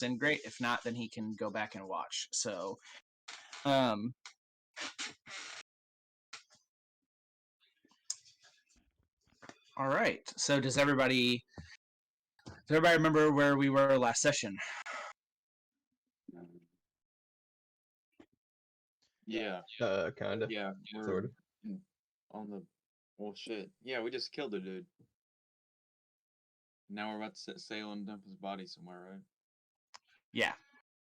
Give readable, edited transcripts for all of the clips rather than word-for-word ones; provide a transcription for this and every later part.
in, great. If not, then he can go back and watch. So, all right. So does everybody remember where we were last session? Yeah. Kind of. Yeah. Sort of. On the. Well, shit. Yeah, we just killed a dude. Now we're about to set sail and dump his body somewhere, right? Yeah.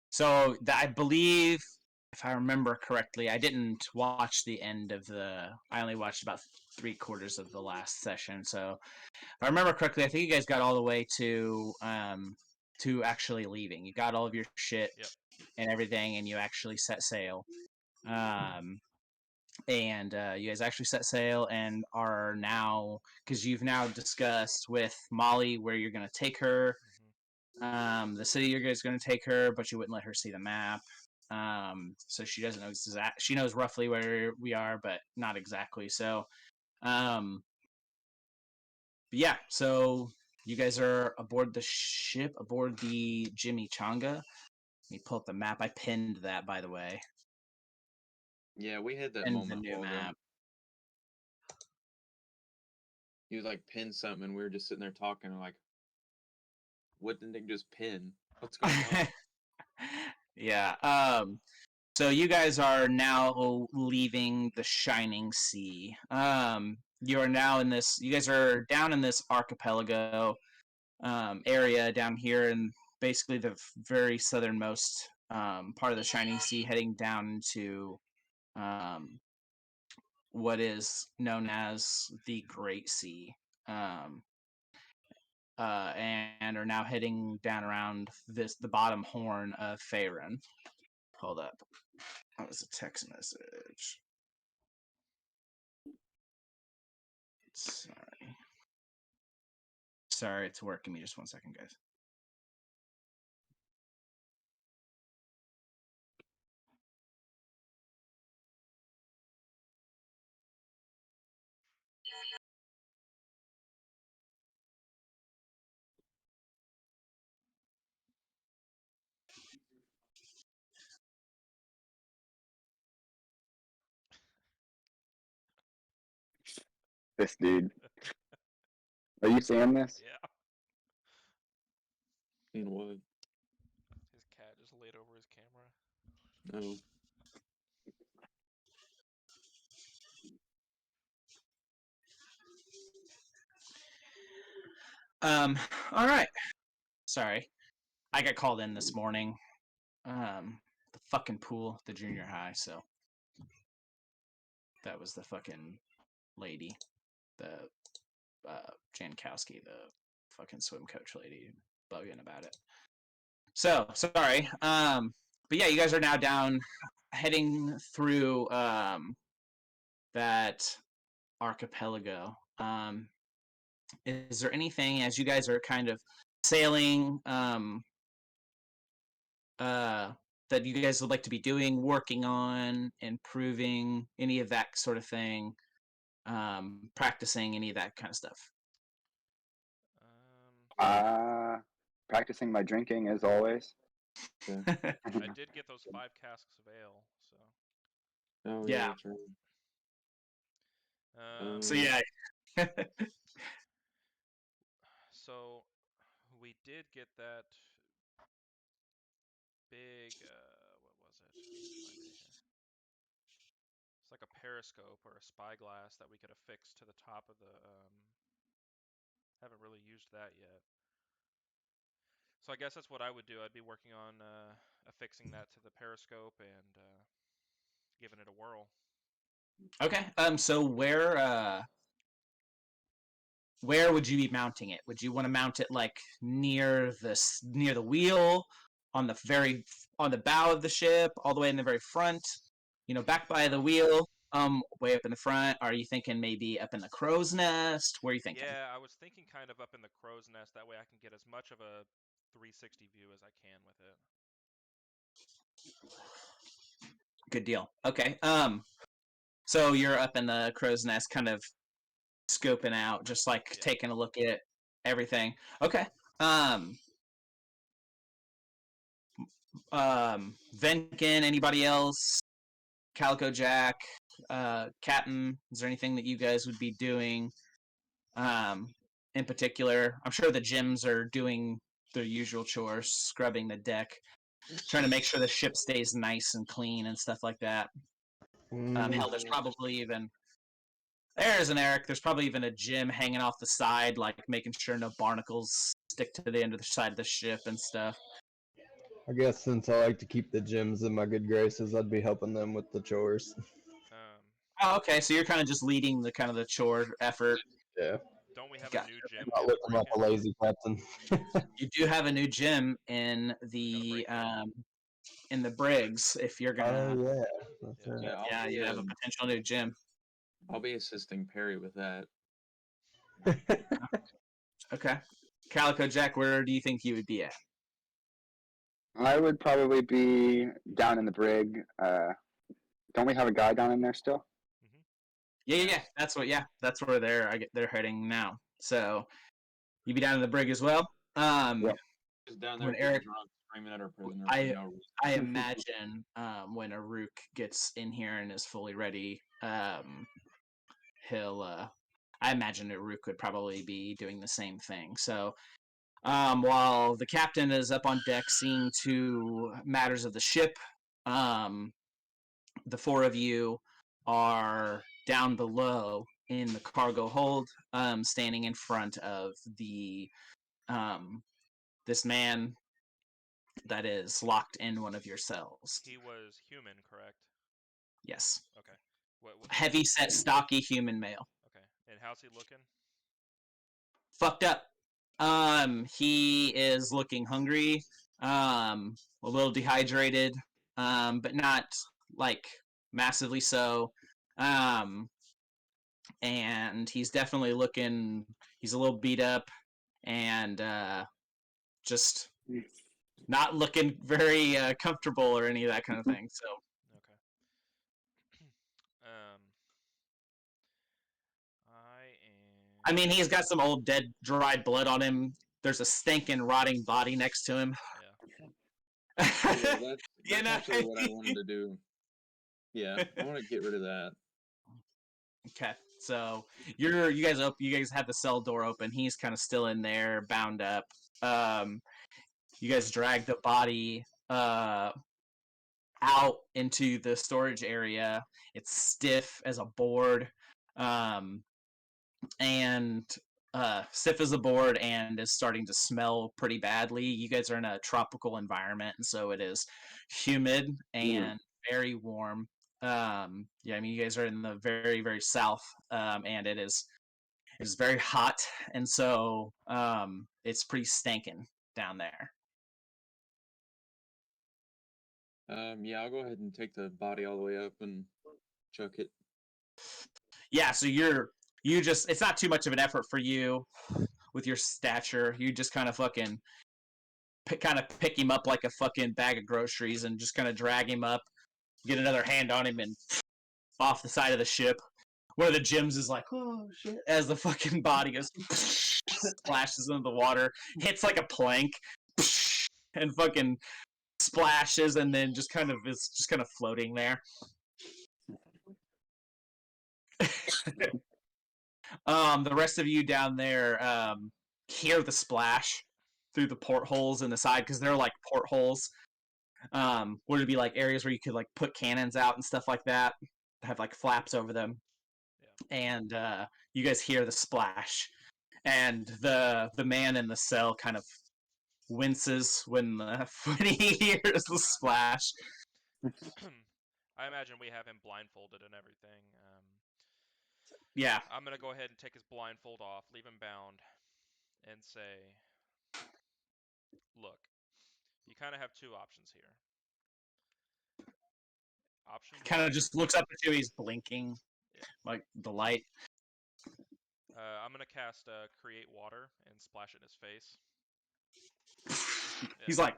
So I believe, if I remember correctly, I didn't watch the end of I only watched about 3/4 of the last session. So if I remember correctly, I think you guys got all the way to actually leaving. You got all of your shit and everything, and you actually set sail. And you guys actually set sail and are now, because you've now discussed with Molly where you're going to take her, the city you're guys going to take her, but you wouldn't let her see the map. So she doesn't know she knows roughly where we are, but not exactly. So, yeah. So you guys are aboard the ship, aboard the Jimmy Changa. Let me pull up the map. I pinned that, by the way. Yeah, we had that And moment. the new map. You like pin something, and we were just sitting there talking, and like, what did they just pin? What's going on? Yeah. So you guys are now leaving the Shining Sea. You are now in this. You guys are down in this archipelago area down here in basically the very southernmost part of the Shining Sea, heading down into what is known as the Great Sea. And are now heading down around the bottom horn of Faerun. Hold up. That was a text message. Sorry, it's working. Me just 1 second, guys. This dude. Are you seeing this? Yeah. In what? His cat just laid over his camera. No. All right. Sorry, I got called in this morning. The fucking pool, the junior high. So that was the fucking lady, the Jankowski, the fucking swim coach lady, bugging about it. So sorry. But yeah, you guys are now down, heading through that archipelago. Is there anything, as you guys are kind of sailing, that you guys would like to be doing, working on, improving, any of that sort of thing, practicing any of that kind of stuff? Practicing my drinking as always. Yeah. I did get those 5 casks of ale, so. Oh Yeah. That's right. So yeah. So we did get that big, what was it? Let me find it here. It's like a periscope or a spyglass that we could affix to the top of the, haven't really used that yet. So I guess that's what I would do. I'd be working on affixing that to the periscope and giving it a whirl. Okay. So where would you be mounting it? Would you want to mount it like near the wheel, on the bow of the ship, all the way in the very front? Back by the wheel, way up in the front. Are you thinking maybe up in the crow's nest? Where are you thinking? Yeah, I was thinking kind of up in the crow's nest. That way I can get as much of a 360 view as I can with it. Good deal. Okay. So you're up in the crow's nest, kind of scoping out, just like taking a look at everything. Okay. Venkin, anybody else? Calico Jack, Captain, is there anything that you guys would be doing in particular? I'm sure the gyms are doing their usual chores, scrubbing the deck, trying to make sure the ship stays nice and clean and stuff like that. Hell, there's probably even... There's an Eric. There's probably even a gym hanging off the side, like making sure no barnacles stick to the end of the side of the ship and stuff. I guess since I like to keep the gyms in my good graces, I'd be helping them with the chores. Oh, okay. So you're kind of just leading the kind of the chore effort. Yeah. Don't we have Gotcha. a new gym? Not in the looking like a break-in? lazy captain. You do have a new gym in the Briggs. If you're gonna, Oh yeah. That's Yeah. right. Yeah, yeah, you have a potential new gym. I'll be assisting Perry with that. Okay. Calico Jack, where do you think you would be at? I would probably be down in the brig. Don't we have a guy down in there still? Yeah. That's what. Yeah, that's where they're heading now. So you'd be down in the Brig as well. Yeah. Just down there When getting Eric- drunk, screaming at our prisoner. I- for no reason. I imagine when Aruk gets in here and is fully ready, he'll. I imagine Aruk would probably be doing the same thing. So, while the captain is up on deck seeing to matters of the ship, the four of you are down below in the cargo hold, standing in front of the this man that is locked in one of your cells. He was human, correct? Yes. Okay. What? Heavy set, stocky human male. Okay. And how's he looking? Fucked up. He is looking hungry, a little dehydrated, but not like massively so. And he's definitely looking, he's a little beat up and just not looking very comfortable or any of that kind of thing. So Okay. I mean, he's got some old dead dried blood on him. There's a stinking rotting body next to him. Yeah. Yeah, that's You know? actually what I wanted to do. Yeah, I want to get rid of that. Okay, so you guys have the cell door open. He's kind of still in there, bound up. You guys drag the body out into the storage area. It's stiff as a board, and stiff as a board, and is starting to smell pretty badly. You guys are in a tropical environment, and so it is humid and very warm. Yeah, I mean, you guys are in the very, very south, and it is very hot, and so it's pretty stinking down there. Yeah, I'll go ahead and take the body all the way up and chuck it. Yeah, so it's not too much of an effort for you with your stature. You just kind of fucking pick him up like a fucking bag of groceries and just kind of drag him up, get another hand on him, and off the side of the ship. One of the gyms is like, oh shit, as the fucking body goes, splashes into the water, hits like a plank, and fucking splashes, and then is just kind of floating there. The rest of you down there hear the splash through the portholes in the side, because they're like portholes. Would it be like areas where you could like put cannons out and stuff like that, have like flaps over them? Yeah. And you guys hear the splash, and the man in the cell kind of winces when he hears the splash. I imagine we have him blindfolded and everything. Yeah. I'm gonna go ahead and take his blindfold off, leave him bound, and say, "Look, you kind of have two options here. Option Kind of one, just looks up at you. He's blinking, like the light. I'm gonna cast Create Water and splash it in his face. He's like,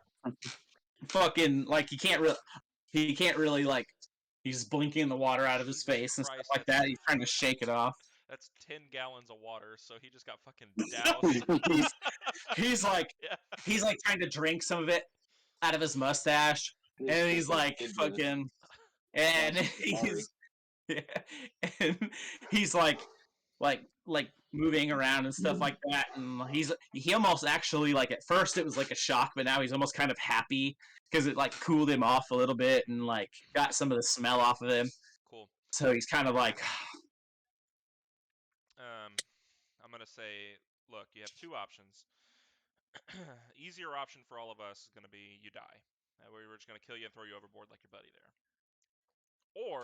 fucking, like he can't really like. He's blinking the water out of his face and stuff like that. He's trying to shake it off. That's 10 gallons of water, so he just got fucking doused. he's like trying to drink some of it, out of his mustache, and he's like fucking, and he's and he's like moving around and stuff like that, and he almost actually like at first it was like a shock, but now he's almost kind of happy because it like cooled him off a little bit and like got some of the smell off of him. Cool. So he's kind of like, I'm gonna say, look, you have two options. Easier option for all of us is gonna be you die. We're just gonna kill you and throw you overboard like your buddy there. Or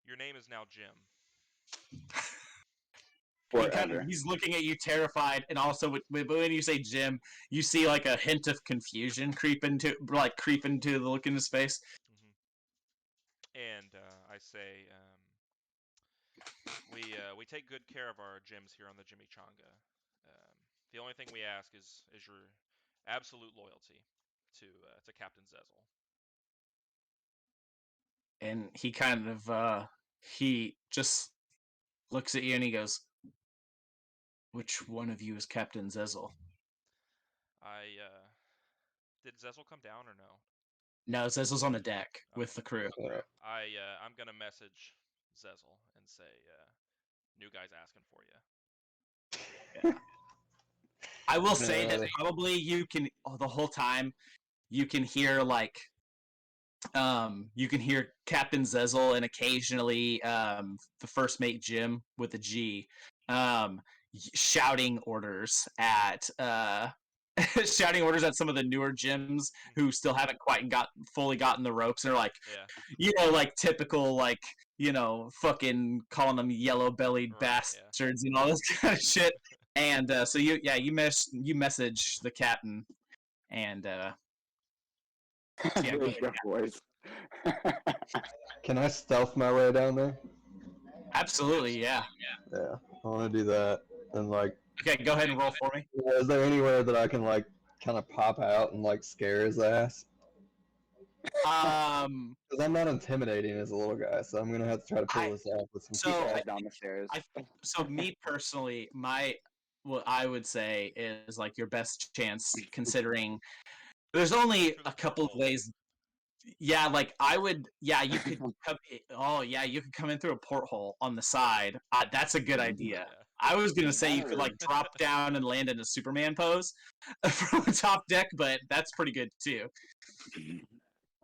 your name is now Jim. he's looking at you terrified, and also when you say Jim, you see like a hint of confusion creep into the look in his face. And I say, we take good care of our Jims here on the Chimichanga. The only thing we ask is your absolute loyalty to Captain Zezel. And he kind of he just looks at you and he goes, "Which one of you is Captain Zezel?" Did Zezel come down or no? No, Zezel's on the deck with the crew. I'm gonna message Zezel and say, new guy's asking for you. Yeah. I will say that probably you can the whole time you can hear like you can hear Captain Zezel and occasionally the first mate Jim with a G shouting orders at shouting orders at some of the newer Jims who still haven't quite fully gotten the ropes, and they're like, like typical like fucking calling them yellow bellied bastards and all this kind of shit. And so you message the captain, and boys. Can I stealth my way down there? Absolutely, yeah. Yeah, I want to do that. And like, okay, go ahead and roll for me. Is there anywhere that I can like kind of pop out and like scare his ass? Because I'm not intimidating as a little guy, so I'm gonna have to try to pull this off with some guys down the stairs. So me personally, what I would say is like your best chance, considering there's only a couple of ways. Yeah, like I would. Yeah, you could. You could come in through a porthole on the side. That's a good idea. I was gonna say you could like drop down and land in a Superman pose from the top deck, but that's pretty good too.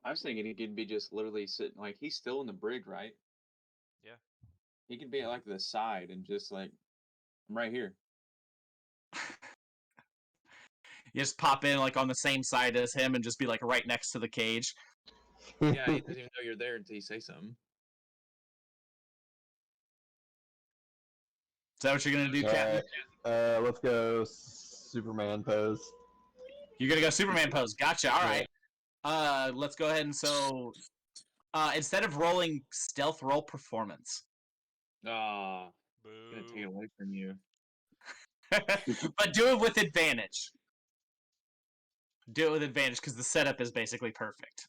I was thinking he could be just literally sitting, like he's still in the brig, right? Yeah. He could be at like the side and just like, I'm right here. You just pop in like on the same side as him and just be like right next to the cage. Yeah, he doesn't even know you're there until you say something. Is that what you're gonna do, Captain? Right. Let's go Superman pose. You're gonna go Superman pose. Gotcha. All right. Let's go ahead and instead of rolling stealth, roll performance. Ah, gonna take it away from you. But do it with advantage. Do it with advantage because the setup is basically perfect.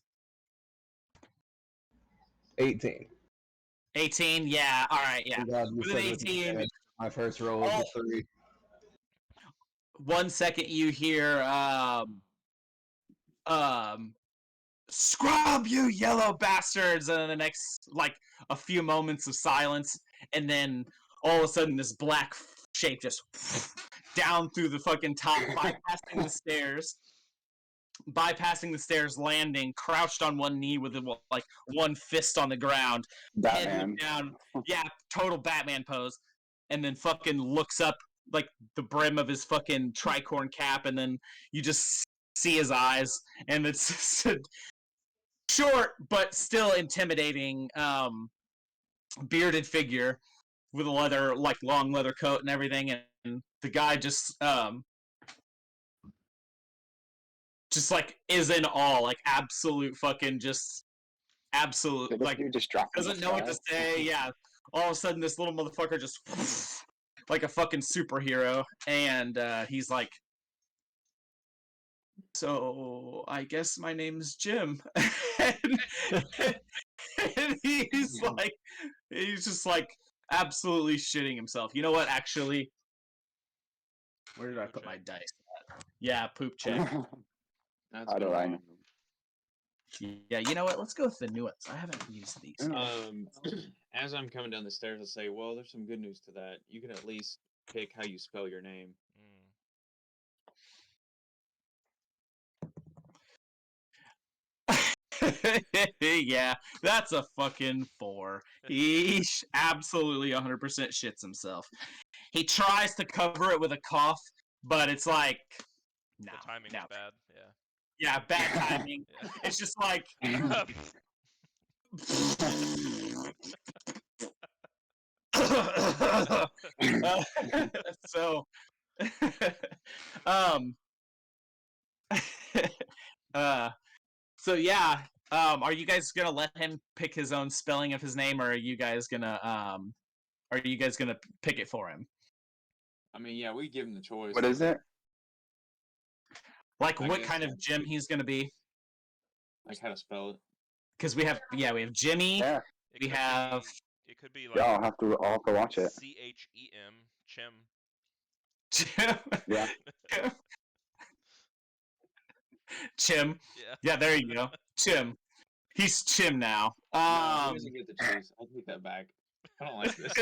18. 18, yeah. All right, yeah. With an 18, my first roll is a 3. 1 second, you hear "Scrub, you yellow bastards!" and then the next, like, a few moments of silence, and then all of a sudden this black shape just down through the fucking top, bypassing the stairs, landing, crouched on one knee with like one fist on the ground, Batman. head down, yeah, total Batman pose, and then fucking looks up like the brim of his fucking tricorn cap, and then you just see his eyes, and it's a short but still intimidating bearded figure with a long leather coat and everything, and the guy just like is in awe, like absolute fucking just absolute, like just doesn't know what to say. Yeah, all of a sudden this little motherfucker just like a fucking superhero, and he's like, "So I guess my name's Jim." and he's just like absolutely shitting himself. You know what? Actually, where did I put my dice at? Yeah, poop check. That's How been do a I while. know? Yeah, you know what? Let's go with the new ones. I haven't used these. Yet. As I'm coming down the stairs, I say, well, there's some good news to that. You can at least pick how you spell your name. Yeah, that's a fucking 4. He absolutely 100% shits himself. He tries to cover it with a cough, but it's like, no. The timing's no. bad. Yeah. Yeah, bad timing. Yeah. It's just like. So, um, so yeah, are you guys gonna let him pick his own spelling of his name, or are you guys gonna pick it for him? I mean, yeah, we give him the choice. What is it? Like I what guess, kind of gym he's gonna be? Like how to spell it. Because we have Jimmy. Yeah. It We could have. It could be Yeah, like I'll have to watch it. CHEM, Chim. Jim. Yeah. Chim. Yeah. Yeah, there you go. Chim. He's Chim now. No, he doesn't get the choice. I'll take that back. I don't like this.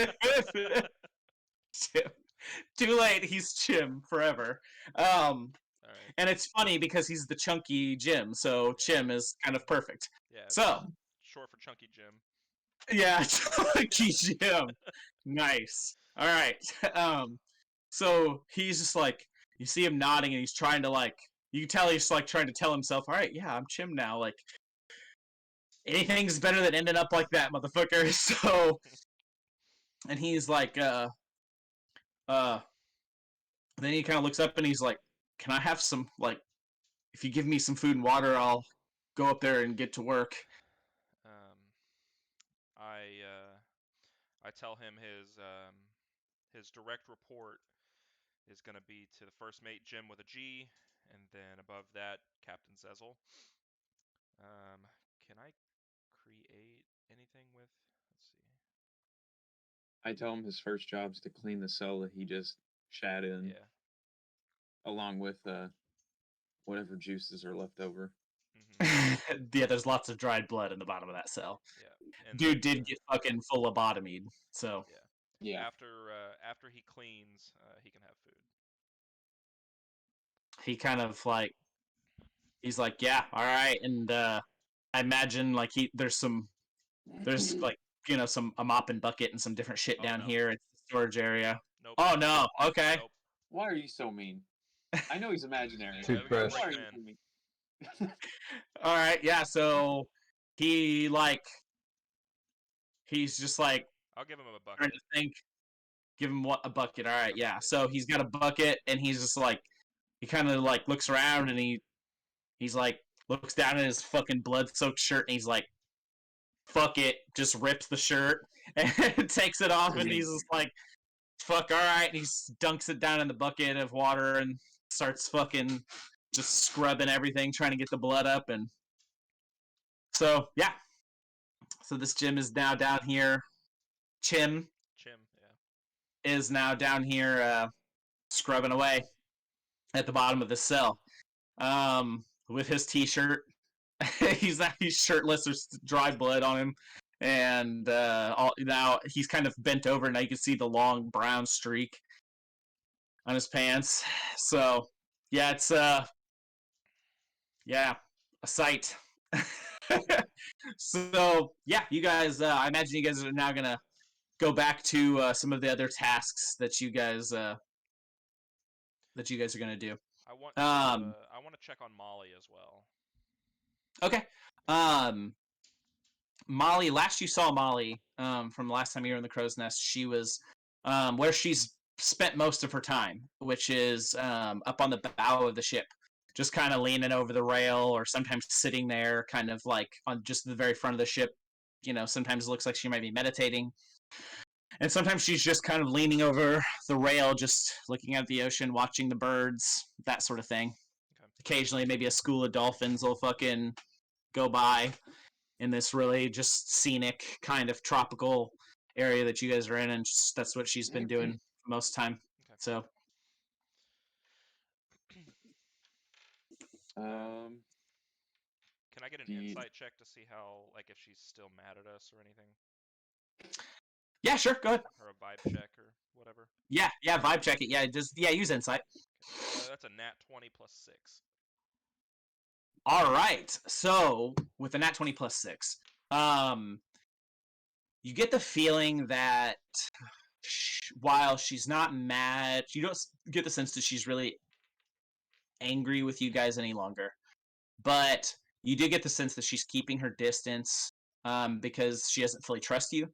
Chim. Too late. He's Chim forever. All right. And it's funny because he's the chunky Jim, so Yeah. Chim is kind of perfect. Yeah. it's So short for Chunky Jim. yeah, chunky Jim. Nice. All right. So he's just like, you see him nodding, and he's trying to like, you can tell he's like trying to tell himself, all right, yeah, I'm Chim now. Like anything's better than ending up like that, motherfucker. So, and he's like, then he kind of looks up and he's like, can I have some, like, if you give me some food and water, I'll go up there and get to work. I tell him his direct report is going to be to the first mate Jim with a G, and then above that Captain Zezel. Can I create anything with? Let's see. I tell him his first job's to clean the cell that he just shat in, Yeah. along with whatever juices are left over. Yeah, there's lots of dried blood in the bottom of that cell. Yeah. And Dude then, did get fucking full lobotomied, so. Yeah. After he cleans, he can have food. He kind of like, he's like, yeah, all right, and I imagine like there's like a mop and bucket and some different shit down here at the storage area. Nope. Oh no, okay. Nope. Why are you so mean? I know he's imaginary. Too fresh. Why are you so mean? All right, yeah. So he's just like I'll give him a trying bucket. to think. Give him a bucket. All right, yeah. So he's got a bucket, and he's just like, he kind of like looks around, and he's like looks down at his fucking blood-soaked shirt, and he's like, "Fuck it," just rips the shirt and takes it off, and he's just like, "Fuck, all right." And he dunks it down in the bucket of water and starts fucking just scrubbing everything, trying to get the blood up, and so yeah. So this Jim is now down here. Chim Yeah. is now down here scrubbing away at the bottom of the cell with his t-shirt. he's shirtless. There's dry blood on him, and now he's kind of bent over. Now you can see the long brown streak on his pants. So yeah, it's a sight. So yeah, you guys. I imagine you guys are now gonna go back to some of the other tasks that you guys are gonna do. I want to check on Molly as well. Okay. Molly, last you saw Molly from the last time you were in the Crow's Nest, she was where she's spent most of her time, which is up on the bow of the ship, just kind of leaning over the rail, or sometimes sitting there, kind of like on just the very front of the ship. Sometimes it looks like she might be meditating, and sometimes she's just kind of leaning over the rail, just looking at the ocean, watching the birds, that sort of thing. Okay. Occasionally, maybe a school of dolphins will fucking go by in this really just scenic kind of tropical area that you guys are in, and that's what she's been doing most of the time. Okay. So Um, Can I get an Do you- insight check to see how, like, if she's still mad at us or anything, Yeah, sure. Go ahead. or a vibe check or whatever? Yeah, vibe check it. Yeah, use insight. That's a nat 20 plus 6. All right. So with the nat 20 plus 6, you get the feeling that while she's not mad, you don't get the sense that she's really angry with you guys any longer. But you do get the sense that she's keeping her distance because she doesn't fully trust you.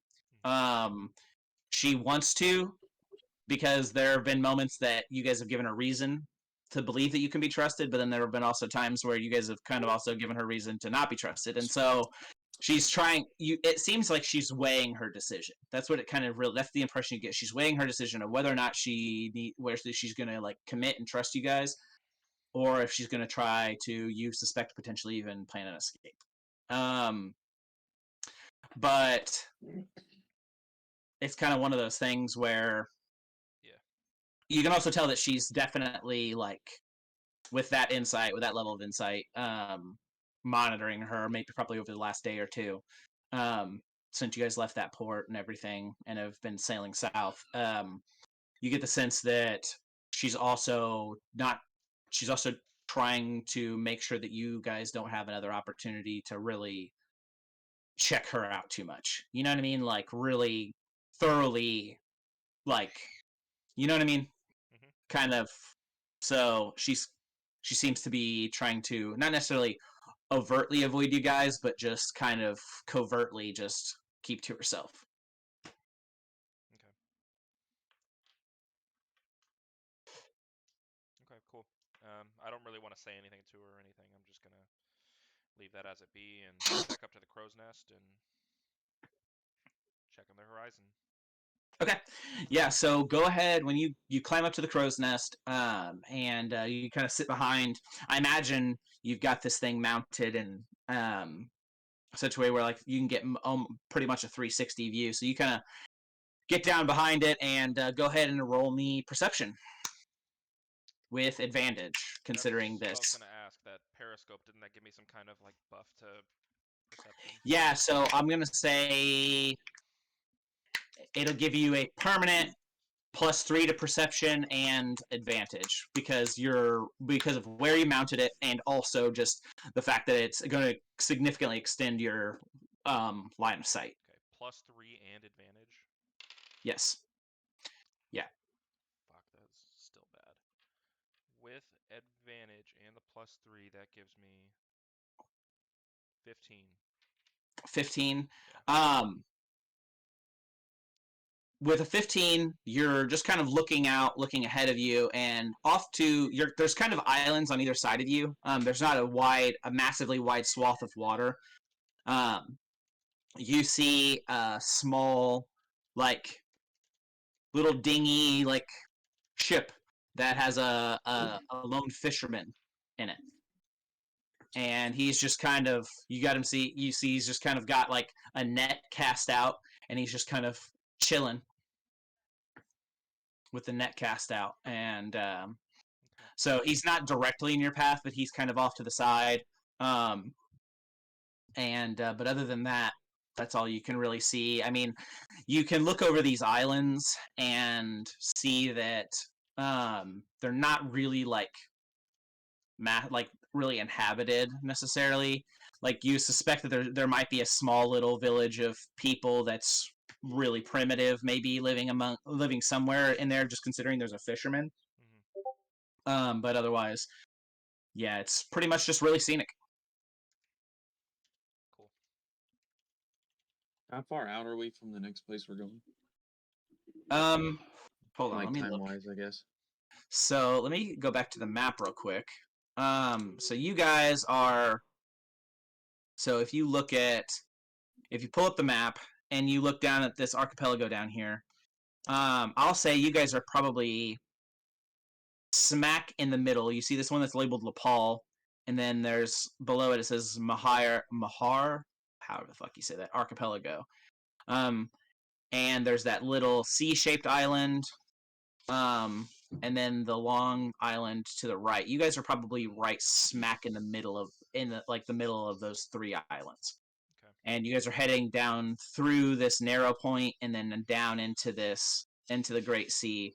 She wants to, because there have been moments that you guys have given her reason to believe that you can be trusted, but then there have been also times where you guys have kind of also given her reason to not be trusted. And so she's trying it seems like she's weighing her decision. That's what it kind of really, that's the impression you get. She's weighing her decision of whether or not where she's going to like commit and trust you guys, or if she's going to try to, you suspect, potentially even plan an escape. But it's kind of one of those things where you can also tell that she's definitely, like, with that insight, with that level of insight, monitoring her, maybe probably over the last day or two, since you guys left that port and everything and have been sailing south. You get the sense that she's also trying to make sure that you guys don't have another opportunity to really check her out too much. You know what I mean? Like, really thoroughly, like, you know what I mean? Mhm. Kind of. So she seems to be trying to not necessarily overtly avoid you guys, but just kind of covertly just keep to herself. Okay. Okay, cool. I don't really want to say anything to her or anything. I'm just gonna leave that as it be and head back up to the crow's nest and check on the horizon. Okay. Yeah, so go ahead when you climb up to the crow's nest, and you kind of sit behind. I imagine you've got this thing mounted in such a way where, like, you can get pretty much a 360 view. So you kind of get down behind it and go ahead and roll me perception with advantage, considering That's what I was this. gonna ask. That periscope, didn't that give me some kind of like buff to perception? Yeah, so I'm gonna say it'll give you a permanent +3 to perception and advantage because of where you mounted it, and also just the fact that it's going to significantly extend your line of sight. Okay, +3 and advantage. Yes. Yeah. Fuck, that's still bad. With advantage and the +3, that gives me 15. 15. Yeah. With a 15, you're just kind of looking out, looking ahead of you, and off to there's kind of islands on either side of you. There's not a massively wide swath of water. You see a small, like, little dinghy, like, ship that has a lone fisherman in it, and he's just kind of, you see he's just kind of got like a net cast out, and he's just kind of chilling with the net cast out, and so he's not directly in your path, but he's kind of off to the side, and but other than that, that's all you can really see. I mean, you can look over these islands and see that they're not really like really inhabited necessarily. Like, you suspect that there might be a small little village of people that's really primitive, maybe living somewhere in there, just considering there's a fisherman. Mm-hmm. But otherwise, yeah, it's pretty much just really scenic. Cool. How far out are we from the next place we're going? Hold on, Like let me look. time-wise, I guess. So let me go back to the map real quick. So you guys are. So if you pull up the map and you look down at this archipelago down here, I'll say you guys are probably smack in the middle. You see this one that's labeled Lapal, and then there's below it says Mahar, however the fuck you say that, archipelago. And there's that little C-shaped island and then the long island to the right. You guys are probably right smack in the middle of the middle of those 3 islands. Okay. And you guys are heading down through this narrow point and then down into the Great Sea.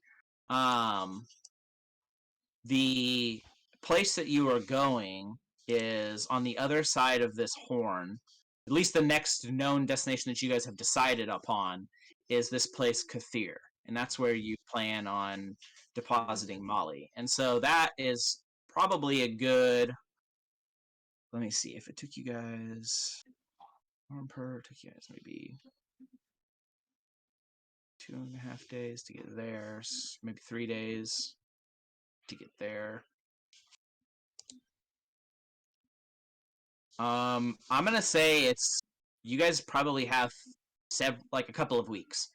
The place that you are going is on the other side of this horn. At least the next known destination that you guys have decided upon is this place, Kathir. And that's where you plan on depositing Molly. And so that is probably a good... Let me see if it took you guys... took you guys maybe 2.5 days to get there. Maybe 3 days to get there. I'm gonna say you guys probably have a couple of weeks.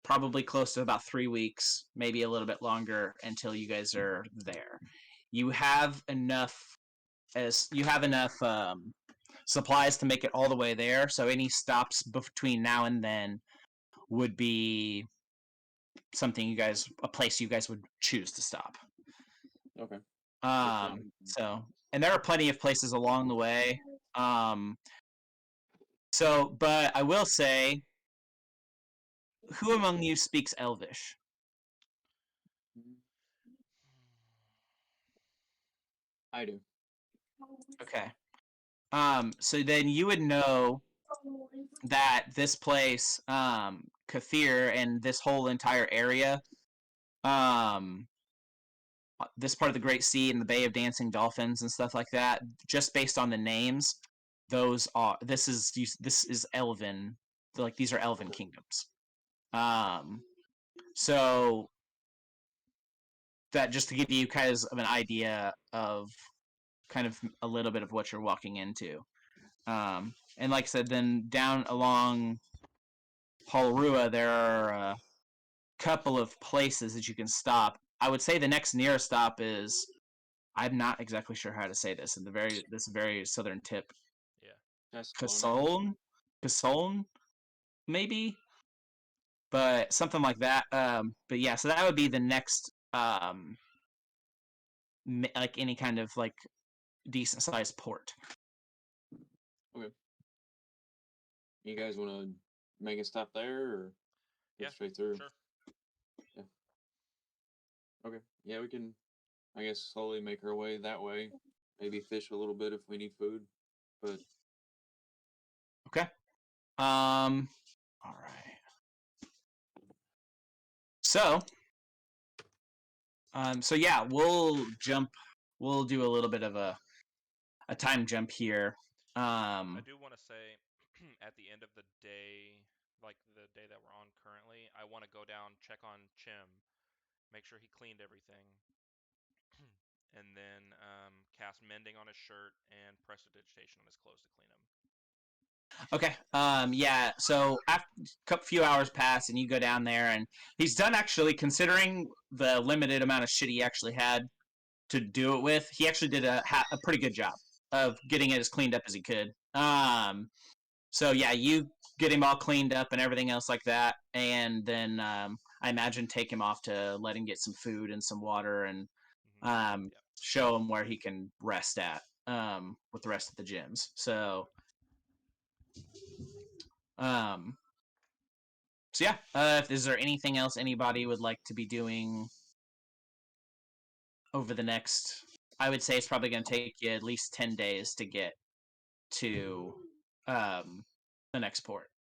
Probably close to about 3 weeks, maybe a little bit longer until you guys are there. You have enough supplies to make it all the way there. So any stops between now and then would be a place you guys would choose to stop. Okay. So, and there are plenty of places along the way. But I will say, who among you speaks Elvish? I do. Okay. So then you would know that this place, Kathir, and this whole entire area, this part of the Great Sea and the Bay of Dancing Dolphins and stuff like that, just based on the names, this is Elven. These are Elven kingdoms. So that just to give you kind of an idea of kind of a little bit of what you're walking into. And like I said, then down along Holrua, there are a couple of places that you can stop. I would say the next nearest stop is, I'm not exactly sure how to say this, in this very southern tip. Yeah. Casolne, maybe, but something like that. But yeah, so that would be the next, like any kind of like decent sized port. Okay. You guys want to make a stop there or go Yeah, straight through? Sure. Yeah. Okay. Yeah, we can, I guess, slowly make our way that way. Maybe fish a little bit if we need food. But Okay. All right. So yeah, we'll do a little bit of a time jump here. I do want to say, at the end of the day, like the day that we're on currently, I want to go down, check on Chim, make sure he cleaned everything, and then cast Mending on his shirt and Prestidigitation on his clothes to clean him. Okay. Yeah. So after a few hours pass, and you go down there, and he's done actually. Considering the limited amount of shit he actually had to do it with, he actually did a pretty good job of getting it as cleaned up as he could. So yeah, you get him all cleaned up and everything else like that, and then I imagine take him off to let him get some food and some water, and Yeah. show him where he can rest at with the rest of the gyms. So. So yeah, is there anything else anybody would like to be doing over the next? I would say it's probably going to take you at least 10 days to get to the next port.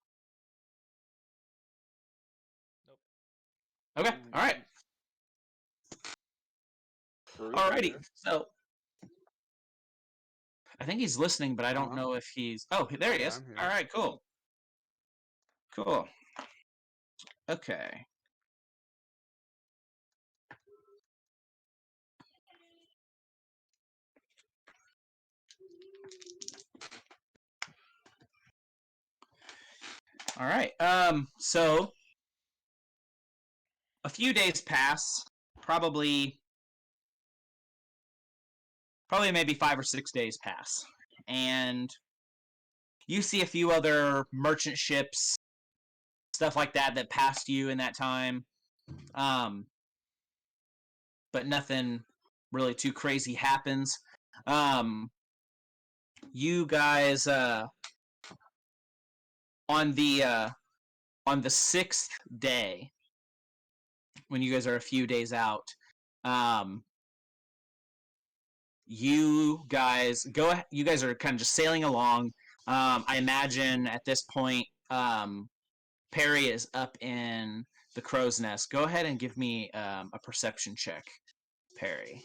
Nope. Okay, all right. Alrighty, so I think he's listening, but I don't know if he's... Oh, there he is. All right, cool. Cool. Okay. All right. So a few days pass, probably maybe 5 or 6 days pass, and you see a few other merchant ships, stuff like that, that passed you in that time. But nothing really too crazy happens. You guys on the 6th day, when you guys are a few days out, you guys you guys are kind of just sailing along. I imagine at this point, Perry is up in the crow's nest. Go ahead and give me a perception check, Perry. Okay.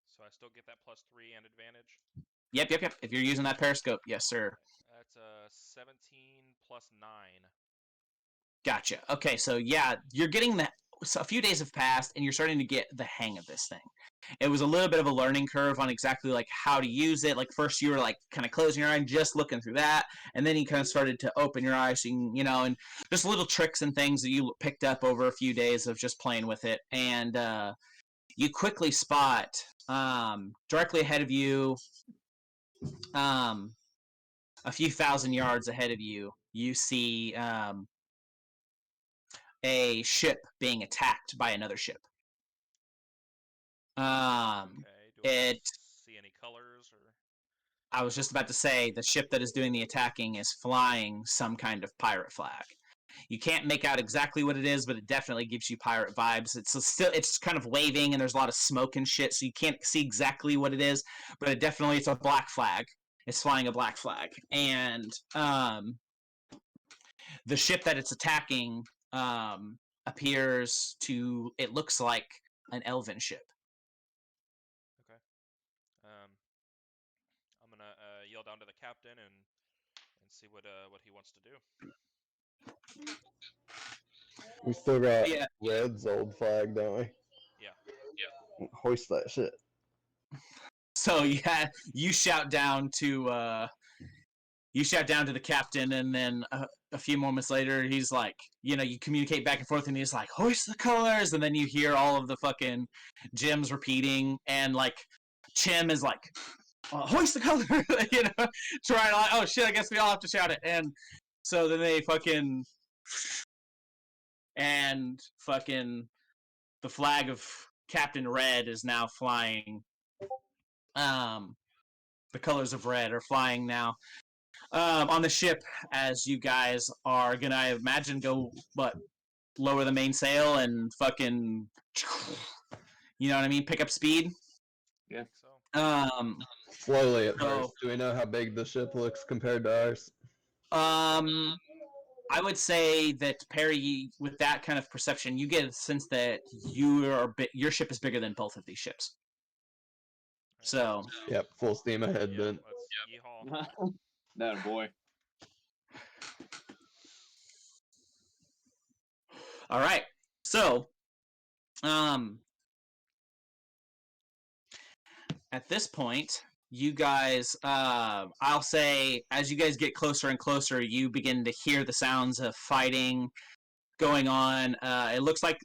So I still get that +3 and advantage. Yep. If you're using that periscope, yes, sir. That's 17 plus 9. Gotcha. Okay, so yeah, you're getting that. So a few days have passed, and you're starting to get the hang of this thing. It was a little bit of a learning curve on exactly like how to use it. Like first, you were like kind of closing your eye and just looking through that, and then you kind of started to open your eyes, so you can, and just little tricks and things that you picked up over a few days of just playing with it, and you quickly spot directly ahead of you, a few thousand yards ahead of you. You see a ship being attacked by another ship. Okay. Do I see any colors or? I was just about to say the ship that is doing the attacking is flying some kind of pirate flag. You can't make out exactly what it is, but it definitely gives you pirate vibes. It's kind of waving and there's a lot of smoke and shit, so you can't see exactly what it is, but it's a black flag. It's flying a black flag, and the ship that it's attacking appears to. It looks like an elven ship. Okay. I'm gonna yell down to the captain and see what he wants to do. We still got Yeah. Red's old flag, don't we? Yeah. Hoist that shit. So yeah, you shout down to the captain, and then a few moments later, he's like, you communicate back and forth, and he's like, hoist the colors, and then you hear all of the fucking Jims repeating, and like Chim is like, hoist the color, trying like, oh shit, I guess we all have to shout it, and so then they fucking the flag of Captain Red is now flying. The colors of red are flying now on the ship, as you guys are gonna, I imagine, go lower the mainsail and fucking, you know what I mean, pick up speed. Yeah. So. Slowly at So- first. Do we know how big the ship looks compared to ours? I would say that Perry, with that kind of perception, you get a sense that your ship is bigger than both of these ships. So Yep, full steam ahead Yeah, then. let's yeehaw. That boy. all right, so at this point, you guys, I'll say, as you guys get closer and closer, you begin to hear the sounds of fighting going on. It looks like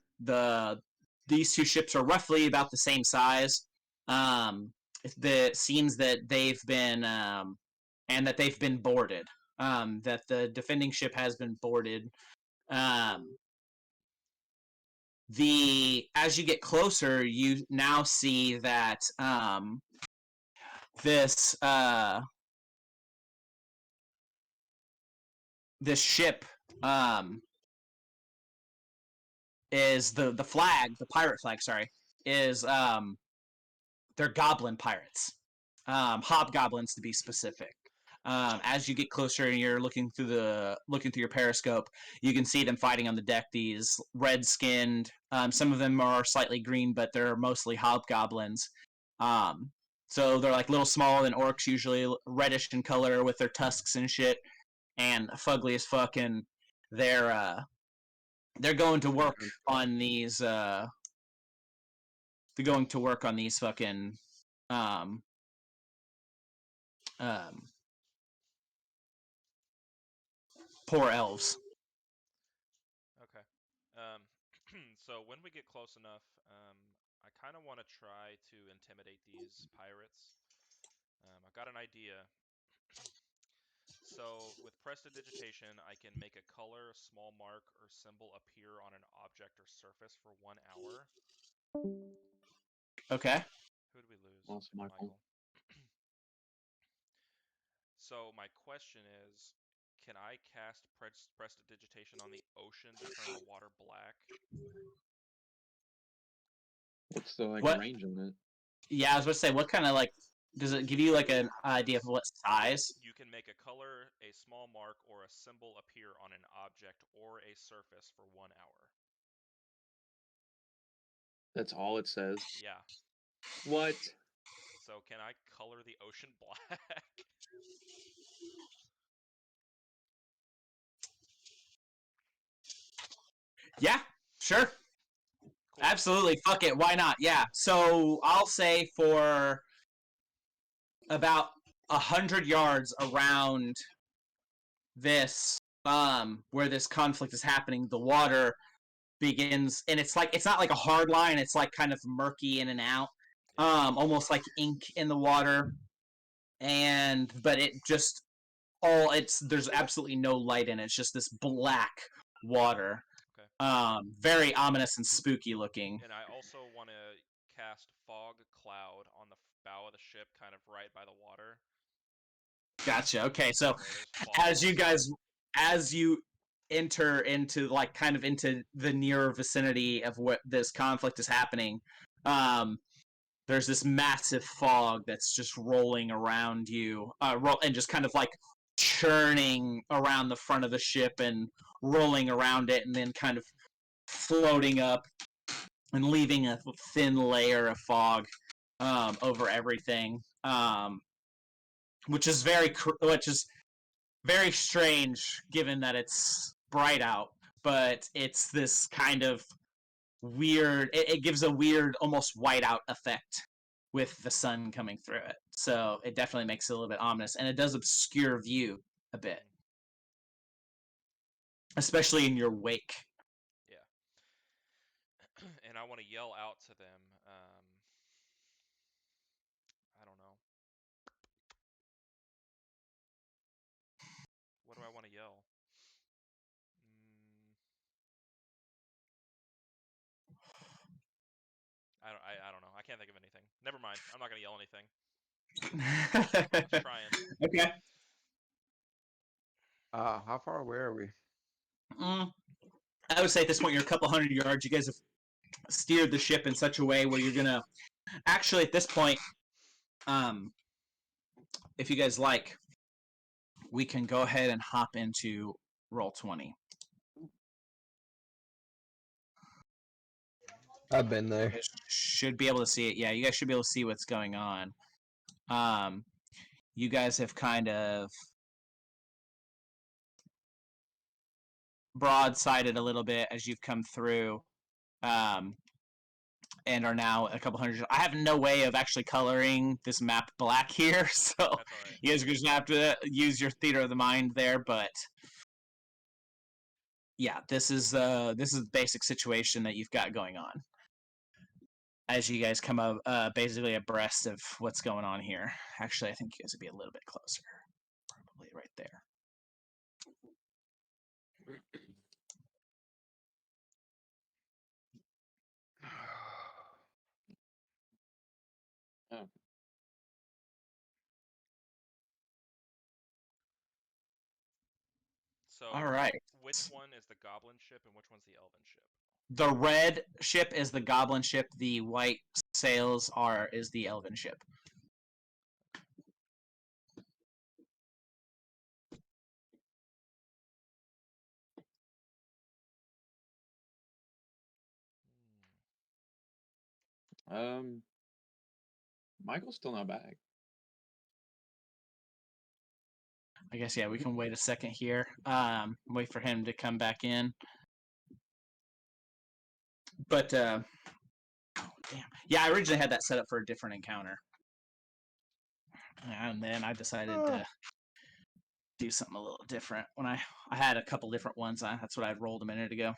these two ships are roughly about the same size. It seems that they've been and that they've been boarded. That the defending ship has been boarded. As you get closer, you now see that this ship is the pirate flag, sorry, is they're goblin pirates, hobgoblins to be specific. As you get closer and you're looking through your periscope, you can see them fighting on the deck. These red-skinned, some of them are slightly green, but they're mostly hobgoblins. So they're like little smaller than orcs, usually reddish in color with their tusks and shit, and fugly as fuck. And they're going to work on these. They're going to work on these fucking poor elves. Okay. So when we get close enough, I kind of want to try to intimidate these pirates. I've got an idea. So with prestidigitation, I can make a color, small mark, or symbol appear on an object or surface for 1 hour. Okay. Who did we lose? Lost Michael. So my question is, can I cast prestidigitation on the ocean to turn the water black? What's the What? range on it? Yeah, I was about to say, what kind of does it give you an idea of what size? You can make a color, a small mark, or a symbol appear on an object or a surface for 1 hour. That's all it says. Yeah. What? So can I color the ocean black? Yeah, sure. Cool. Absolutely. Fuck it. Why not? Yeah. So I'll say for about 100 yards around this, where this conflict is happening, the water begins, and it's not like a hard line. It's like kind of murky in and out, almost like ink in the water, but it just there's absolutely no light in it. It's just this black water. Okay. Very ominous and spooky looking. And I also want to cast fog cloud on the bow of the ship, kind of right by the water. Gotcha. Okay, so Where there's fog as you enter into into the nearer vicinity of what this conflict is happening, there's this massive fog that's just rolling around you, and just kind of churning around the front of the ship and rolling around it, and then kind of floating up and leaving a thin layer of fog over everything, which is very strange given that it's bright out, but it's this kind of weird. It gives a weird, almost whiteout effect with the sun coming through it. So it definitely makes it a little bit ominous, and it does obscure view a bit, especially in your wake. Yeah. And I want to yell out to them. I don't know. What do I want to yell? I don't know. I can't think of anything. Never mind. I'm not gonna yell anything. Just trying. Okay. How far away are we? I would say at this point you're a couple hundred yards. You guys have steered the ship in such a way where you're gonna actually at this point, if you guys like, we can go ahead and hop into Roll20. I've been there. You guys should be able to see it. Yeah, you guys should be able to see what's going on. You guys have kind of broadsided a little bit as you've come through, and are now a couple hundred. I have no way of actually coloring this map black here, so That's all right. you guys are just gonna have to use your theater of the mind there. But yeah, this is the basic situation that you've got going on as you guys come up basically abreast of what's going on here. Actually, I think you guys would be a little bit closer, probably right there. Oh. So, all right. Which one is the goblin ship and which one's the elven ship? The red ship is the goblin ship. The white sails is the elven ship. Michael's still not back. I guess yeah, we can wait a second here. Wait for him to come back in. But oh, damn. Yeah, I originally had that set up for a different encounter. And then I decided to do something a little different. When I had a couple different ones, that's what I rolled a minute ago.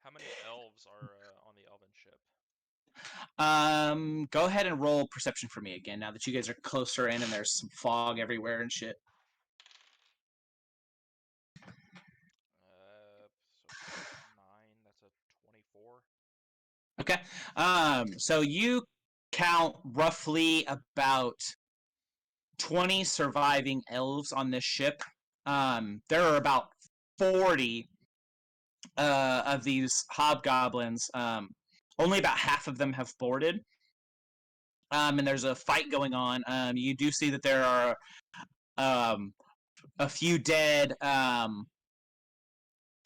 How many elves are on the elven ship? Go ahead and roll perception for me again now that you guys are closer in and there's some fog everywhere and shit. Okay. So you count roughly about 20 surviving elves on this ship. There are about 40 of these hobgoblins. Only about half of them have boarded. And there's a fight going on. You do see that there are a few dead.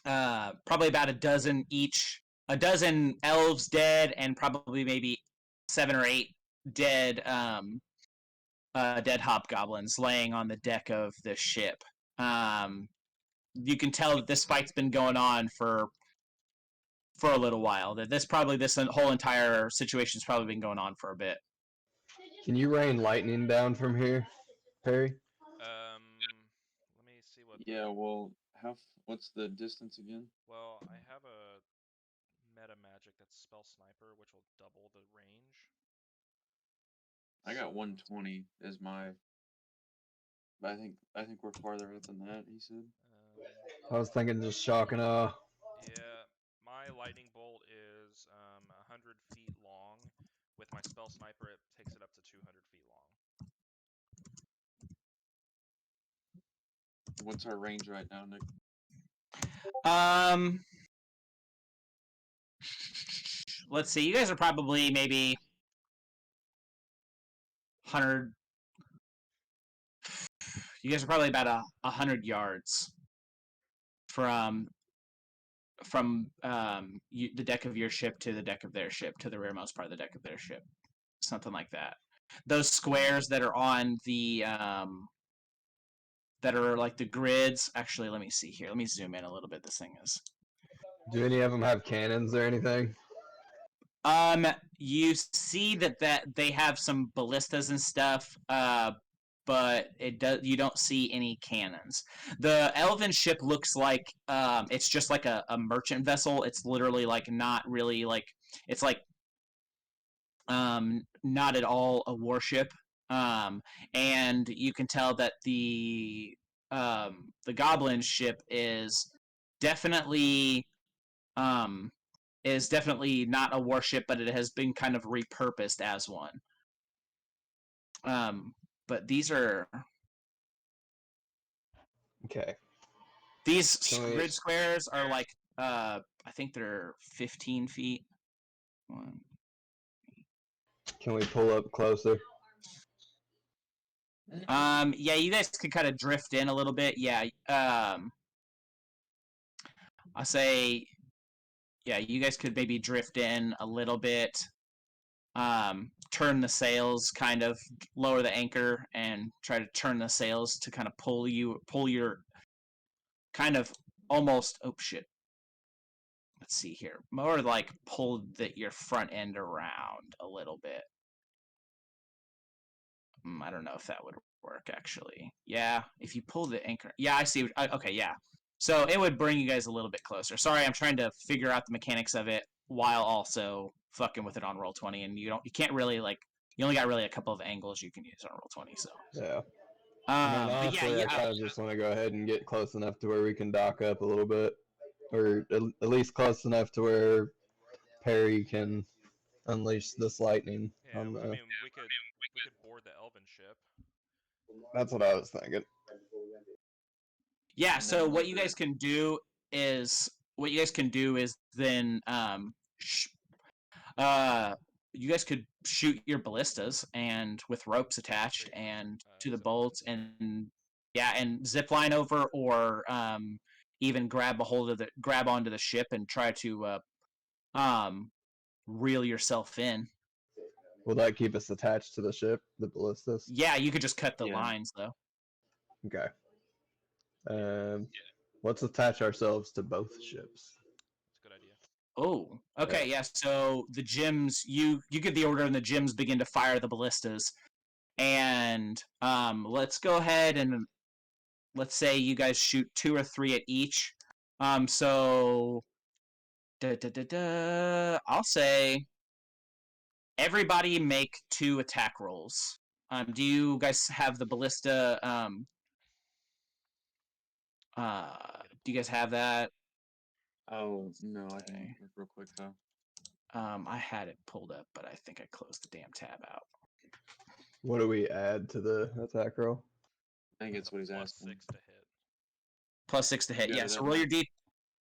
Probably about a dozen each. A dozen elves dead, and probably maybe 7 or 8 dead. Dead hobgoblins laying on the deck of the ship. You can tell that this fight's been going on for a little while. That this whole entire situation's probably been going on for a bit. Can you rain lightning down from here, Perry? Let me see what. Yeah. Well, what's the distance again? Well, I have a meta magic that's spell sniper, which will double the range. I got 120 as my. But I think we're farther out than that. He said. I was thinking just shock and awe. Yeah, my lightning bolt is 100 feet long. With my spell sniper, it takes it up to 200 feet long. What's our range right now, Nick? Let's see. You guys are probably maybe 100. You guys are probably about 100 yards from the deck of your ship to the deck of their ship, to the rearmost part of the deck of their ship, something like that. Those squares that are on the that are like the grids. Actually, let me see here. Let me zoom in a little bit. This thing is. Do any of them have cannons or anything? You see that they have some ballistas and stuff. But you don't see any cannons. The elven ship looks like it's just like a merchant vessel. It's literally like not really like it's like not at all a warship. And you can tell that the goblin ship definitely um is definitely not a warship, but it has been kind of repurposed as one. But these are Okay. these Can we- grid squares are like I think they're 15 feet. Can we pull up closer? Yeah, you guys could kind of drift in a little bit. Yeah. I say, yeah, you guys could maybe drift in a little bit. Turn the sails, kind of lower the anchor, and try to turn the sails to kind of pull your kind of almost. Oh shit. Let's see here. More like pull your front end around a little bit. I don't know if that would work actually. Yeah, if you pull the anchor. Yeah, I see. Okay, yeah. So it would bring you guys a little bit closer. Sorry, I'm trying to figure out the mechanics of it while also fucking with it on Roll20, and you can't really like. You only got really a couple of angles you can use on Roll20. So. Yeah. I mean, honestly, I kind of just want to go ahead and get close enough to where we can dock up a little bit, or at least close enough to where Perry can unleash this lightning. Yeah, I mean, we could board the elven ship. That's what I was thinking. Yeah. So what you guys can do is then you guys could shoot your ballistas and with ropes attached and to the bolts and zip line over, or even grab onto the ship and try to reel yourself in. Will that keep us attached to the ship, the ballistas? Yeah, you could just cut the lines though. Okay. Let's attach ourselves to both ships. That's a good idea. Oh, okay, yeah. So the gyms, you give the order, and the gyms begin to fire the ballistas. And let's go ahead and let's say you guys shoot 2 or 3 at each. So I'll say everybody make 2 attack rolls. Do you guys have the ballista? Do you guys have that? Oh no, I can look real quick though. I had it pulled up, but I think I closed the damn tab out. What do we add to the attack roll? I think that's what he's Plus asking. 6 to hit. +6 to You hit. got Yeah, it so up, roll your Matt? D.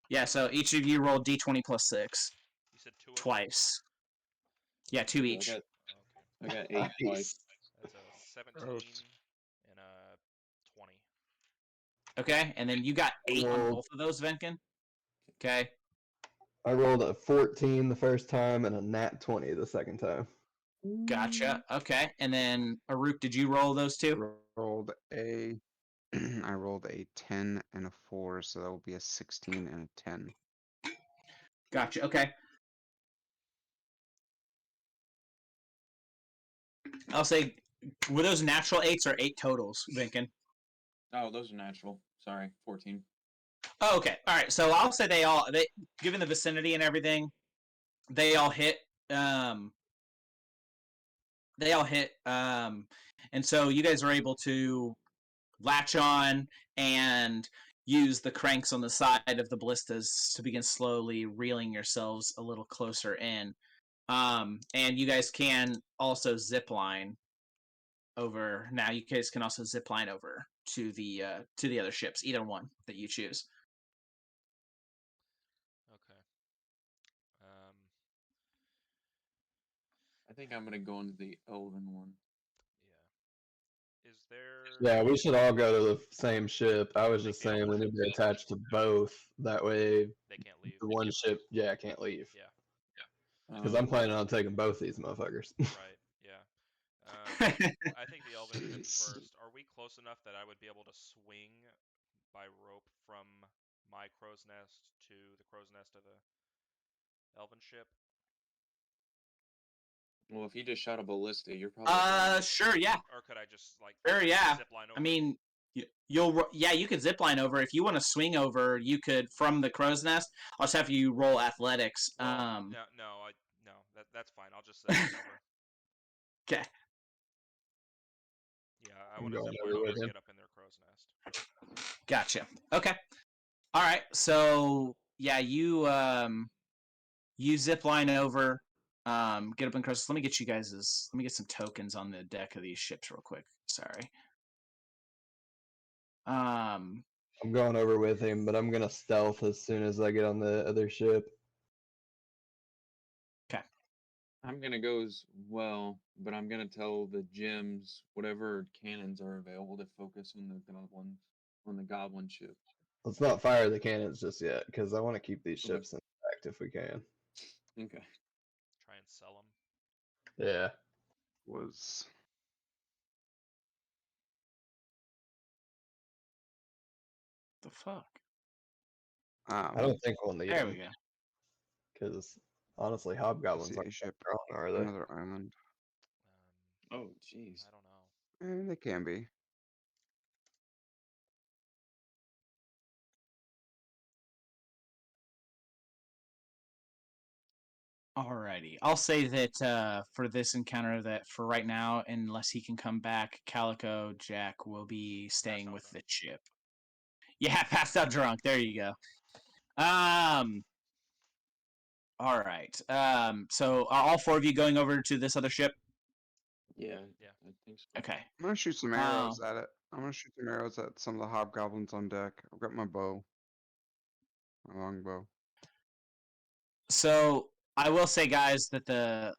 Yeah, so each of you roll D20 +6 You said 2 of them? twice. Yeah, 2 Ooh, each. Okay. I got 8 twice. That's a 17 Gross. and a 20. Okay, and then you got 8 on Roll. both of those, Venkin. Okay. I rolled a 14 the first time and a nat 20 the second time. Gotcha. Okay, and then Aruk, did you roll those two? Rolled a I rolled a 10 and a 4, so that will be a 16 and a 10. Gotcha. Okay. I'll say, were those natural 8s or 8 totals, Vinkin? Oh, those are natural. Sorry, 14. Oh, okay. All right. So I'll say they given the vicinity and everything, they all hit. They all hit. And so you guys are able to latch on and use the cranks on the side of the ballistas to begin slowly reeling yourselves a little closer in. And you guys can also zip line over. Now you guys can also zip line over to the other ships, either one that you choose. Okay. I think I'm gonna go into the Elven one. Yeah. Is there? Yeah, we should all go to the same ship. I was Take just the saying we Elven need to ship. attach to both. That way, They can't leave. the one ship, yeah, can't leave. Yeah. Because I'm planning on taking both these motherfuckers. Right. Yeah. I think the Elven ship first. Are we close enough that I would be able to swing by rope from my crow's nest to the crow's nest of the Elven ship? Well, if you just shot a ballista, you're probably. Sure, yeah. Or could I just like Sure, yeah. zip line over? I mean, you could zip line over. If you want to swing over, you could from the crow's nest. I'll just have you roll athletics. Well, no, that's fine. I'll just zip line over. Okay. Yeah, I I'm want to going zip over line over with and him. get up in their crow's nest. Gotcha. Okay. All right. So yeah, you zip line over, get up in crow's. Let me get you guys' let me get some tokens on the deck of these ships real quick. Sorry. I'm going over with him, but I'm gonna stealth as soon as I get on the other ship. I'm gonna go as well, but I'm gonna tell the gems whatever cannons are available to focus on the goblin ship. Let's not fire the cannons just yet, because I want to keep these Okay. ships intact if we can. Okay. Try and sell them. Yeah. Was The fuck. I don't think we'll need There them. we go. Because honestly, hobgoblins see aren't a ship, strong, are they? another island. Oh, jeez. I don't know. They can be. Alrighty. I'll say that for this encounter, that for right now, unless he can come back, Calico Jack will be staying out with drunk. the ship. Yeah, passed out drunk. There you go. All right. So are all 4 of you going over to this other ship? Yeah. Yeah. I think so. Okay. I'm gonna shoot some arrows at it. I'm gonna shoot some arrows at some of the hobgoblins on deck. I've got my bow. My longbow. So I will say, guys, that the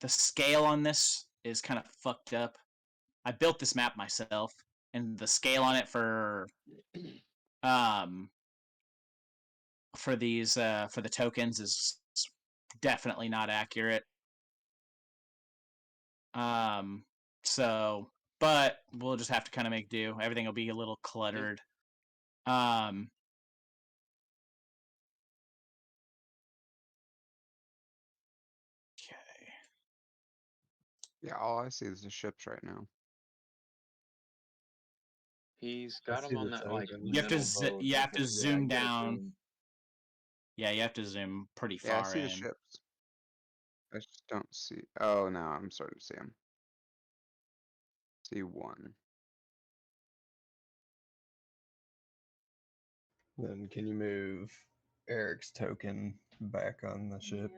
scale on this is kind of fucked up. I built this map myself, and the scale on it for these for the tokens is definitely not accurate. So, but we'll just have to kind of make do. Everything will be a little cluttered. Um, okay. Yeah, all I see is the ships right now. He's I got see him on the that like token. You have to middle boat. you have to Yeah, zoom you gotta down. zoom. Yeah, you have to zoom pretty Yeah, I far see the in. ships. I just don't see. Oh, now I'm starting to see them. See one. Then can you move Eric's token back on the ship?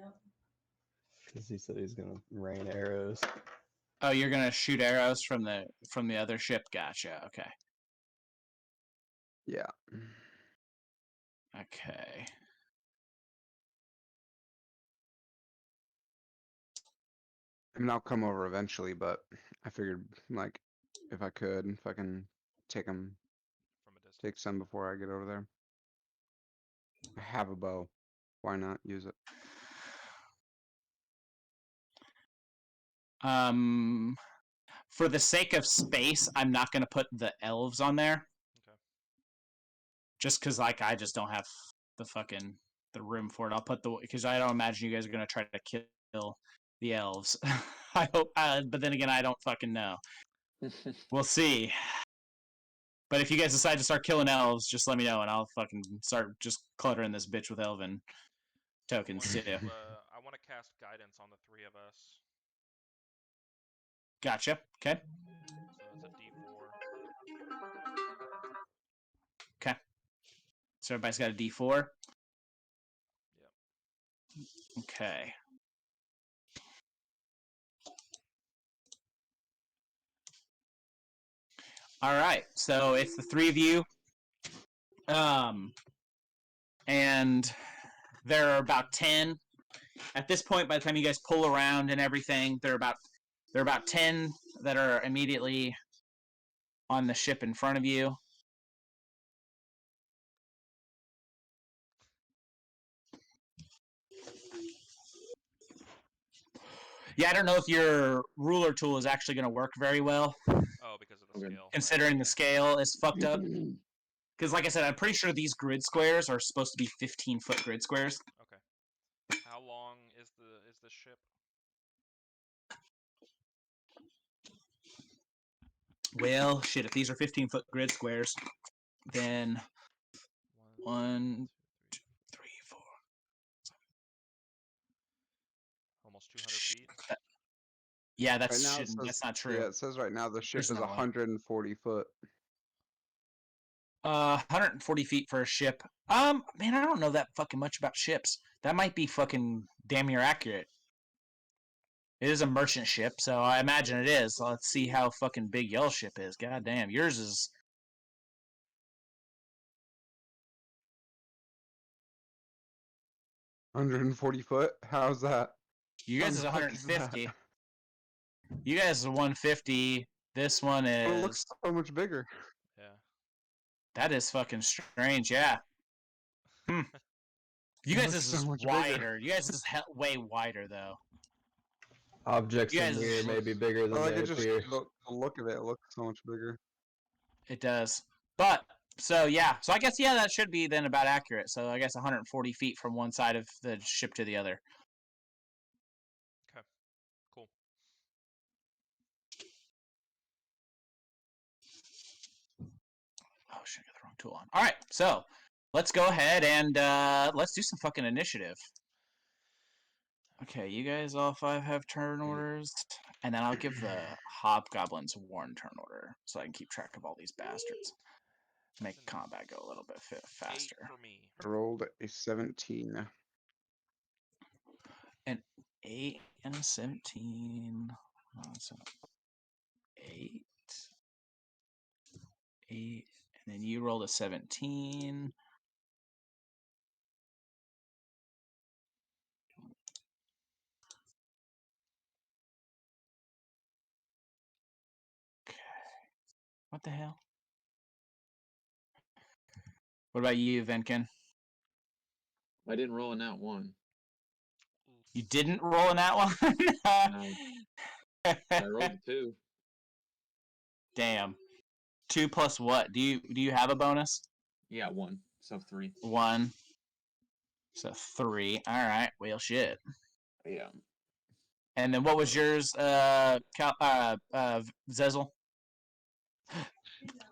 Because he said he's gonna rain arrows. Oh, you're gonna shoot arrows from the other ship. Gotcha. Okay. Yeah. Okay. I mean, I'll come over eventually, but I figured, like, if I can take them, From a distance. take some before I get over there. I have a bow. Why not use it? For the sake of space, I'm not gonna put the elves on there. Okay. Just because, like, I just don't have the room for it. I'll put because I don't imagine you guys are gonna try to kill the elves. I hope, but then again, I don't fucking know. We'll see. But if you guys decide to start killing elves, just let me know, and I'll fucking start just cluttering this bitch with elven tokens too. I want to cast guidance on the 3 of us. Gotcha. Okay. So that's a D4. Okay. So everybody's got a D4. Yep. Okay. All right. So it's the 3 of you. And there are about 10 at this point. By the time you guys pull around and everything, there are about 10 that are immediately on the ship in front of you. Yeah, I don't know if your ruler tool is actually going to work very well. Oh, because of the Okay. scale. Considering the scale is fucked up. Because, like I said, I'm pretty sure these grid squares are supposed to be 15-foot grid squares. Okay. How long is the ship? Well, shit, if these are 15-foot grid squares, then 1, 2, 3, 4. Almost 200 feet. Yeah, Right now it says, that's not true. yeah, it says right now the ship There's is no way. 140 foot. 140 feet for a ship. Man, I don't know that fucking much about ships. That might be fucking damn near accurate. It is a merchant ship, so I imagine it is. So let's see how fucking big y'all's ship is. God damn, yours is. 140 foot? How's that? You How guys the is fuck is that? 150. You guys is 150. This one It is. looks so much bigger. Yeah. That is fucking strange. Yeah. You It guys looks is so much wider. bigger. You guys is way wider though. Objects You in guys the air is- may be bigger I than like they it just appear. the look of it looks so much bigger. It does. But so yeah, so I guess that should be then about accurate. So I guess 140 feet from one side of the ship to the other. Okay. Cool. Oh shit, I got the wrong tool on. All right, so let's go ahead and let's do some fucking initiative. Okay, you guys all 5 have turn orders, and then I'll give the hobgoblins 1 turn order so I can keep track of all these bastards. Make An combat go a little bit 8 faster. for me. I rolled a 17. An 8 and a 17. So 8, 8, and then you rolled a 17. Okay. What the hell? What about you, Venkin? I didn't roll in that one. You didn't roll in that one? No, I rolled a 2. Damn. 2 plus what? Do you have a bonus? Yeah, 1. So 3. 1. So 3. All right. Well, shit. Yeah. And then what was yours, Zezel?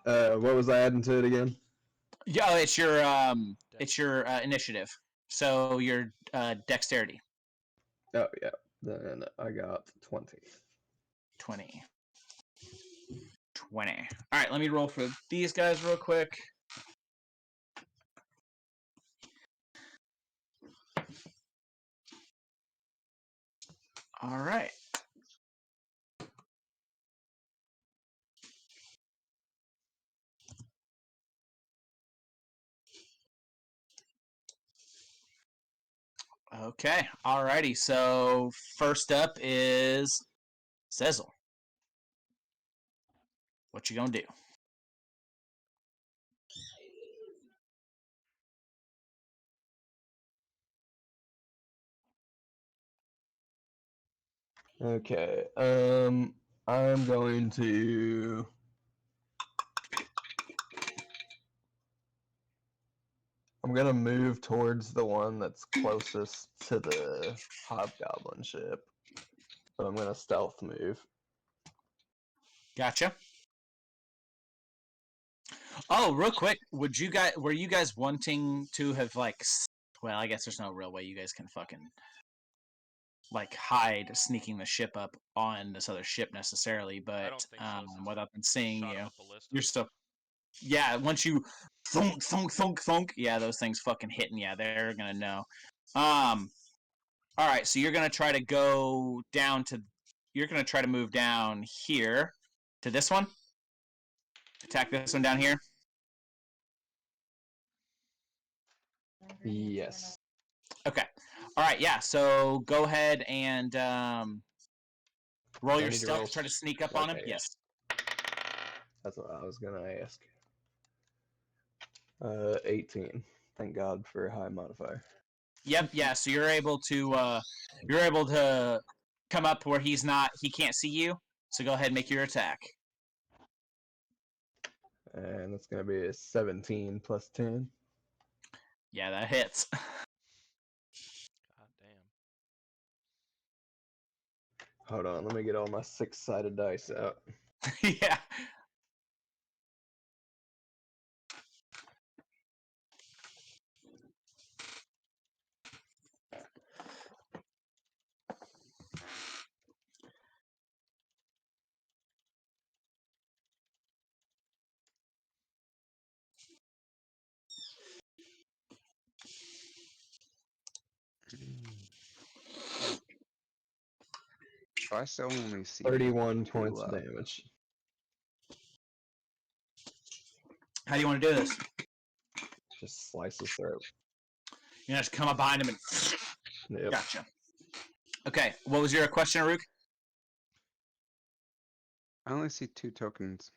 What was I adding to it again? Yeah, it's your initiative. So your dexterity. Oh yeah. Then I got 20. 20. 20. All right, let me roll for these guys real quick. All right. Okay. Alrighty. So first up is Cecil. What you gonna do? Okay. I'm going to. I'm gonna move towards the one that's closest to the Hobgoblin ship. So I'm gonna stealth move. Gotcha. Oh, real quick, were you guys wanting to have well, I guess there's no real way you guys can fucking hide sneaking the ship up on this other ship necessarily, but don't think so, since without them seeing shot you, him with ballistas. you're still once you thunk thunk thunk thunk, those things fucking hitting, they're gonna know. All right, so you're gonna try to move down here to this one. Attack this one down here. Yes. Okay. All right. Yeah. So go ahead and roll I your need to stealth. roll Try to sneak up on him. okay. Yes. That's what I was gonna ask. 18. Thank God for a high modifier. Yep. Yeah. So you're able to come up where he can't see you. So go ahead and make your attack. And that's gonna be a 17 plus 10. Yeah, that hits. God damn. Hold on, let me get all my 6-sided dice out. Yeah. So I still only see 31 2 points of left. damage. How do you want to do this? Just slice his throat. You just come up behind him and. Yep. Gotcha. Okay. What was your question, Aruk? I only see 2 tokens.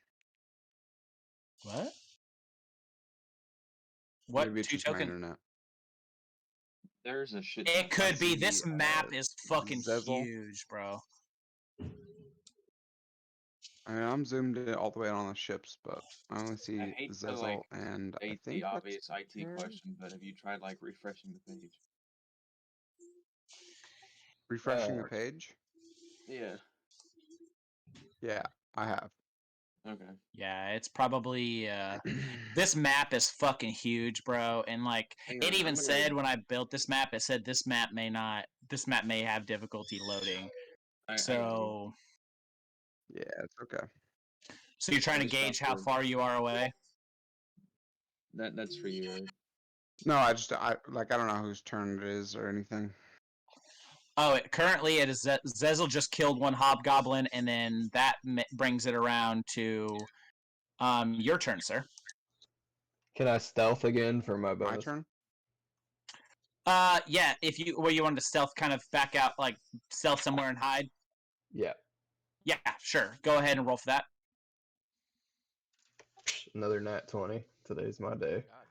What? What? Maybe it's 2 just my tokens? internet. There's a shit. ton. It could I be. see, This map is fucking Zezel. huge, bro. I mean, I'm zoomed in all the way on the ships, but I only see hate to, Zezel, and I State think the that's obvious IT Perry? question, but have you tried refreshing the page? Refreshing the page. Yeah. Yeah, I have. Okay. Yeah, it's probably this map is fucking huge, bro. And Hang it on, even I'm gonna- said when I built this map, it said this map may have difficulty loading. So Yeah, it's okay. so you're trying to just gauge how found far you are away? That's for you, right? No, I don't know whose turn it is or anything. Oh, currently it is Zezel just killed one hobgoblin, and then that brings it around to your turn, sir. Can I stealth again for my bonus? My turn. Yeah, if you wanted to stealth, kind of back out, stealth somewhere and hide. Yeah. Yeah, sure. Go ahead and roll for that. Another nat 20. Today's my day. God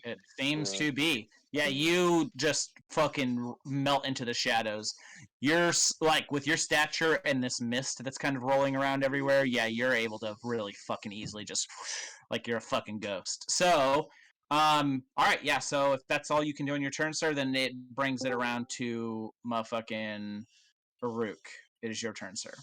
damn. It seems to be. Yeah, you just fucking melt into the shadows. You're with your stature and this mist that's kind of rolling around everywhere. Yeah, you're able to really fucking easily just you're a fucking ghost. So, all right, yeah. So if that's all you can do on your turn, sir, then it brings it around to motherfucking Farouk. It is your turn, sir.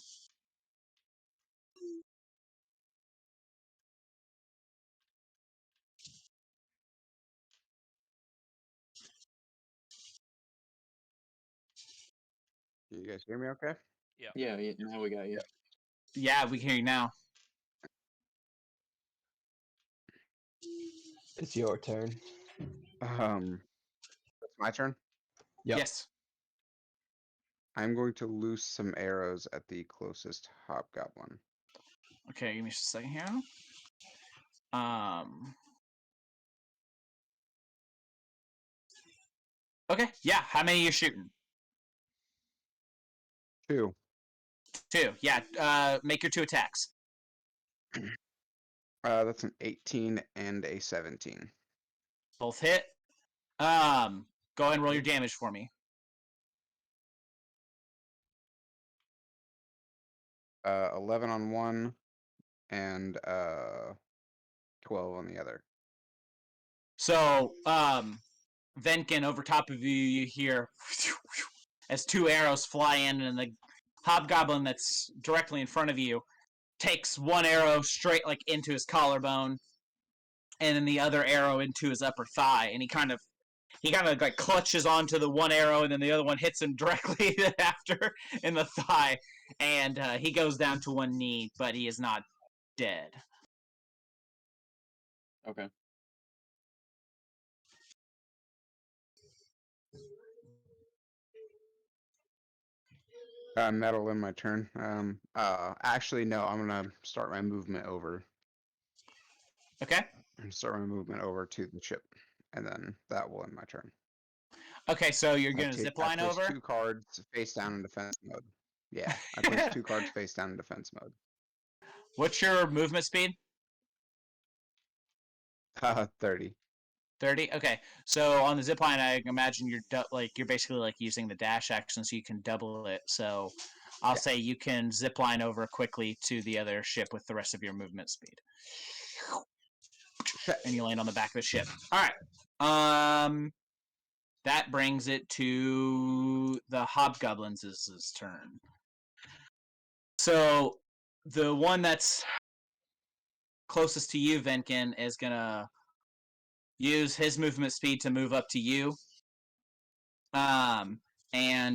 You guys hear me okay? Yeah, now we got you. Yeah, we can hear you now. It's your turn. That's my turn. Yep. Yes. I'm going to loose some arrows at the closest hobgoblin. Okay, give me just a second here. Okay, yeah. How many are you shooting? 2. 2. Yeah. Make your 2 attacks. That's an 18 and a 17. Both hit. Go ahead and roll your damage for me. 11 on one and 12 on the other. So, Venkin, over top of you, you hear as 2 arrows fly in, and the hobgoblin that's directly in front of you takes 1 arrow straight like into his collarbone, and then the other arrow into his upper thigh, and he kind of like clutches onto the 1 arrow, and then the other one hits him directly after in the thigh, and he goes down to 1 knee, but he is not dead. Okay. That'll end my turn. Actually, no, I'm gonna start my movement over. Okay. Start my movement over to the ship, and then that will end my turn. Okay, so you're gonna I zip line over. 2 cards face down in defense mode. Yeah, I place 2 cards face down in defense mode. What's your movement speed? 30. 30. Okay, so on the zip line, I imagine you're basically like using the dash action, so you can double it. So I'll say you can zip line over quickly to the other ship with the rest of your movement speed, and you land on the back of the ship. All right. That brings it to the hobgoblins' turn. So the one that's closest to you, Venkin, is gonna use his movement speed to move up to you. And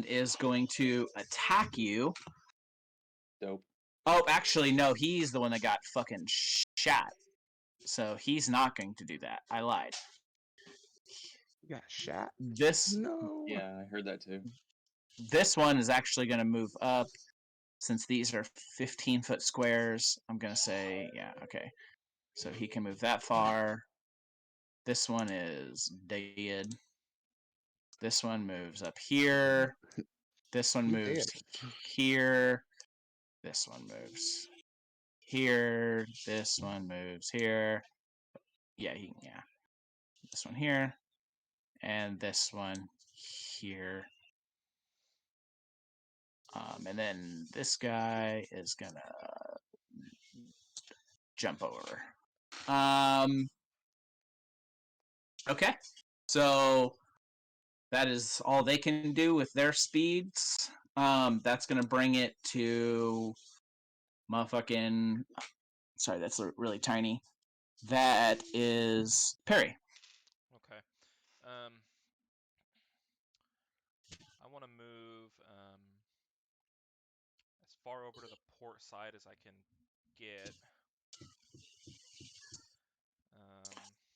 is going to attack you. Dope. Oh, actually, no, he's the one that got fucking shot. So he's not going to do that. I lied. You got shot? This No. Yeah, I heard that too. This one is actually going to move up. Since these are 15-foot squares, I'm going to say, yeah, okay. So he can move that far. This one is dead. This one moves up here. This one moves here. This one moves here. This one moves here. Yeah, yeah. This one here. And this one here. And then this guy is gonna jump over. Okay. So that is all they can do with their speeds. That's gonna bring it to motherfucking. Sorry, that's really tiny. That is Perry. Okay. I want to move as far over to the port side as I can get.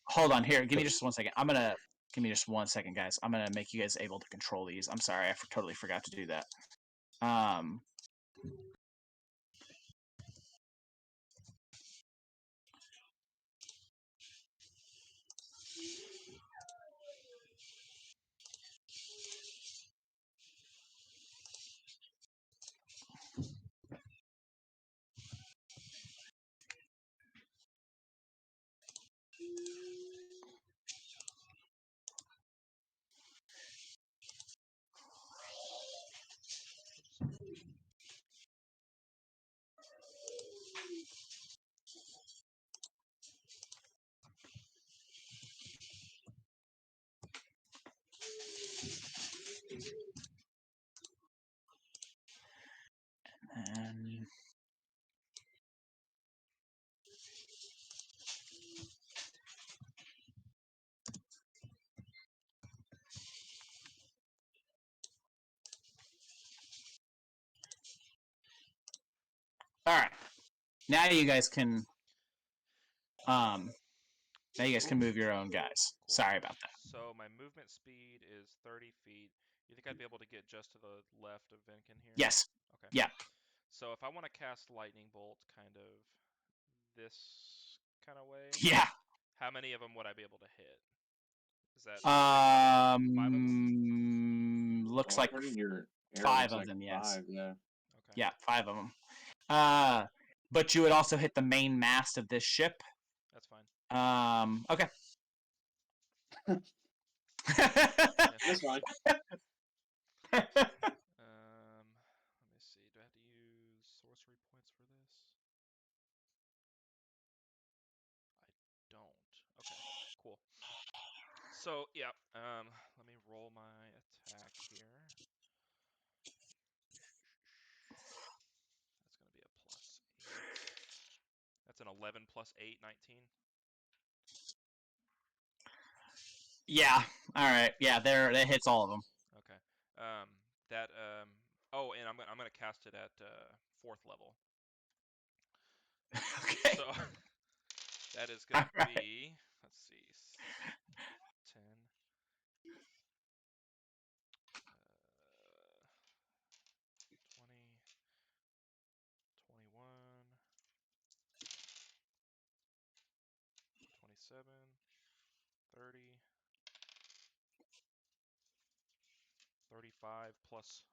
Hold on here. Give me just 1 second. Give me just 1 second, guys. I'm gonna make you guys able to control these. I'm sorry, I totally forgot to do that. And all right. Now you guys can move your own guys. Cool. Sorry about that. So my movement speed is 30 feet. You think I'd be able to get just to the left of Venkin here? Yes. Okay. Yeah. So if I want to cast Lightning Bolt kind of this kind of way, Yeah. how many of them would I be able to hit? Is that 6 of them? 5 of them? Looks Well, like according to your arrow, 5 looks of like them, yes. 5, yeah. Okay. Yeah, 5 of them. But you would also hit the main mast of this ship. That's fine. Okay. That's fine. Let me see. Do I have to use sorcery points for this? I don't. Okay, cool. So yeah, let me roll my attack here. That's gonna be a +8. That's an 11 plus 8, 19. Yeah. All right. Yeah, that hits all of them. Okay. That Oh, and I'm gonna cast it at 4th level. Okay. So that is gonna All right. be, let's see, 10. 20, 21, 27, 30, 35 plus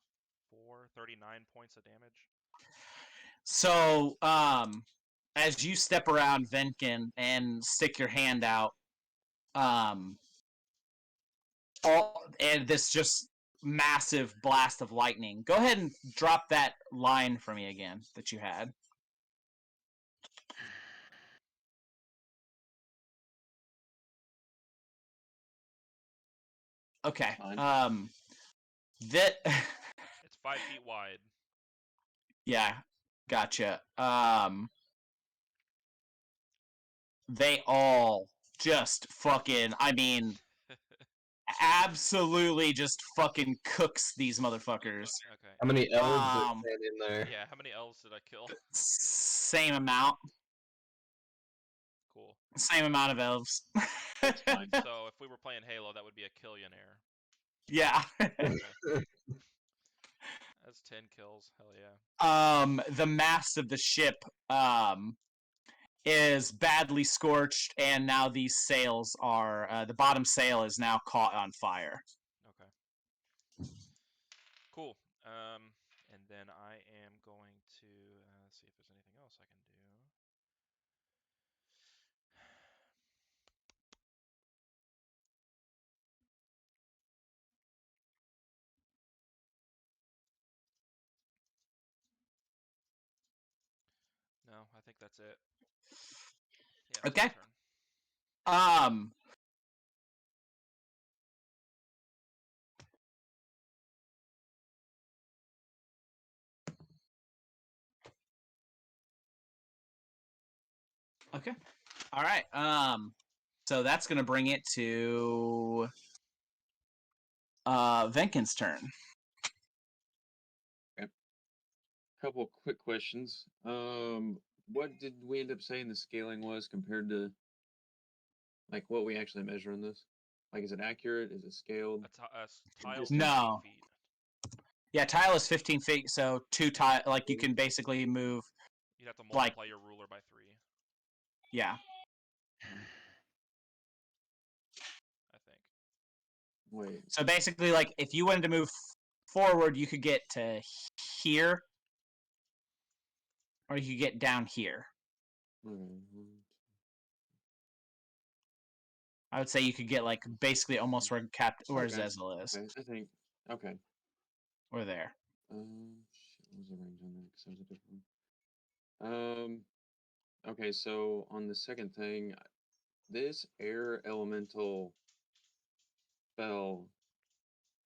4, 39 points of damage. So, as you step around Venkin and stick your hand out, and this just massive blast of lightning. Go ahead and drop that line for me again that you had. Okay. Fine. That. It's 5 feet wide. Yeah, gotcha. They all just fucking. I mean, absolutely just fucking cooks these motherfuckers. Okay. How many elves are Um, in there? Yeah, how many elves did I kill? Same amount. Cool. Same amount of elves. That's fine. So if we were playing Halo, that would be a killionaire. Yeah. That's 10 kills. Hell yeah. The mast of the ship is badly scorched, and now these sails are the bottom sail is now caught on fire. Okay. Cool. And then I am going to see if there's anything else I can do. No, I think that's it. Yeah, it's my Okay. turn. Okay. All right. So that's gonna bring it to Venkin's turn. Couple quick questions. What did we end up saying the scaling was compared to like what we actually measure in this? Like, is it accurate? Is it scaled? A tile's No. 15 feet. Yeah, tile is 15 feet, so 2 tile. Like you can basically move. You'd have to Like- multiply your ruler by 3, Yeah. I think. Wait. So basically, like if you wanted to move forward, you could get to here, or you could get down here. I would say you could get like basically almost where Okay. Zezel is, Okay, I think. Okay. or there. Shit, what was the range on that? Because there's a different one. Okay, so on the second thing, this air elemental spell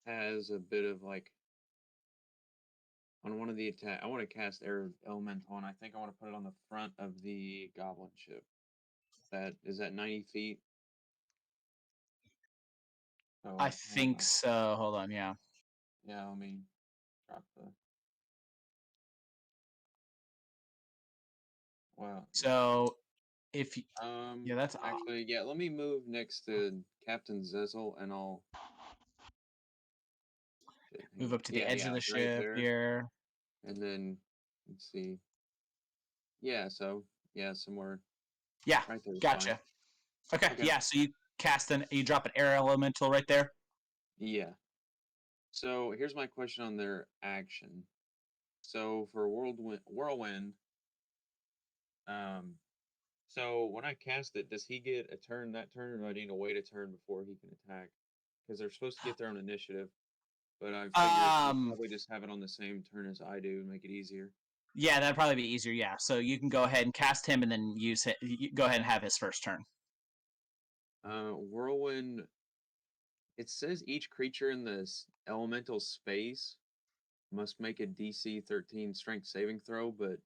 has a bit of like on one of the attack. I want to cast air elemental, and I think I want to put it on the front of the goblin ship. That is that 90 feet. So I think so. Hold on, yeah. Yeah, let me drop the. Well. So if you, yeah, that's actually, yeah. Let me move next to Captain Zezel, and I'll Move up to the Yeah, edge of the right ship there. here. And then let's see. Yeah, so yeah, somewhere Yeah, right there is gotcha. fine. Okay, yeah. So you drop an air elemental right there. Yeah. So here's my question on their action. So for whirlwind, so when I cast it, does he get a turn that turn, or do I need to wait a turn before he can attack? Because they're supposed to get their own initiative, but I figured they'll probably just have it on the same turn as I do and make it easier. Yeah, that'd probably be easier. Yeah, so you can go ahead and cast him, and then use it. Go ahead and have his first turn. Whirlwind. It says each creature in this elemental space must make a DC 13 strength saving throw, but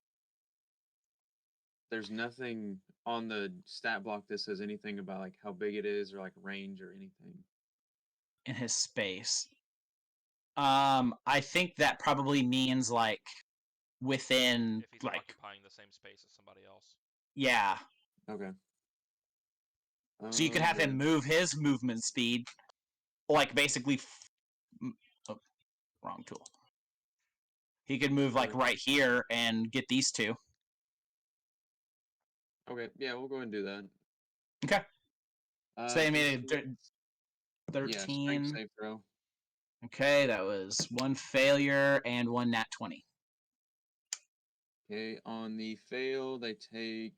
there's nothing on the stat block that says anything about like how big it is or like range or anything. In his space. I think that probably means like within If he's like occupying the same space as somebody else. yeah. Okay. So you could have him move his movement speed, like basically. Oh, wrong tool. He could move like right here and get these two. Okay, yeah, we'll go ahead and do that. Okay. So they made DC a 13. Yeah, strength save throw. Okay, that was one failure and one nat 20. Okay, on the fail, they take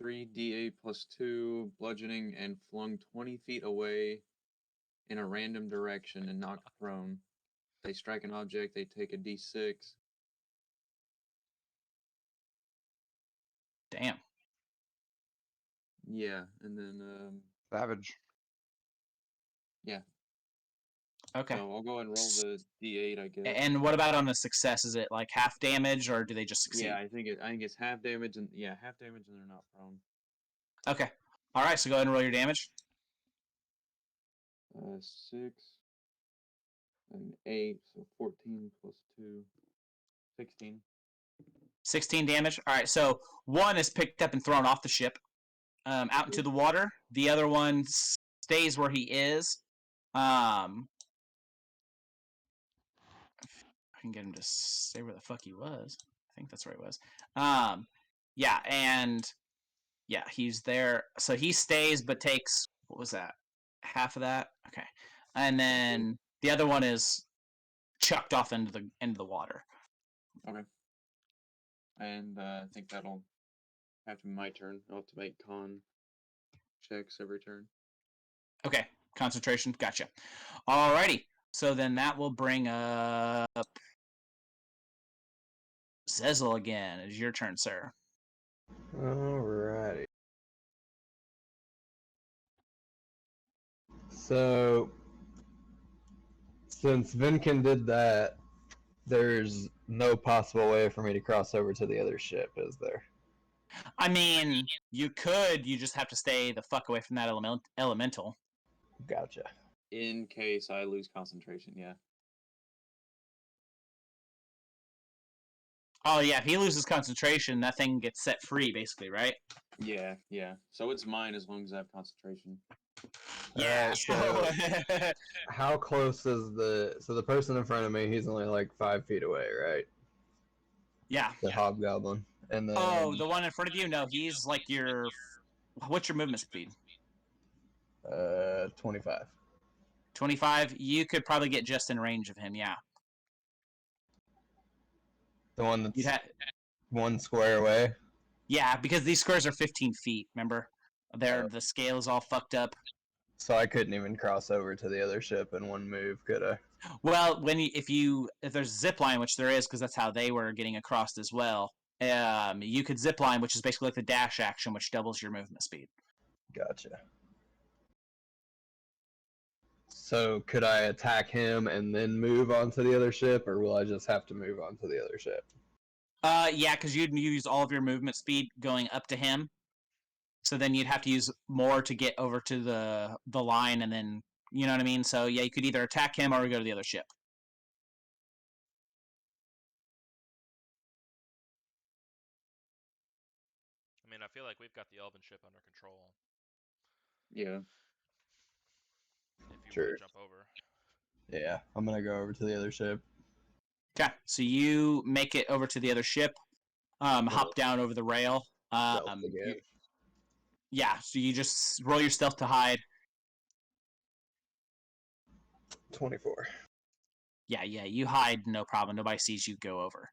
3d8 plus 2, bludgeoning, and flung 20 feet away in a random direction and knocked prone. They strike an object, they take a d6. Damn. Yeah, and then Savage. yeah. Okay. So I'll go ahead and roll the d8, I guess. And what about on a success? Is it like half damage, or do they just succeed? Yeah, I think it's half damage, and half damage, and they're not prone. Okay. All right. So go ahead and roll your damage. 6 and 8, so 14 plus 2, 16. 16 damage. All right. So one is picked up and thrown off the ship, out into the water. The other one stays where he is. I can get him to stay where the fuck he was. I think that's where he was. Yeah, and yeah, he's there. So he stays, but takes what was that? Half of that. Okay, and then the other one is chucked off into the water. Okay. And I think that'll have to be my turn. I'll have to make con checks every turn. Okay, concentration. Gotcha. Alrighty. So then that will bring up Zezel again. It's your turn, sir. Alrighty. So, since Vinkin did that, there's no possible way for me to cross over to the other ship, is there? I mean, you could. You just have to stay the fuck away from that elemental. Gotcha. In case I lose concentration, yeah. Oh yeah, if he loses concentration, that thing gets set free, basically, right? Yeah, yeah. So it's mine as long as I have concentration. Yeah. Alright, so how close is the person in front of me? He's only like 5 feet away, right? Yeah. The hobgoblin, and then Oh, the one in front of you? No, he's like your. What's your movement speed? 25. 25. You could probably get just in range of him. Yeah. The one that's You'd have. 1 square away. Yeah, because these squares are 15 feet. Remember, the scale is all fucked up. So I couldn't even cross over to the other ship in one move, could I? Well, if there's zip line, which there is, because that's how they were getting across as well. You could zip line, which is basically like the dash action, which doubles your movement speed. Gotcha. So could I attack him and then move on to the other ship, or will I just have to move on to the other ship? Yeah, because you'd use all of your movement speed going up to him. So then you'd have to use more to get over to the line, and then you know what I mean. So yeah, you could either attack him or go to the other ship. I mean, I feel like we've got the Elven ship under control. Yeah. If you Sure. want to jump over. Yeah, I'm gonna go over to the other ship. Okay, so you make it over to the other ship, hop down over the rail. Stealth again. Yeah, so you just roll your stealth to hide. 24. Yeah, you hide, no problem. Nobody sees you go over.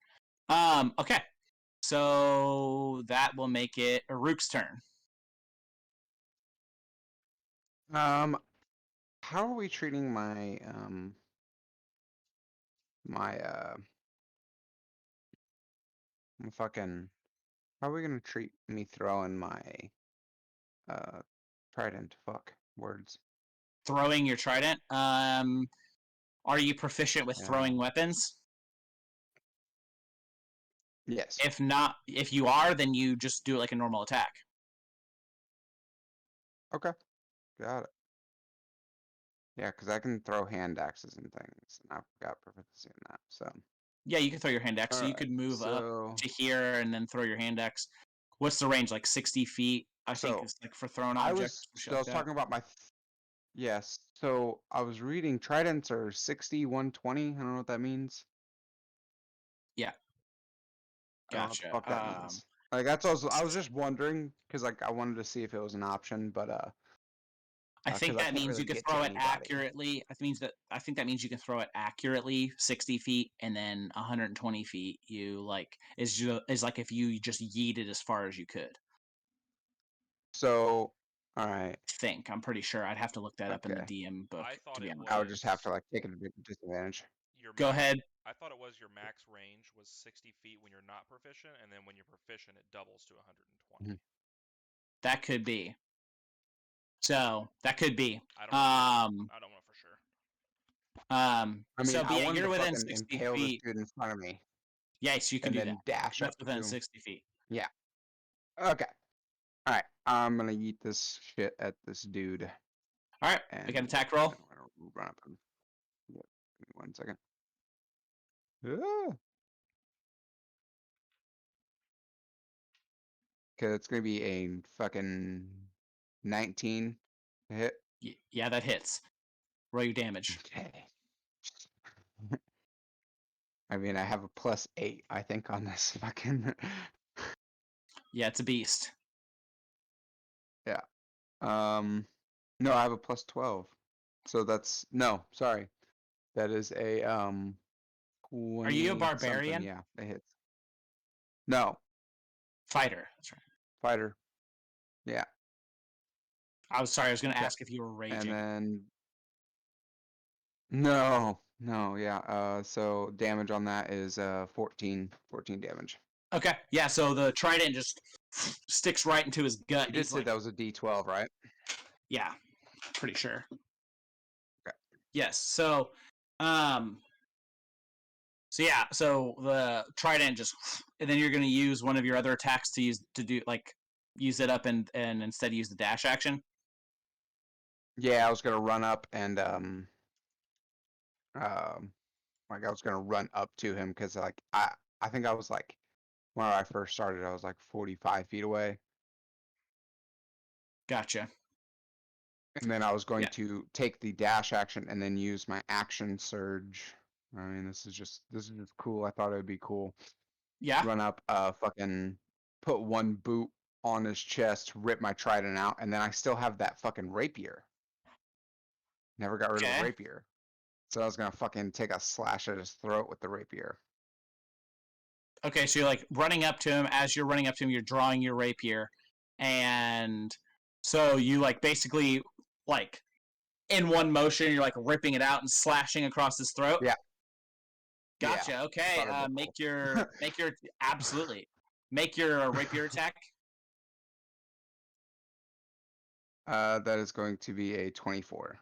Okay, so that will make it Rook's turn. How are we treating my my fucking? How are we gonna treat me throwing my trident? Fuck words. Throwing your trident. Are you proficient with Yeah. throwing weapons? Yes. If not, if you are, then you just do it like a normal attack. Okay. Got it. Yeah, because I can throw hand axes and things, and I've got proficiency in that. So. Yeah, you can throw your hand axe. So you could move up to here and then throw your hand axe. What's the range? Like 60 feet, I think, is like for thrown objects. I was talking about my. Yes. So I was reading tridents are 60, 120. I don't know what that means. Yeah. I don't know what the Gotcha. fuck that means. Like that's what I was just wondering because like I wanted to see if it was an option, but I think 'cause I that can't means really you can get to throw it anybody. accurately. I think that means you can throw it accurately 60 feet, and then 120 feet. You like is like if you just yeeted as far as you could. So, all right. I'm pretty sure. I'd have to look that up in the Okay. DM book. I thought To be it honest. I would just have to was like take a disadvantage. your Go max. ahead. I thought it was your max range was 60 feet when you're not proficient, and then when you're proficient, it doubles to 120. Mhm. That could be. So that could be. I don't know. I don't know for sure. I mean, So I wanted you're to within fucking 60 impale this feet. dude in front of me Yes, you can and do that. then dash That's up within to. 60 feet. Yeah. Okay. All right. I'm gonna eat this shit at this dude. All right, And we got an attack roll. I'm gonna run up him. Yep. Give me 1 second. Ah. Okay, it's gonna be a fucking 19 to hit. Yeah, that hits. Roll your damage. Okay. I mean, I have a +8, I think, on this fucking. Yeah, it's a beast. Yeah. No, I have a +12. So that's no, sorry. That is a 20 Are you a something. barbarian? Yeah, it hits. No, Fighter. That's right. fighter. Yeah. I was sorry. I was going to Okay. ask if you were raging. And then no, yeah. So damage on that is 14 damage. Okay. Yeah. So the trident just sticks right into his gut. You did say that was a D12, right? Yeah, pretty sure. Okay. Yes. So, so yeah. So the trident just, and then you're going to use one of your other attacks to use it up and instead use the dash action. Yeah, I was gonna run up and like I was gonna run up to him because like I think I was like when I first started I was like 45 feet away. Gotcha. And then I was going Yeah. to take the dash action and then use my action surge. I mean, this is just cool. I thought it would be cool. Yeah. Run up, fucking put one boot on his chest, rip my trident out, and then I still have that fucking rapier. Never got rid of the Okay. rapier. So I was gonna fucking take a slash at his throat with the rapier. Okay, so you're like running up to him. As you're running up to him, you're drawing your rapier, and so you like basically like in one motion, you're like ripping it out and slashing across his throat. Yeah. Gotcha. Yeah, Okay. thought it'd be Make cool. your absolutely make your rapier attack. That is going to be a 24.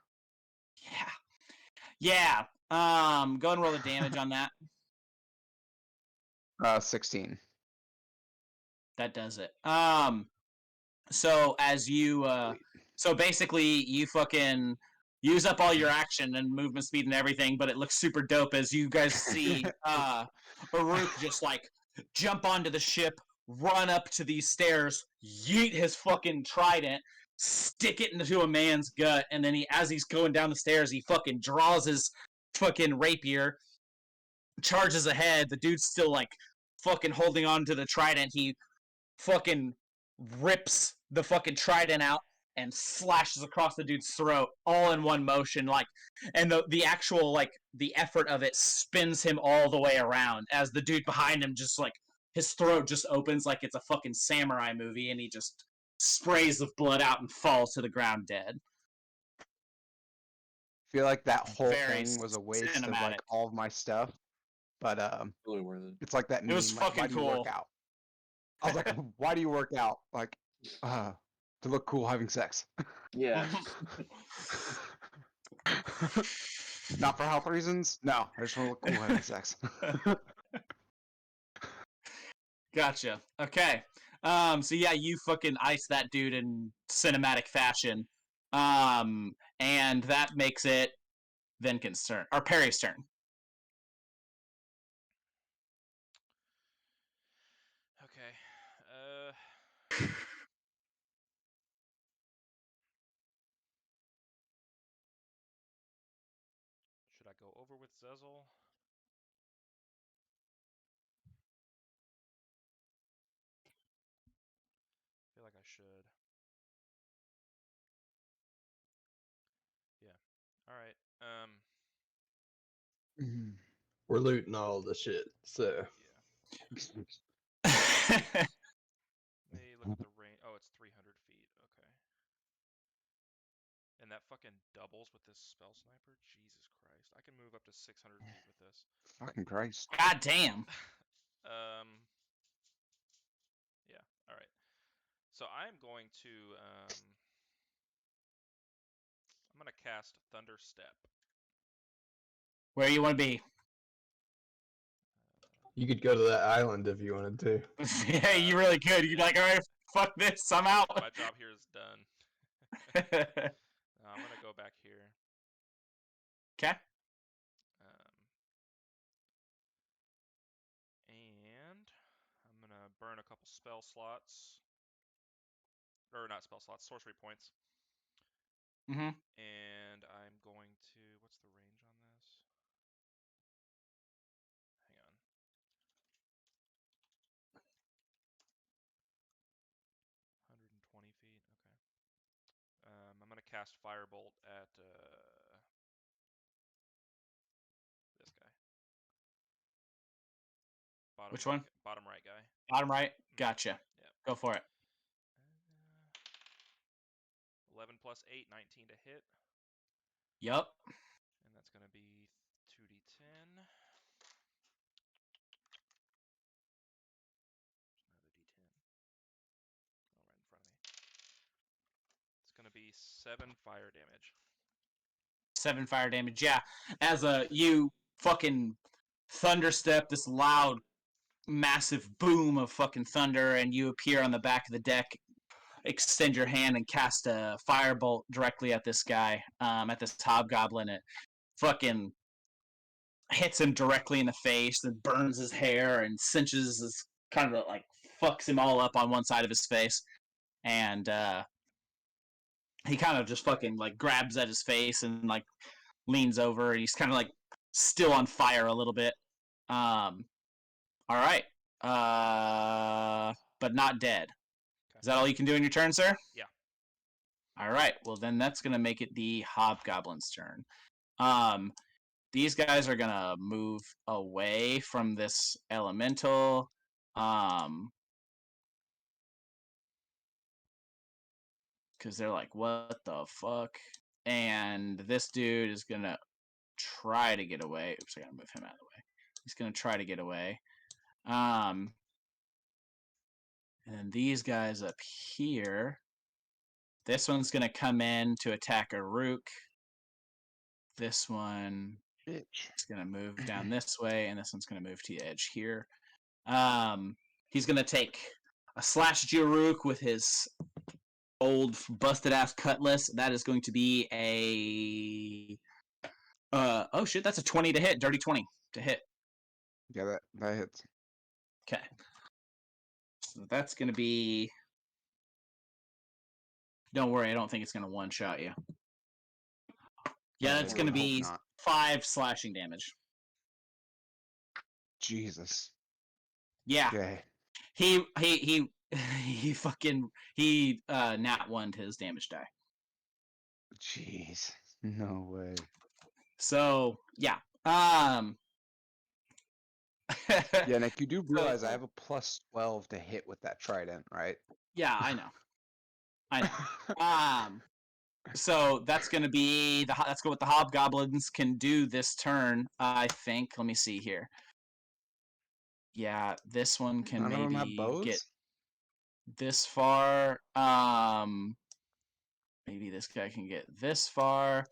Yeah. Go and roll the damage on that. 16. That does it. So as you so basically you fucking use up all your action and movement speed and everything, but it looks super dope as you guys see Aruk just like jump onto the ship, run up to these stairs, yeet his fucking trident, stick it into a man's gut, and then as he's going down the stairs, he fucking draws his fucking rapier, charges ahead. The dude's still like fucking holding on to the trident. He fucking rips the fucking trident out and slashes across the dude's throat all in one motion, like, and the actual like the effort of it spins him all the way around as the dude behind him just like his throat just opens like it's a fucking samurai movie, and he just sprays of blood out and falls to the ground dead. I feel like that whole Very thing was a waste of cinematic. like all of my stuff, but Totally worth it. it's like that It meme. was Like, why fucking do you work cool. out? I was like, why do you work out? Like, to look cool having sex. Yeah. Not for health reasons. No, I just want to look cool having sex. Gotcha. Okay. So yeah, you fucking ice that dude in cinematic fashion. And that makes it Venkin's turn. Or Perry's turn. Okay. Should I go over with Zezel? I feel like I should. Yeah. All right. We're looting all the shit, so. Yeah. Let me look at the range. Oh, it's 300 feet. Okay. And that fucking doubles with this spell sniper? Jesus Christ. I can move up to 600 feet with this. Fucking Christ. God damn. Yeah. All right. So I'm going to I'm going to cast Thunder Step. Where you want to be? You could go to that island if you wanted to. Yeah, you really could. You'd be like, all right, fuck this, I'm out. My job here is done. I'm going to go back here. Okay. And I'm going to burn a couple spell slots. Or not spell slots, sorcery points. Mm-hmm. And I'm going to... What's the range on this? Hang on. feet. Okay. I'm going to cast Firebolt at this guy. Which one? Bottom right guy. Bottom right? Gotcha. Yep. Go for it. 11 plus 8, 19 to hit. Yup. And that's going to be 2d10. There's another d10. Oh, right in front of me. It's going to be 7 fire damage. 7 fire damage. Yeah. As you fucking thunderstep, this loud, massive boom of fucking thunder, and you appear on the back of the deck, extend your hand and cast a firebolt directly at this guy, at this hobgoblin. It fucking hits him directly in the face and burns his hair and cinches his, kind of like fucks him all up on one side of his face. And he kind of just fucking like grabs at his face and like leans over, and he's kind of like still on fire a little bit. All right. But not dead. Okay. Is that all you can do in your turn, sir? Yeah. All right. Well, then that's gonna make it the hobgoblin's turn. These guys are gonna move away from this elemental. Because they're like, what the fuck? And this dude is gonna try to get away. Oops, I gotta move him out of the way. He's gonna try to get away. And then these guys up here. This one's gonna come in to attack Aruk. This one Bitch. is gonna move down this way, and this one's gonna move to the edge here. He's gonna take a slash at Aruk with his old busted ass cutlass. That is going to be a oh shit, that's a 20 to hit. Dirty 20 to hit. Yeah, that hits. Okay. So that's gonna be, don't worry, I don't think it's gonna one shot you. Yeah, that's I gonna would be hope not. 5 slashing damage. Jesus. Yeah. Okay. He nat 1'd his damage die. Jeez. No way. So yeah. Yeah, Nick, you do So- realize I have a plus 12 to hit with that trident, right? Yeah, I know. So that's gonna be that's what the hobgoblins can do this turn. I think. Let me see here. Yeah, this one can None of them have maybe bows? get this far. Maybe this guy can get this far.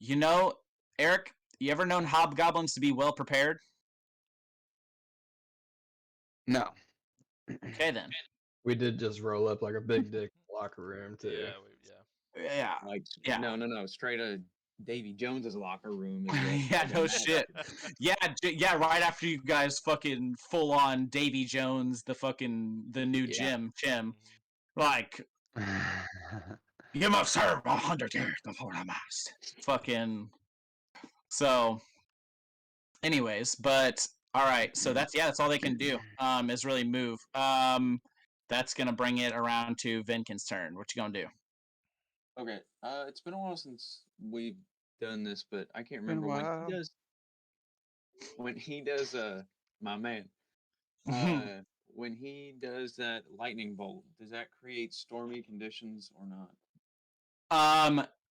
You know, Eric, you ever known hobgoblins to be well prepared? No. Okay, then. We did just roll up like a big dick locker room too. Yeah. Like, Yeah. no, straight out of Davy Jones's locker room. Is what Yeah, no fucking shit. Yeah, right after you guys fucking full on Davy Jones, the new Yeah. Jim. Like, you must serve 100 years before the mast. Fucking. So, anyways, but all right. So that's all they can do. Is really move. That's gonna bring it around to Vinkin's turn. What you gonna do? Okay. It's been a while since we've done this, but I can't Been a remember while. when he does my man. When he does that lightning bolt, does that create stormy conditions or not?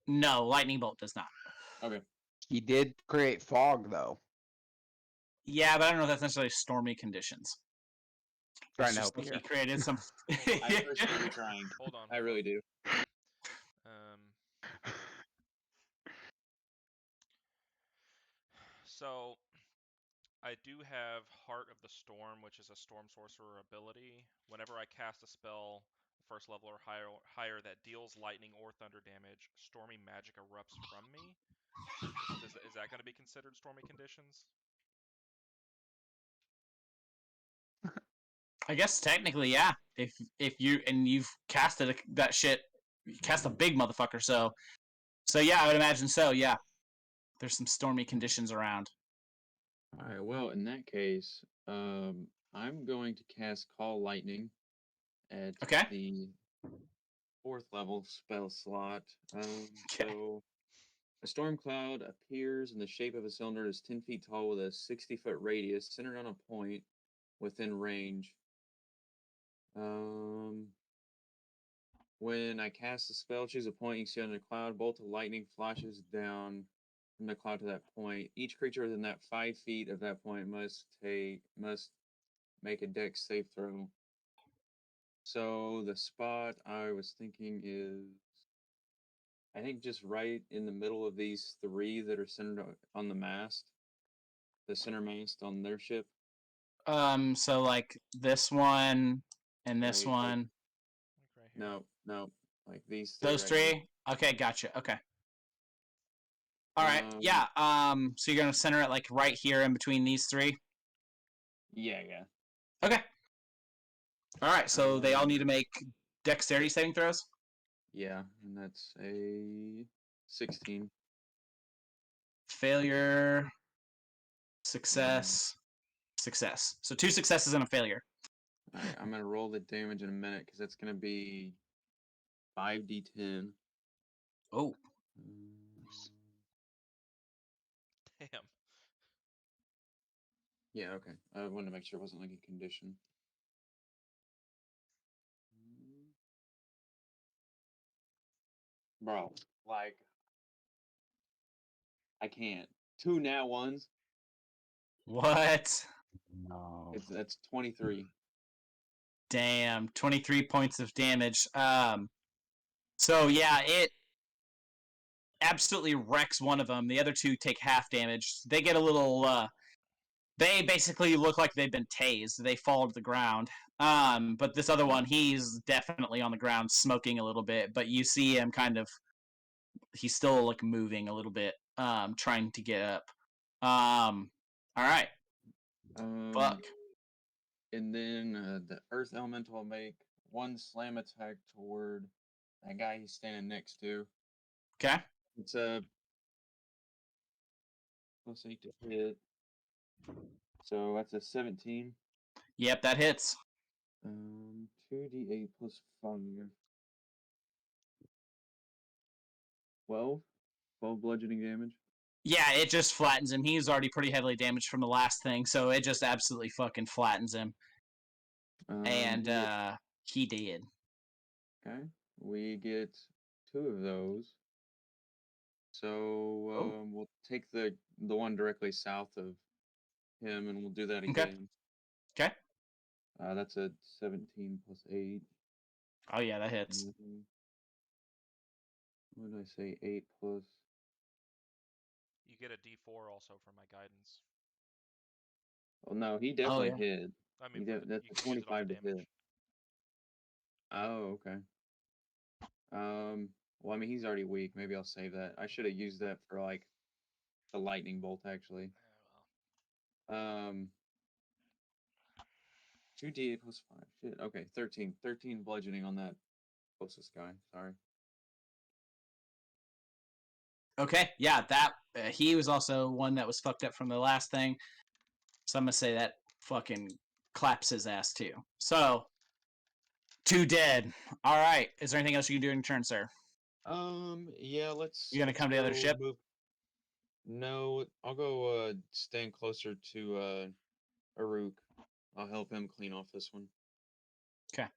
No, lightning bolt does not. Okay. He did create fog, though. Yeah, but I don't know if that's necessarily stormy conditions. Trying It's to just help you like he here. created some. I appreciate you trying. Hold on. I really do. So I do have Heart of the Storm, which is a Storm Sorcerer ability. Whenever I cast a spell, first level or higher that deals lightning or thunder damage, stormy magic erupts from me. Is that going to be considered stormy conditions? I guess technically, yeah. If you've casted that shit, you cast a big motherfucker. So yeah, I would imagine so. Yeah, there's some stormy conditions around. All right. Well, in that case, I'm going to cast Call Lightning at Okay. the 4th level spell slot. Okay. So a storm cloud appears in the shape of a cylinder that is 10 feet tall with a 60-foot radius, centered on a point within range. When I cast the spell, choose a point you see on the cloud. A bolt of lightning flashes down from the cloud to that point. Each creature within that 5 feet of that point must make a dex save throw. So the spot I was thinking is, I think just right in the middle of these 3 that are centered on the mast, the center mast on their ship. So like this one and this Right, like- one. Like right here. No, like these 3. Those right here. 3. Okay, gotcha. Okay. All right. Um, Yeah. So you're gonna center it like right here in between these 3. Yeah. Okay. All right. So they all need to make dexterity saving throws. Yeah, and that's a 16. Failure. Success. Success. So 2 successes and a failure. Alright, I'm gonna roll the damage in a minute because that's gonna be 5d10. Oh. Damn. Yeah, okay. I wanted to make sure it wasn't like a condition. Bro, like, I can't. 2 nat ones. What? No. That's 23. Damn. 23 points of damage. So yeah, it absolutely wrecks one of them. The other 2 take half damage. They get a little. They basically look like they've been tased. They fall to the ground. But this other one, he's definitely on the ground, smoking a little bit. But you see him kind of. He's still like moving a little bit, trying to get up. All right. Fuck. And then the Earth Elemental will make 1 slam attack toward that guy he's standing next to. Okay. It's a plus 8 to hit. So that's a 17. Yep, that hits. 2d8 plus 5. 12. 12 bludgeoning damage. Yeah, it just flattens him. He's already pretty heavily damaged from the last thing, so it just absolutely fucking flattens him. And he did. Okay. We get 2 of those. So we'll take the one directly south of him, and we'll do that again. Okay. That's a 17 plus 8. Oh yeah, that hits. What did I say? 8 plus. You get a D4 also for my guidance. Oh no, he definitely yeah. hit. I mean, That's you a can use it on 25 the to damage. hit. Oh, okay. Well, I mean, he's already weak. Maybe I'll save that. I should have used that for like the lightning bolt, actually. Well. 2d8 plus 5. Shit. Okay, 13. 13 bludgeoning on that closest guy. Sorry. Okay, yeah, that he was also one that was fucked up from the last thing. So I'm gonna say that fucking claps his ass too. So 2 dead. All right. Is there anything else you can do in your turn, sir? Yeah. Let's. You gonna come to the other ship? Move. No, I'll go. Stand closer to Aruk. I'll help him clean off this one. Okay.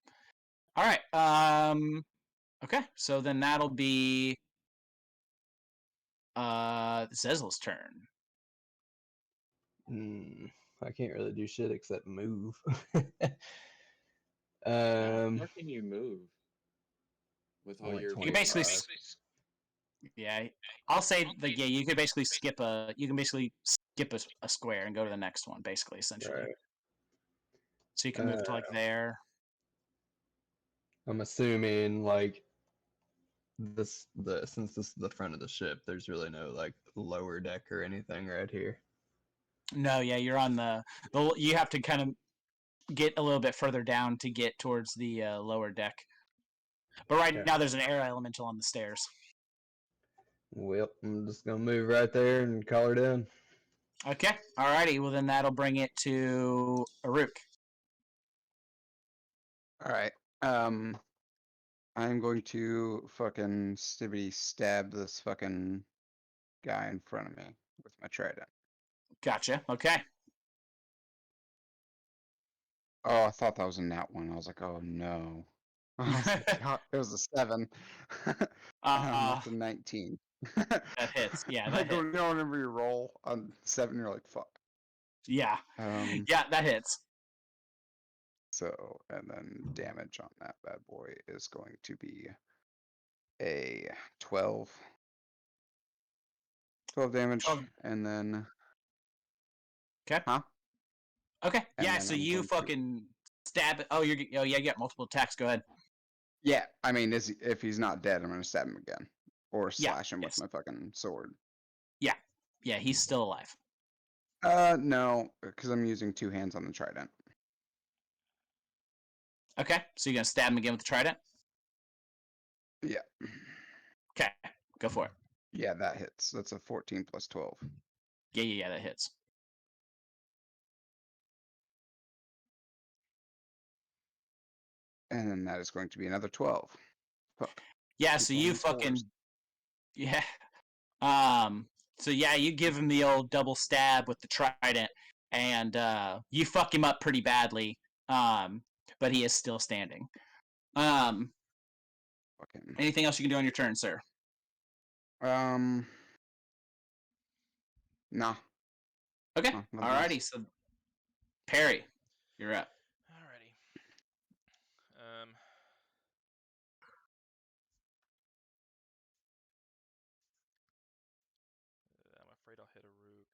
All right. Okay. So then that'll be Zezel's turn. I can't really do shit except move. How far can you move with all Only your? You can basically 25. yeah, I'll say yeah, you could basically skip a square and go to the next one, basically, essentially. Right. So you can move to like there. I'm assuming like since this is the front of the ship, there's really no like lower deck or anything right here. No, yeah, you're on the you have to kind of get a little bit further down to get towards the lower deck. But right now there's an air elemental on the stairs. Well, I'm just gonna move right there and call her down. Okay, alrighty. Well, then that'll bring it to Aruk. All right. I'm going to fucking stibbity stab this fucking guy in front of me with my trident. Gotcha. Okay. Oh, I thought that was a nat one. I was like, oh no. I was like, God, it was a 7. That's a 19. That hits. Yeah, I that go, hits. no, whenever you roll on 7, you're like, fuck. Yeah. Yeah, that hits. So, and then damage on that bad boy is going to be a 12. 12 damage, 12. and then... Okay. Huh? Okay. And yeah, then so I'm you going to- fucking stab it. Oh, yeah, you get multiple attacks. Go ahead. Yeah, I mean, if he's not dead, I'm going to stab him again. Or Yeah, slash him yes. with my fucking sword. Yeah, he's still alive. No, because I'm using 2 hands on the trident. Okay, so you're going to stab him again with the trident? Yeah. Okay, go for it. Yeah, that hits. That's a 14 plus 12. Yeah, that hits. And then that is going to be another 12. Fuck. Yeah, Keep so on you these fours. fucking... Yeah. So yeah, you give him the old double stab with the trident, and you fuck him up pretty badly. But he is still standing. Fucking. Anything else you can do on your turn, sir? Nah. Okay. No, nothing Alrighty. else. So Perry, you're up. Alrighty. I'm afraid I'll hit a rook.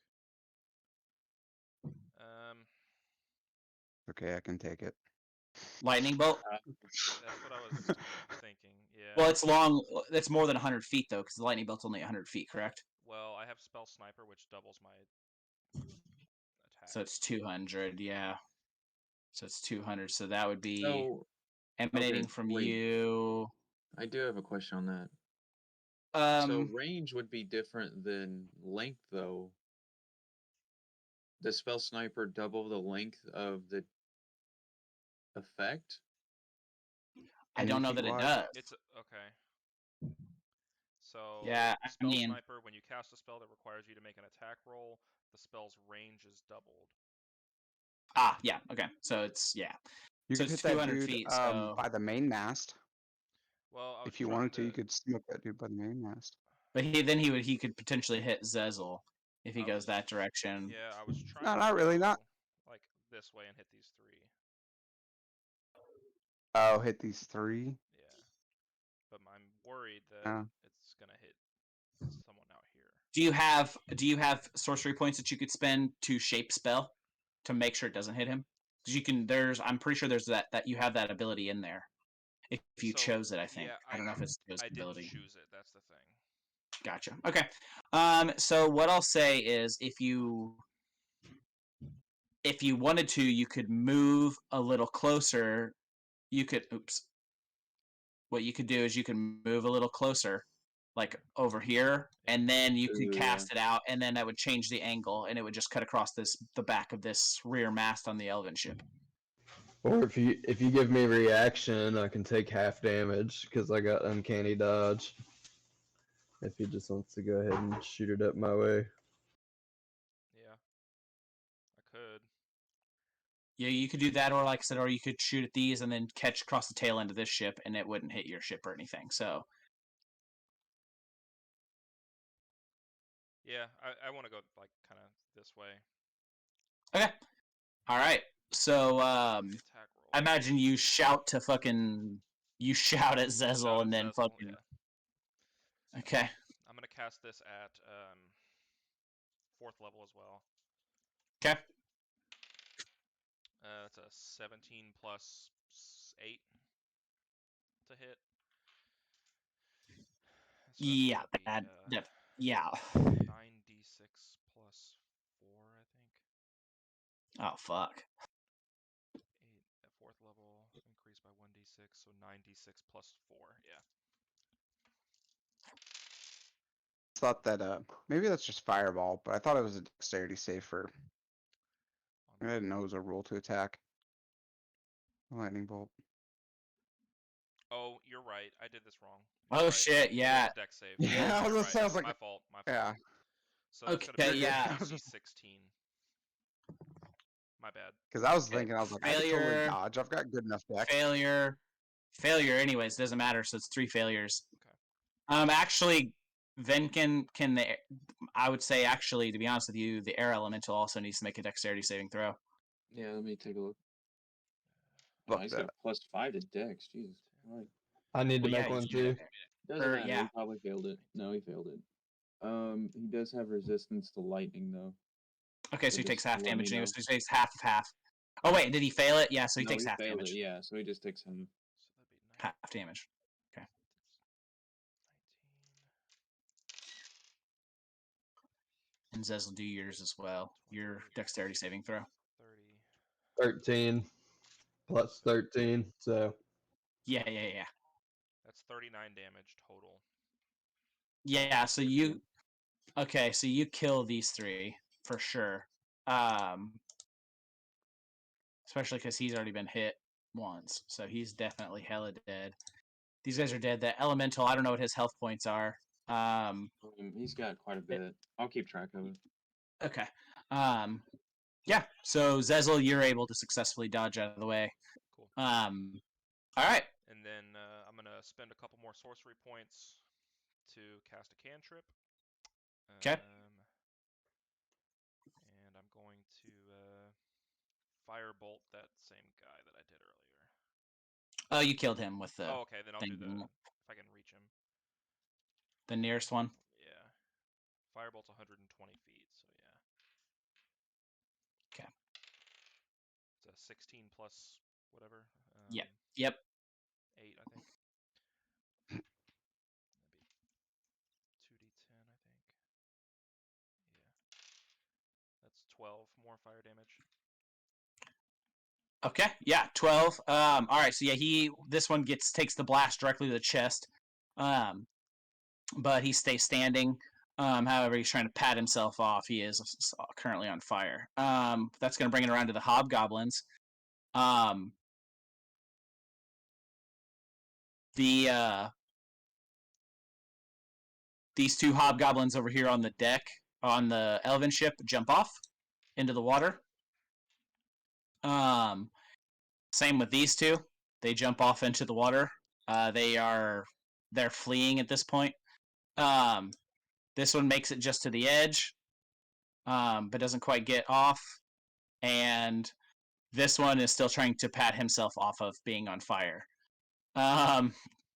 Okay, I can take it. Lightning bolt. That's what I was thinking. Yeah. Well, it's long. It's more than 100 feet though, because the lightning bolt's only 100 feet, correct? Well, I have spell sniper, which doubles my attack. So it's 200. Yeah. So it's 200. So that would be So, emanating okay, from wait. you. I do have a question on that. So range would be different than length, though. the spell sniper double the length of the effect? I don't know that it does. It's okay. So Yeah, I spell mean- sniper, when you cast a spell that requires you to make an attack roll, the spell's range is doubled. Yeah, okay. So it's You So could it's hit that 200 dude feet, so by the main mast. Well, I was If you trying wanted to, to. you could smoke that dude by the main mast. but he could potentially hit Zezel if he I goes was- that direction. Yeah, I was trying No, to not really, go, not- like this way and hit these three. Oh, hit these 3. Yeah, but I'm worried that Oh. it's gonna hit someone out here. Do you have sorcery points that you could spend to shape spell to make sure it doesn't hit him? Because you can. I'm pretty sure there's that you have that ability in there. If you So, chose it, I think. yeah, I don't know if it's a chosen I didn't ability. choose it. That's the thing. Gotcha. Okay. So what I'll say is if you wanted to, you could move a little closer. You could What you could do is you can move a little closer, like over here, and then you could Ooh, cast it out, and then that would change the angle, and it would just cut across the back of this rear mast on the Elven ship. Or if you give me reaction, I can take half damage because I got uncanny dodge. If he just wants to go ahead and shoot it up my way. Yeah, I could. Yeah, you could do that, or like I said, or you could shoot at these and then catch across the tail end of this ship, and it wouldn't hit your ship or anything. So Yeah, I want to go like kind of this way. okay, all right. So The attack roll. I imagine you shout at Shout Zezel, at and then Zezel, fucking yeah. okay. I'm gonna cast this at 4th level as well. Okay. It's a 17 plus 8 to hit. So Yeah, that's gonna be, yeah. 9d6 plus 4, I think. Oh fuck. 8 at 4th level, increased by 1d6, so 9d6 plus 4. Yeah. Thought that maybe that's just fireball, but I thought it was a dexterity save for. I didn't know it was a rule to attack. Lightning bolt. Oh, you're right. I did this wrong. Oh You're right. shit, It yeah. is a dex save. Yeah, I was You're gonna say, I was like, my fault. My fault. yeah. So that's Okay, gonna be yeah. DC 16. My bad. Because I was thinking, I was like, I could totally Failure. dodge. I've got good enough dex. Failure. Anyways, doesn't matter. So it's 3 failures. Okay. Actually, Venkin I would say actually, to be honest with you, the air elemental also needs to make a dexterity saving throw. Yeah, let me take a look. Fuck He's that. got +5 to Dex. Jesus. Right. I need to Well, make yeah, one you made too. Doesn't matter. yeah. He probably failed it. No, he failed it. He does have resistance to lightning though. Okay, so he just takes half let me damage anyway. know. So he takes half of half. Oh wait, did he fail it? Yeah, so he No, takes he half failed damage. it. Yeah, so he just takes half. So that'd be Half damage. Okay. 19, And Zez will do yours as well. Your 28. dexterity saving throw. 30. 13 plus 13, so Yeah. That's 39 damage total. Yeah, so so you kill these 3 for sure. Especially because he's already been hit once, so he's definitely hella dead. These guys are dead. The elemental, I don't know what his health points are. He's got quite a bit. I'll keep track of it. Okay. Yeah. So Zezel, you're able to successfully dodge out of the way. Cool. All right. And then I'm gonna spend a couple more sorcery points to cast a cantrip. Okay. And I'm going to firebolt that same guy that I did earlier. Oh, you killed him with the okay, then I'll do the if I can reach him. The nearest one. Yeah. Firebolt's 120 feet, so yeah. Okay. It's a 16 plus whatever. Yep. 8, I think. That'd be 2d10, I think. Yeah. That's 12 more fire damage. Okay. Yeah. 12. All right. So yeah, this one takes the blast directly to the chest. But he stays standing. However, he's trying to pat himself off. He is currently on fire. That's going to bring it around to the hobgoblins. These two hobgoblins over here on the deck on the elven ship jump off into the water. Same with these two. They jump off into the water. They're fleeing at this point. This one makes it just to the edge, but doesn't quite get off. And this one is still trying to pat himself off of being on fire.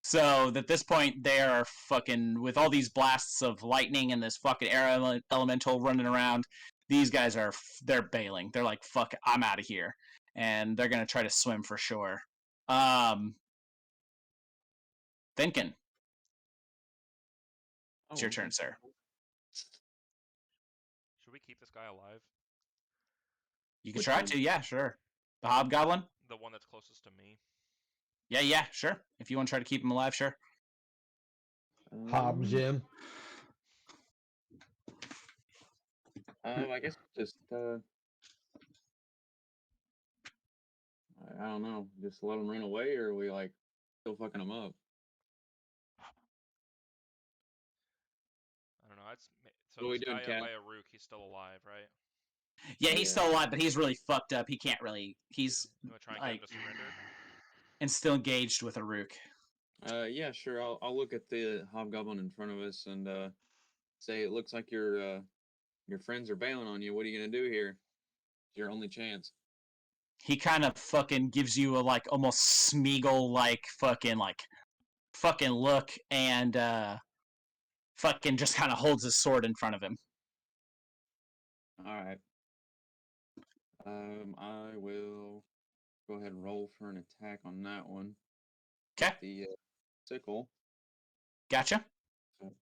So at this point, they are fucking with all these blasts of lightning and this fucking air elemental running around. These guys they're bailing. They're like, "Fuck, I'm out of here," and they're gonna try to swim for shore. Thinking, it's your turn, sir. Should we keep this guy alive? You can Which try one? to, yeah, sure. The hobgoblin, The one that's closest to me. yeah, sure. If you want to try to keep him alive, sure. Hob Jim. I guess just I don't know, just let him run away, or are we like still fucking him up? I don't know. So What are we this doing, guy Cat? by Aruk, he's still alive, right? Yeah, he's Yeah. still alive, but he's really fucked up. He can't really. He's You want to try and like get him to surrender? and still engaged with Aruk. Yeah, sure. I'll look at the hobgoblin in front of us and say it looks like your friends are bailing on you. What are you gonna do here? It's your only chance. He kind of fucking gives you a like almost Smeagol like fucking look and fucking just kind of holds his sword in front of him. All right. I will go ahead and roll for an attack on that one. Okay, With the sickle. gotcha. So.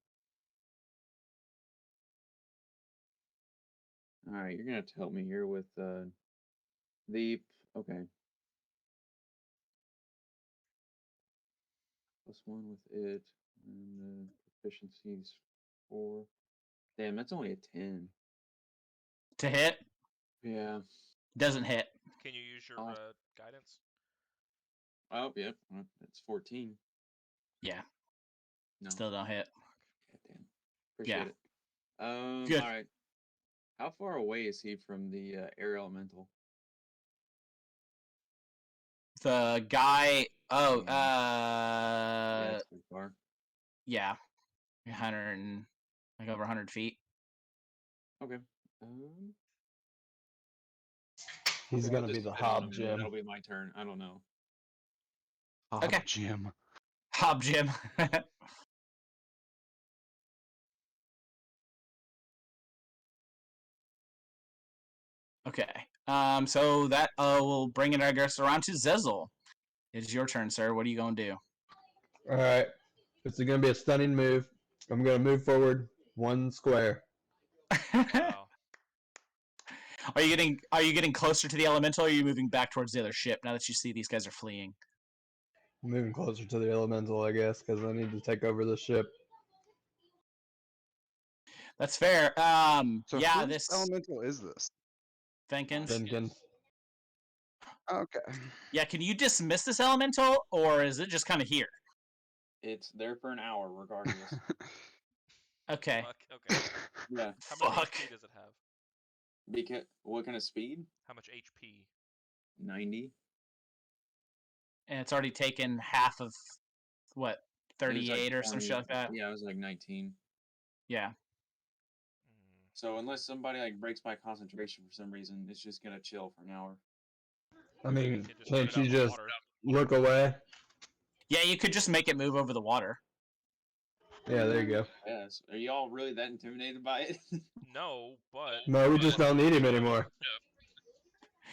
All right, you're gonna have to help me here with the okay. +1 with it, and the proficiency's 4. Damn, that's only a 10. To hit, Yeah. doesn't hit. Can you use your guidance? Oh, yep. That's 14. Yeah, No. still don't hit. Goddamn. Appreciate it. Good. All right. How far away is he from the air elemental? The guy. Oh, Yeah, it's too far. yeah, 100 like over 100 feet. Okay. He's Okay, I'll gonna be just the spit on Hob him, and Jim. That'll be my turn. I don't know. Hob Okay. Jim. Hob Jim. Okay. So that will bring it, I guess, around to Zezel. It is your turn, sir. What are you going to do? All right. It's gonna be a stunning move. I'm gonna move forward 1 square. Wow. Are you getting closer to the elemental, or are you moving back towards the other ship now that you see these guys are fleeing? I'm moving closer to the elemental, I guess, because I need to take over the ship. That's fair. So Yeah, whose this elemental is this? Thinking. Thinking. Okay. Yeah, can you dismiss this elemental, or is it just kind of here? It's there for an hour, regardless. Okay. Fuck. Okay. Yeah. How much Fuck. HP does it have? Because what kind of speed? How much HP? 90. And it's already taken half of what, It was like 38 or some 20. shit like that. Yeah, it was like 19. Yeah. Mm, So unless somebody like breaks my concentration for some reason, it's just gonna chill for an hour. I mean, can't just put can't it out you in the just water. look away? Yeah, you could just make it move over the water. Yeah, there you go. Yes. Are y'all really that intimidated by it? No, but No, we just don't need him anymore.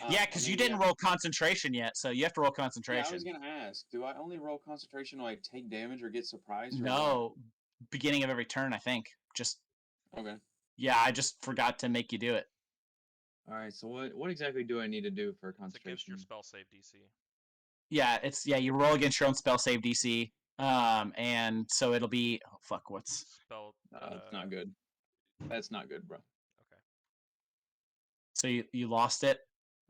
Yeah, because you didn't roll concentration yet, so you have to roll Yeah, I concentration. was gonna ask. Do I only roll concentration to like take damage or get surprised? Or No, beginning of every turn, I think. Just what? Okay. yeah, I just forgot to make you do it. All right. So what exactly do I need to do for it's against concentration? your spell save DC. Yeah, you roll against your own spell save DC. And so it'll be what's Spell. It's not good. That's not good, bro. Okay. So you lost it.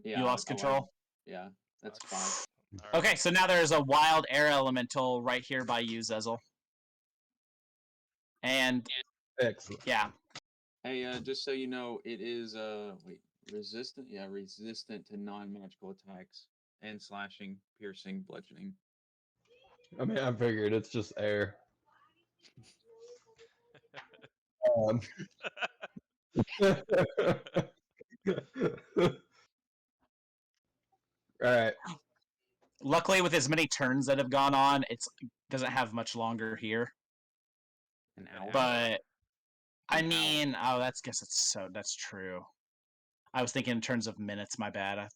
Yeah. You lost control. Yeah, that's Okay. 5. All right. Okay, so now there's a wild air elemental right here by you, Zezel. And Excellent. yeah, Hey, just so you know, it is resistant. Yeah, resistant to non-magical attacks and slashing, piercing, bludgeoning. I mean, I figured it's just air. Um, Alright. luckily with as many turns that have gone on, it doesn't have much longer here. An An hour. hour? But I An hour. mean, that's true. I was thinking in terms of minutes. My bad.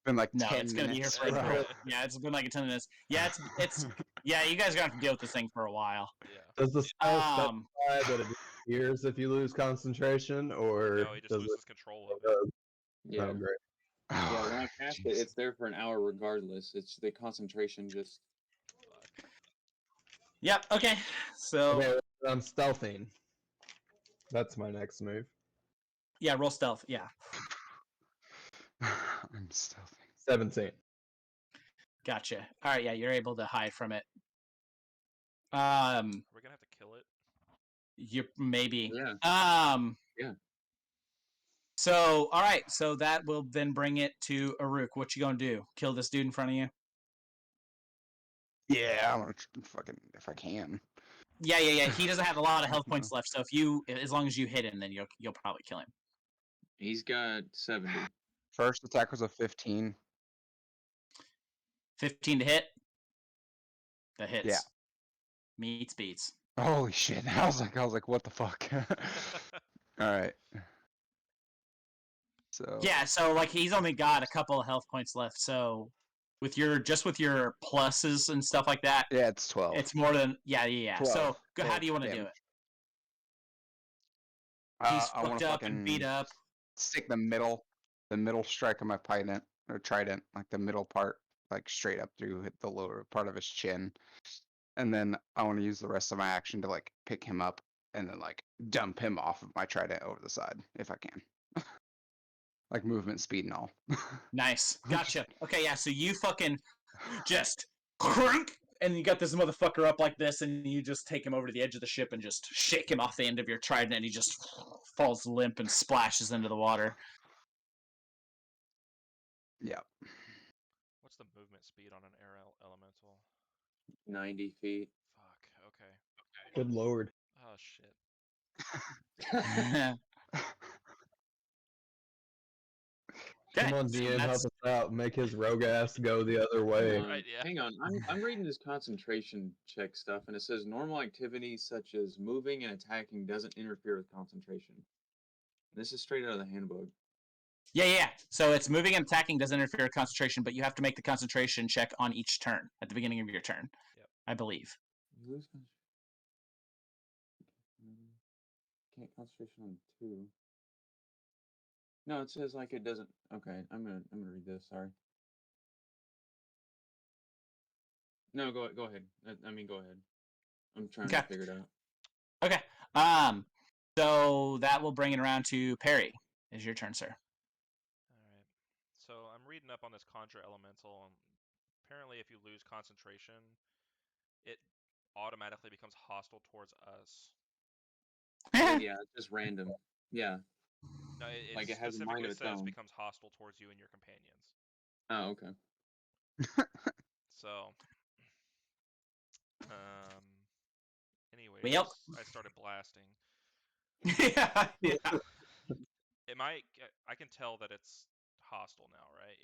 Been like No, 10 it's gonna be here minutes. for bro. yeah. It's been like 10 minutes. Yeah, it's yeah. You guys are gonna have to deal with this thing for a while. Yeah. Does the spell specify Um, that it disappears if you lose concentration, or No, he just does loses it? control of it. Yeah. Oh, great. Yeah, when I cast it, Jeez. it's there for an hour regardless. It's the concentration just. Fuck. yep. Okay. So Okay, I'm stealthing. That's my next move. yeah, roll stealth. Yeah, I'm stealthing. 17. gotcha. All right. Yeah, you're able to hide from it. Are we gonna have to kill it? You maybe. Yeah. Yeah. So all right. So that will then bring it to Aruk. What you gonna do? Kill this dude in front of you? Yeah, I'm gonna fucking if I can. Yeah. He doesn't have a lot of health points left. So as long as you hit him, then you'll probably kill him. He's got 70. First attack was a 15. 15 to hit. That hits. Yeah. Meets beats. Holy shit! I was like, what the fuck? All right. So Yeah, so like he's only got a couple of health points left. So with your pluses and stuff like that, yeah, it's 12. it's more than yeah. 12. So how 12 do you want to do damage. it? He's I want fucked to up and beat fucking up. stick the middle strike of my trident, like the middle part, like straight up through hit the lower part of his chin, and then I want to use the rest of my action to like pick him up and then like dump him off of my trident over the side if I can, like movement speed and all. Nice, gotcha. Okay, yeah. So you fucking just crunk, and you got this motherfucker up like this, and you just take him over to the edge of the ship and just shake him off the end of your trident, and he just falls limp and splashes into the water. Yeah. What's the movement speed on an air elemental? 90 feet. Fuck. Okay. Good lord. Oh shit. Come Okay, on, so DM, help that's- us out. Make his rogue ass go the other way. Right, yeah. Hang on, I'm reading this concentration check stuff, and it says normal activities such as moving and attacking doesn't interfere with concentration. This is straight out of the handbook. Yeah. So it's moving and attacking doesn't interfere with concentration, but you have to make the concentration check on each turn at the beginning of your turn. Yep. I believe. You lose can't concentration on 2. No, it says like it doesn't. Okay, I'm gonna read this. Sorry. No, go ahead. I mean, go ahead. I'm trying to Okay. figure it out. Okay. So that will bring it around to Perry. Is your turn, sir? All right. So I'm reading up on this Contra Elemental, and apparently, if you lose concentration, it automatically becomes hostile towards us. Yeah, it's just random. Yeah. No, it Like it has a mind specifically of its says own. becomes hostile towards you and your companions. Oh, okay. So, anyways, Yep. I started blasting. yeah. I can tell that it's hostile now, right?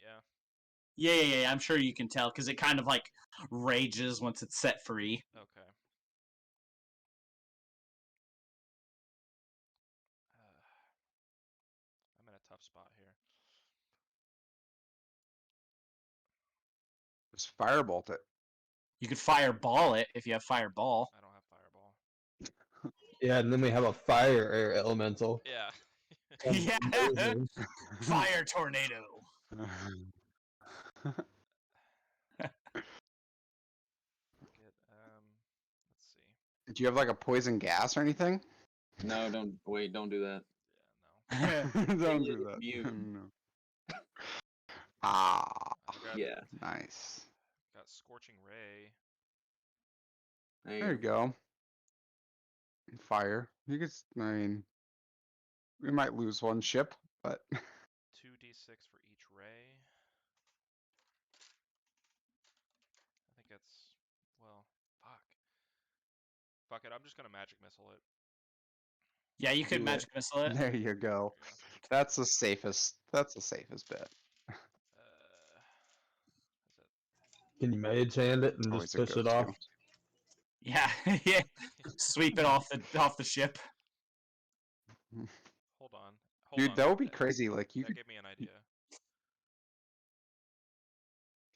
Yeah. Yeah. I'm sure you can tell because it kind of like rages once it's set free. Okay. I'm in a tough spot here. Just firebolt it. You could fireball it if you have fireball. I don't have fireball. Yeah, and then we have a fire air elemental. Yeah. Yeah. Amazing. Fire tornado. Let's see. Do you have like a poison gas or anything? No, don't wait. Don't do that. Yeah, no. Don't Daily do that. immune. No. Ah, I've got Yeah. nice. Scorching Ray. There you go. Fire. You could. I mean, we might lose one ship, but 2d6 for each ray. I think that's, well, fuck. Fuck it, I'm just gonna magic missile it. Yeah, you could Do magic it. missile it. There you go. Yeah. That's the safest. That's the safest bet. Is it? Can you mage hand it and just Always a push it off? go-to. Yeah, yeah. Sweep it off the ship. Hold on. Dude, that would be crazy. Like you That could gave me an idea.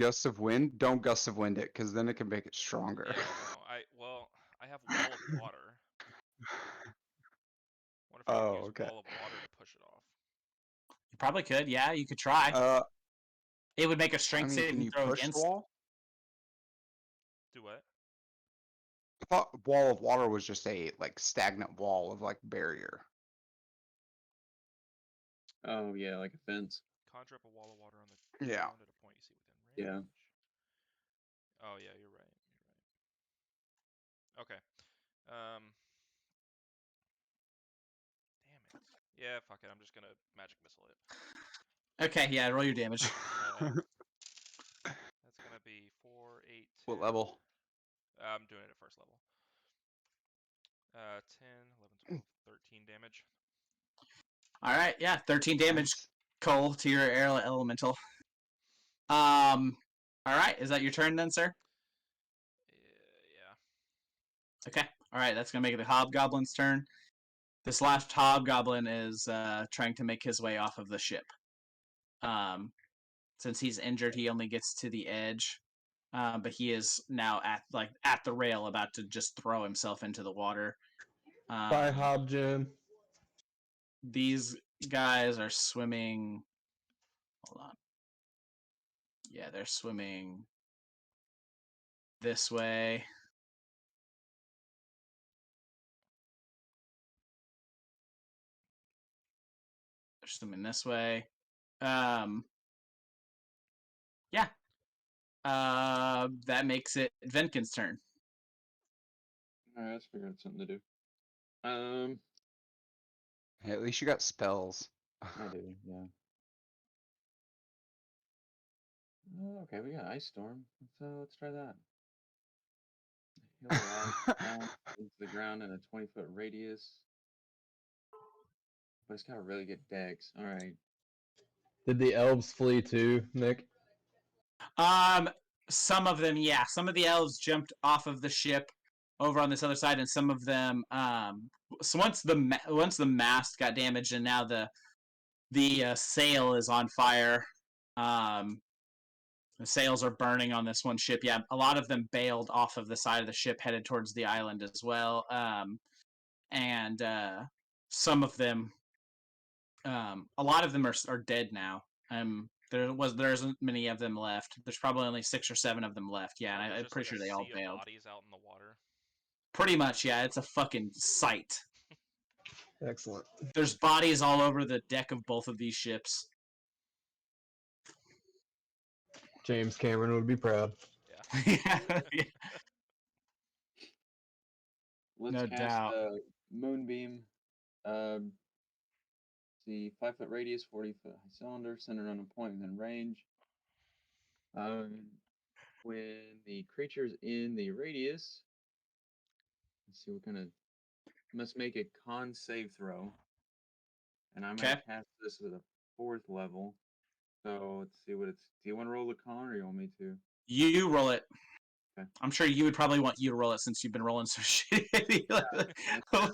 gust of wind. Don't gust of wind it, because then it can make it stronger. Yeah, no, I have wall of water. What if I could use Oh, okay. wall of water to push it off? You probably could. Yeah, you could try. It would make a I strength mean, can saving you throw push the against. wall? Do what? I thought wall of water was just a like stagnant wall of like barrier. Oh yeah, like a fence. Conjure up a wall of water on the Yeah. ground at a point you see within range. Yeah. Oh yeah, you're right. Okay. Damn it. Yeah, fuck it. I'm just gonna magic missile it. Okay, yeah, roll your damage. That's gonna be 4, 8, 10. What level? I'm doing it at first level. 10, 11, 12, 13 damage. All right, yeah, 13 damage, Nice. Cole, to your air elemental. All right, is that your turn then, sir? Yeah. Okay. All right, that's gonna make it the hobgoblin's turn. This last hobgoblin is trying to make his way off of the ship. Since he's injured, he only gets to the edge, but he is now at the rail, about to just throw himself into the water. Bye, Hob Jim. These guys are swimming. Hold on. Yeah, they're swimming this way. They're swimming this way. Yeah. That makes it Venkin's turn. Alright, let's figure out something to do. Hey, at least you got spells. I do, yeah. Okay, we got Ice Storm. Let's try that. Heal alive down into the ground in a 20-foot radius. But it's got a really good dex. Alright. Did the elves flee too, Nick? Some of them, yeah. Some of the elves jumped off of the ship over on this other side, and some of them, so once the mast got damaged, and now the sail is on fire. The sails are burning on this one ship. Yeah, a lot of them bailed off of the side of the ship, headed towards the island as well. And some of them, a lot of them are dead now. There isn't many of them left. There's probably only 6 or 7 of them left. Yeah, and I'm Just pretty like sure a they all sea of bailed. bodies out in the water. Pretty much, yeah. It's a fucking sight. Excellent. There's bodies all over the deck of both of these ships. James Cameron would be proud. Yeah. Yeah. Let's No cast doubt. Moonbeam. See, 5-foot radius, 40-foot cylinder, centered on a point within range. When the creature's in the radius, let's see what kind of. Must make a con save throw. And I'm going to cast this at a 4th level. So let's see what it's. Do you want to roll the con, or you want me to? You roll it. Okay. I'm sure you would probably want you to roll it since you've been rolling so shitty. Con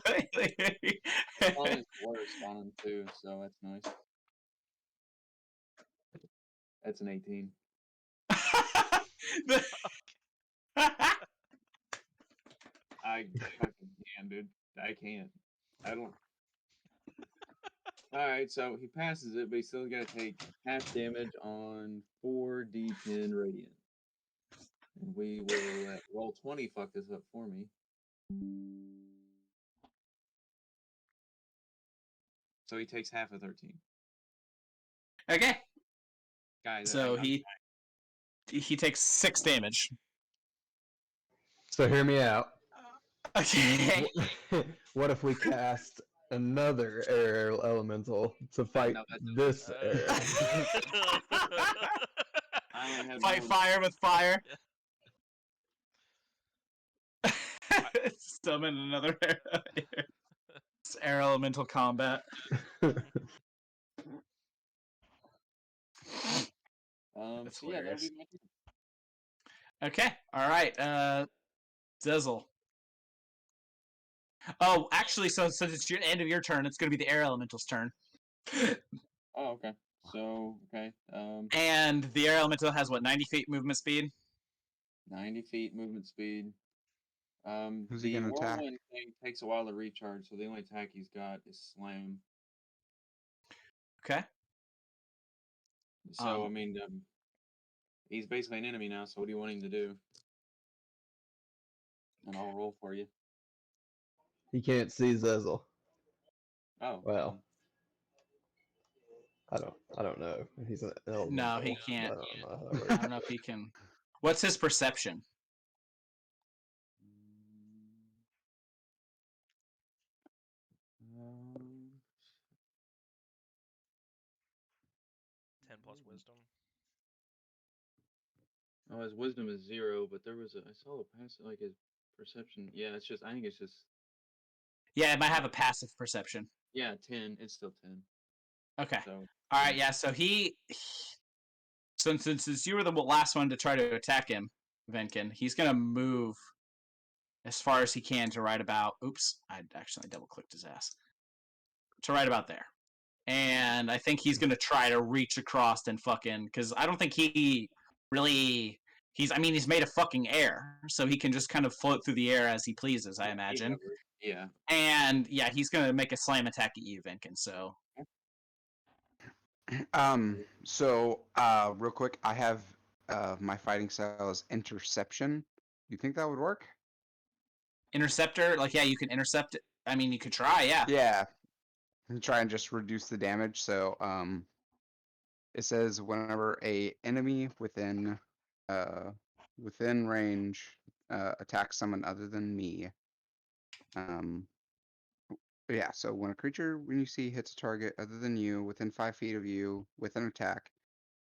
is worst on him too, so that's nice. That's an 18. I fucking can, dude. I can't. I don't. Alright, so he passes it, but he's still got to take half damage on 4d10 radiant. And we will let roll 20 fuck this up for me. So he takes half of 13. Okay. Guys, So he takes 6 damage. So hear me out. Okay. What if we cast another air elemental to fight no, that's this Uh, air? I only had Fight one. fire with fire. Summon another air elemental combat. That's So yeah, that'll be hilarious. my turn. Okay. All right. Zizzle. Oh, actually, so since it's your end of your turn, it's going to be the air elemental's turn. Oh, okay. So, okay. And the air elemental has what, 90 feet movement speed? 90 feet movement speed. Who's he The gonna attack? whirlwind thing takes a while to recharge, so the only attack he's got is slam. Okay. So I mean, he's basically an enemy now. So what do you want him to do? And I'll roll for you. He can't see Zezel. Oh, Well, I don't know. He's an elemental. No, he can't. I don't know how that I works. don't know if he can. What's his perception? Um, 10 plus wisdom. Oh, his wisdom is 0, but there was I saw a pass like his perception. Yeah, it's just I think it's just Yeah, it might have a passive perception. 10. It's still 10. Okay. So All right. Yeah. So since you were the last one to try to attack him, Venkin, he's gonna move as far as he can to right about. Oops, I actually double clicked his ass. To right about there, and I think he's gonna try to reach across and fucking because I don't think he really. I mean, he's made of fucking air, so he can just kind of float through the air as he pleases, I imagine. Yeah. And yeah, he's gonna make a slam attack at you, Venkin. So So, real quick, I have my fighting style is interception. You think that would work? interceptor, like yeah, you can intercept it. I mean, you could try, yeah. Yeah. And try and just reduce the damage. So, it says whenever a enemy within range attacks someone other than me. Yeah, so when you see hits a target other than you within 5 feet of you with an attack,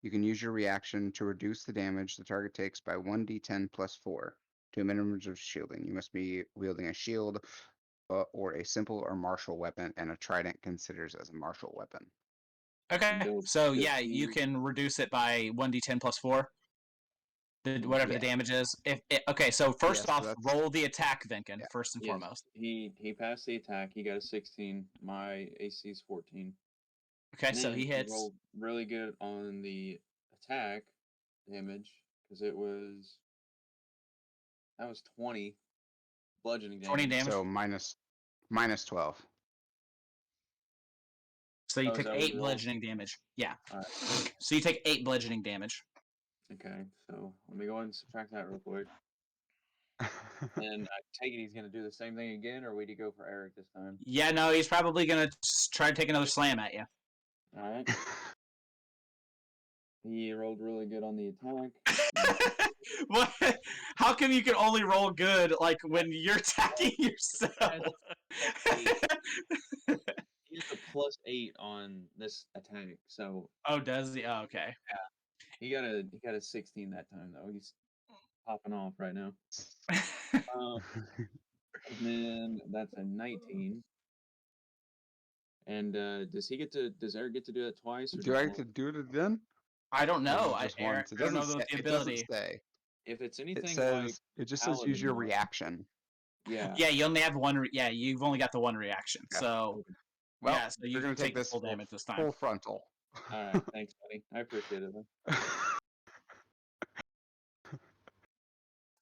you can use your reaction to reduce the damage the target takes by 1d10 plus 4 to a minimum of shielding. You must be wielding a shield or a simple or martial weapon, and a trident considers as a martial weapon. Okay, Build so yeah, 15. you can reduce it by 1d10 plus 4. Whatever Yeah. the damage is. Okay, so first so off, that's- roll the attack, Venkin, Yeah. first and Yes, foremost. he passed the attack. He got a 16. My AC is 14. Okay, so Then he hits. rolled really good on the attack damage because that was 20 bludgeoning damage. 20 damage. So minus 12. So you Oh, is took that what 8 you rolled? bludgeoning damage. Yeah. All right. So you take 8 bludgeoning damage. Okay, so let me go ahead and subtract that real quick. And I take it he's going to do the same thing again, or would he go for Eric this time? Yeah, no, he's probably gonna try to take another slam at you. All right. He rolled really good on the attack. What? How come you can only roll good like when you're attacking yourself? He has a +8 on this attack, so Oh, does he? Oh, okay. he got a 16 that time though. He's popping off right now. And then that's a 19. And does Eric get to do that twice? Or Do just I once? get to do it again? I don't Or is know. it I just once? It don't know doesn't the say- it ability. doesn't say. If it's anything It says like it just says use your Paladin, reaction. yeah. Yeah, you only have one. Yeah, you've only got the one reaction. Yeah. So Well, yeah, so you you're can gonna take take the this full damage this time. full frontal. All right, thanks, buddy. I appreciate it. Man.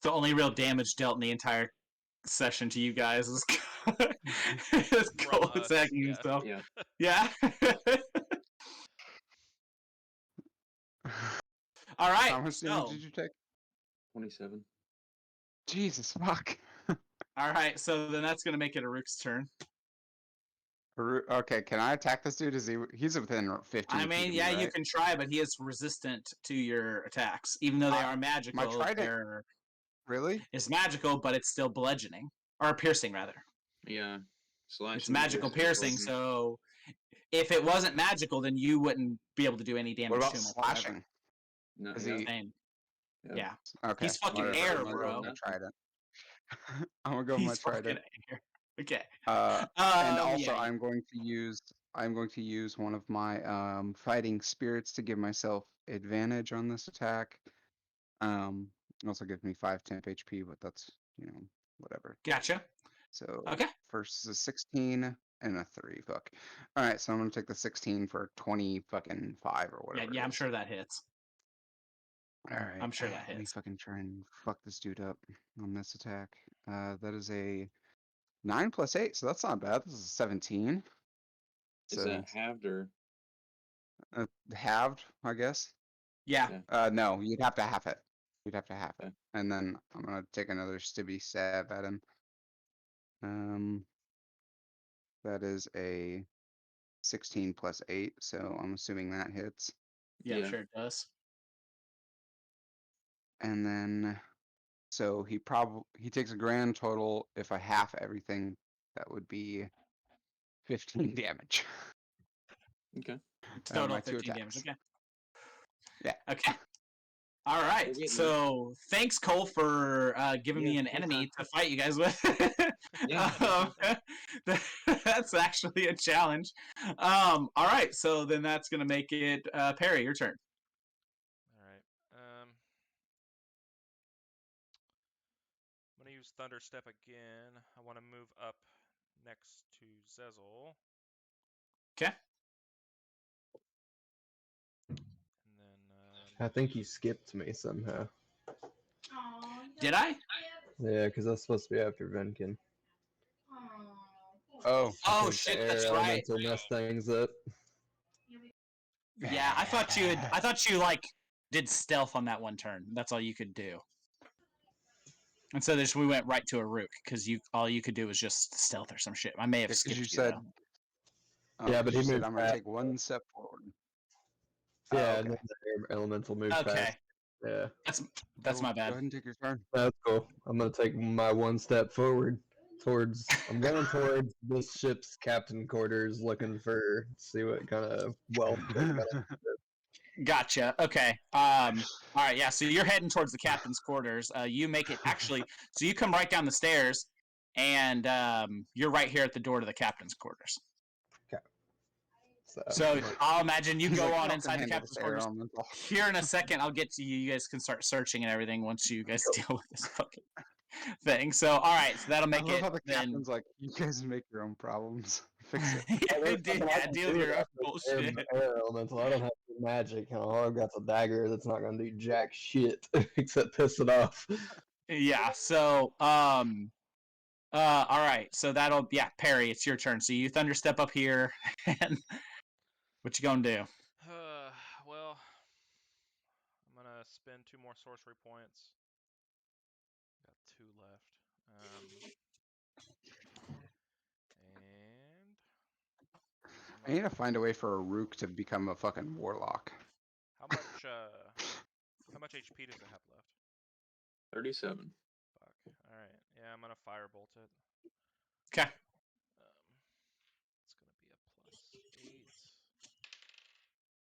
The only real damage dealt in the entire session to you guys is From Cole us, attacking yeah. himself. Yeah. Yeah. All right. How much damage So, did you take? 27. Jesus fuck. all right. So then that's gonna make it Aruk's turn. Okay, can I attack this dude? He's within 15 I feet mean, of me, yeah, you right? can try, but he is resistant to your attacks, even though they are My magical. trident. Really? It's magical, but it's still bludgeoning or piercing rather. Yeah. Slashing. It's magical piercing, bludgeoning. so if it wasn't magical, then you wouldn't be able to do any damage What about to him whatsoever. slashing? No, Is yeah. he Same. Yeah. Yeah. okay? He's fucking Whatever. air, I'm gonna go bro. with my trident. I'm gonna go with my He's fucking trident. air. Okay. And also, yeah. I'm going to use one of my fighting spirits to give myself advantage on this attack. It also gives me 5 temp HP, but that's whatever. Gotcha. So Okay. first is a 16 and a 3. Fuck. All right, so I'm gonna take the 16 for 20 fucking 5 or whatever. Yeah, it I'm is. sure that hits. All right, I'm sure that Let me hits. fucking try and fuck this dude up on this attack. That is a 9 plus 8, so that's not bad. This is 17. Is that halved or? Halved, I guess. Yeah. No, you'd have to half it. You'd have to half it, Okay. and then I'm gonna take another stibby stab at him. That is a 16 plus 8, so I'm assuming that hits. Yeah, Yeah. I'm sure it does. And then, so he takes a grand total. If I half everything, that would be 15 damage. Okay. Total my 2 15 damage. attacks. Okay. Yeah. Okay. All right. We're getting So thanks, Cole, for giving me an enemy to fight you guys with. Yeah. That's actually a challenge. All right. So then that's gonna make it Perry. Your turn. All right. I'm gonna use Thunder Step again. I want to move up next to Zezel. Okay. And then I think you skipped me somehow. Did I? Yeah, because that's supposed to be after Venkin. Oh. Oh The shit, air that's right. elemental mess things up. Yeah, I thought you like did stealth on that one turn. That's all you could do. And so we went right to a rook because all you could do was just stealth or some shit. I may have Because skipped you you said. though. Yeah, but he you said moved I'm gonna fast. take 1 step forward. Yeah, okay. and then the air elemental moved Okay. fast. Yeah, That's my Go bad. ahead and take your turn. that's cool. I'm gonna take my 1 step forward towards. I'm going towards this ship's captain quarters, looking for see what kind of wealth. Gotcha. Okay. All right. Yeah. So you're heading towards the captain's quarters. You make it actually. So you come right down the stairs, and you're right here at the door to the captain's quarters. So I'll imagine you He's go like, on "Y'all inside can the handle captain's this air quarters. elemental." Here in a second, I'll get to you. You guys can start searching and everything once you guys deal with this fucking thing. So all right. So that'll make I love it how the then. captain's like, "You guys make your own problems. Fix it." Yeah, deal with your own bullshit. Air elemental. I don't have any magic. All I've got's a dagger that's not gonna do jack shit except piss it off. Yeah. So all right. So Perry, it's your turn. So you thunder step up here, and what you gonna do? well, I'm gonna spend 2 more sorcery points. Got 2 left. And I need to find a way for a rook to become a fucking warlock. how much HP does it have left? 37. Fuck. All right. Yeah, I'm gonna firebolt it. Okay. It's gonna be a +8.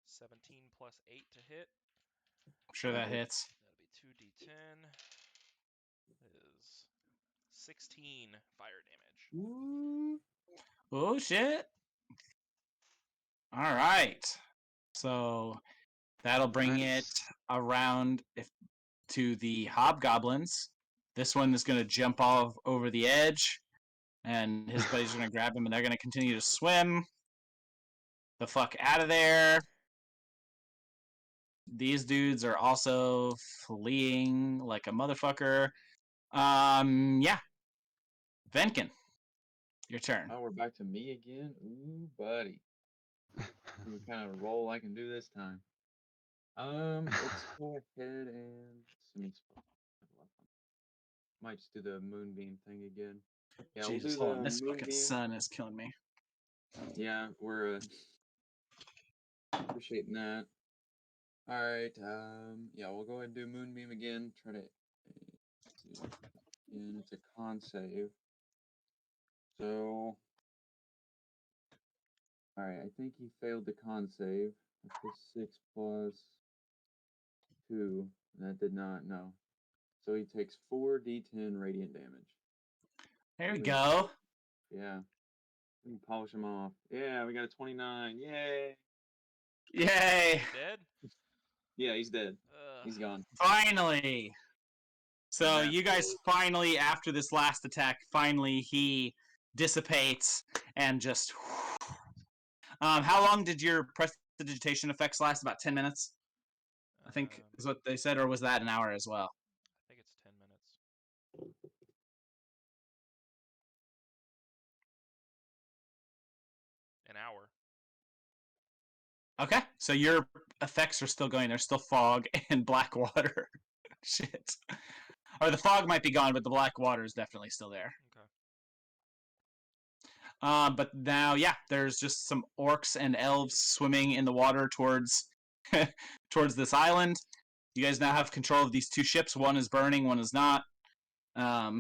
17 plus 8 to hit. I'm sure that hits. That'll be 2d10. Is 16 fire damage. Oh shit! All right. So that'll bring it around to the hobgoblins. This one is going to jump off over the edge, and his buddies are going to grab him, and they're going to continue to swim the fuck out of there. These dudes are also fleeing like a motherfucker. Yeah. Venkin, your turn. Oh, we're back to me again? Ooh, buddy. What kind of roll I can do this time? Let's go ahead and might just do the moonbeam thing again. Yeah, Jesus, we'll do hold on. the This fucking moonbeam. sun is killing me. Yeah, we're appreciating that. All right. Yeah, we'll go ahead and do Moonbeam again. Try to. And it's a con save. So. All right. I think he failed the con save. That's the 6 plus 2. That did not. No. So he takes 4d10 radiant damage. There we go. Yeah. We can polish him off. Yeah, we got a 29. Yay. Yay! Dead? Yeah, he's dead. He's gone. Finally. So And you guys finally, after this last attack, finally he dissipates and just. How long did your prestidigitation effects last? About 10 minutes, I think is what they said, or was that an hour as well? I think it's 10 minutes. An hour. Okay, so your effects are still going. There's still fog and black water. Shit. Or the fog might be gone, but the black water is definitely still there. Okay. But now, yeah, there's just some orcs and elves swimming in the water towards towards this island. You guys now have control of these two ships. One is burning, one is not. Yeah,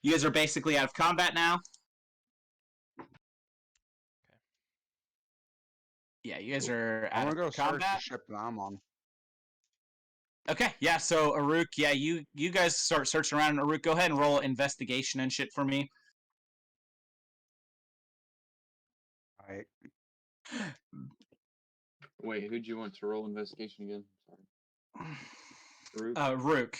you guys are basically out of combat now. Okay. Yeah, you guys are I'm out gonna of go search the combat. ship that I'm on. Okay, yeah, so Aruk, yeah, you guys start searching around. Aruk, go ahead and roll investigation and shit for me. Alright. wait, who'd you want to roll investigation again? Sorry. Aruk,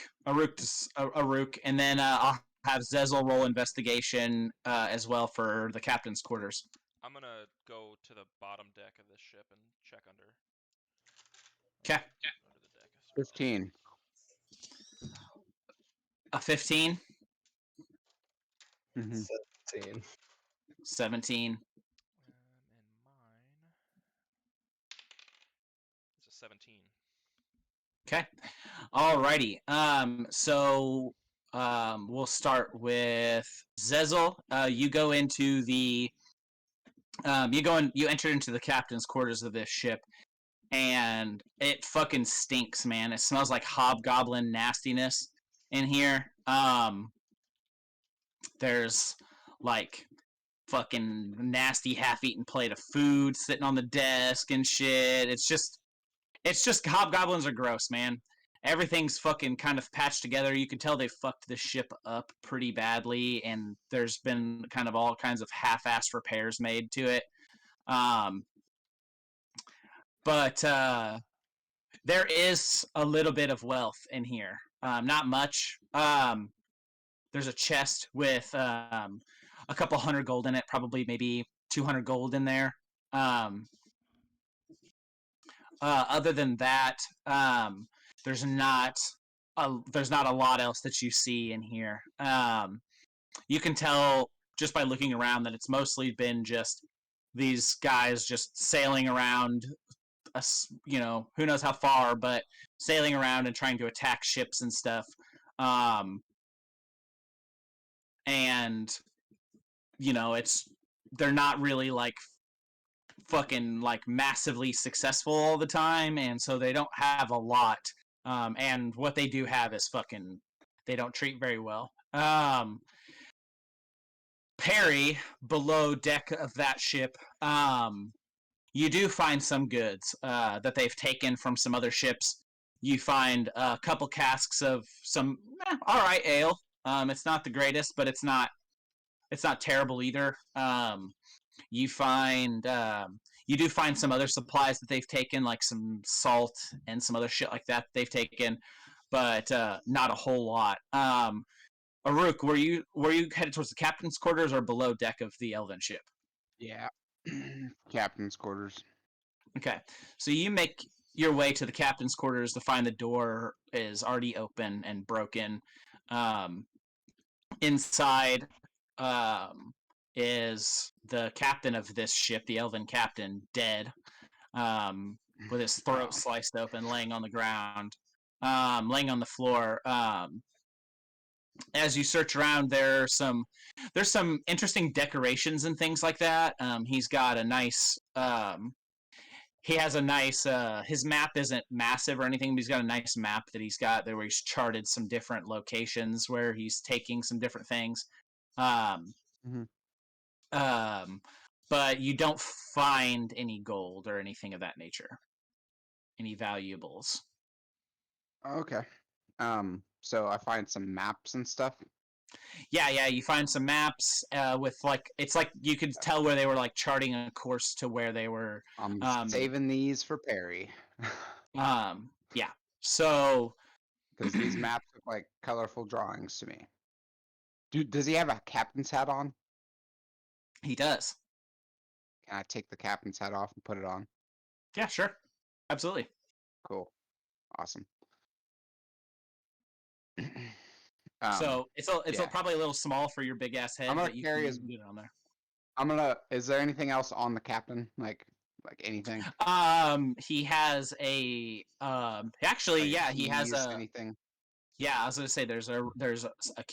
and then I'll have Zezel roll investigation as well for the captain's quarters. I'm gonna go to the bottom deck of this ship and check under. Okay. Under the deck as well. 15. A 15. Mm-hmm. 17. 17. And mine is a 17. Okay. Alrighty. So we'll start with Zezel. You go into the you enter into the captain's quarters of this ship, and it fucking stinks, man. It smells like hobgoblin nastiness in here. There's like fucking nasty half-eaten plate of food sitting on the desk and shit. It's just hobgoblins are gross, man. Everything's fucking kind of patched together. You can tell they fucked the ship up pretty badly, and there's been kind of all kinds of half-assed repairs made to it. But there is a little bit of wealth in here. Not much. There's a chest with a couple 100 gold in it, probably maybe 200 gold in there. Other than that, there's not a lot else that you see in here. You can tell just by looking around that it's mostly been just these guys just sailing around, who knows how far, but sailing around and trying to attack ships and stuff. And they're not really like fucking like massively successful all the time, and so they don't have a lot. And what they do have is fucking they don't treat very well. Perry, below deck of that ship, you do find some goods that they've taken from some other ships. You find a couple casks of some all right ale. It's not the greatest, but it's not terrible either. You do find some other supplies that they've taken, like some salt and some other shit like that they've taken, but not a whole lot. Aruk, were you headed towards the captain's quarters or below deck of the elven ship? Yeah. Captain's quarters. Okay, so you make your way to the captain's quarters to find the door is already open and broken. Inside is the captain of this ship, the elven captain, dead, with his throat sliced open, laying on the ground, laying on the floor. as you search around, there's some interesting decorations and things like that. He's got a nice he has a nice his map isn't massive or anything, but he's got a nice map that he's got there where he's charted some different locations where he's taking some different things. Um, Mhm. but you don't find any gold or anything of that nature, any valuables. Okay. So I find some maps and stuff. Yeah, you find some maps with like it's like you could tell where they were like charting a course to where they were. I'm saving these for Perry. Yeah. So Because these maps look like colorful drawings to me. Dude, does he have a captain's hat on? he does. Can I take the captain's hat off and put it on? Yeah, sure. Absolutely. Cool. Awesome. So it's yeah. probably a little small for your big ass head, I'm gonna but you carry can his- get it on there. Is there anything else on the captain? Like anything? He has a actually Like yeah, he has keys, a anything? yeah, I was gonna say there's a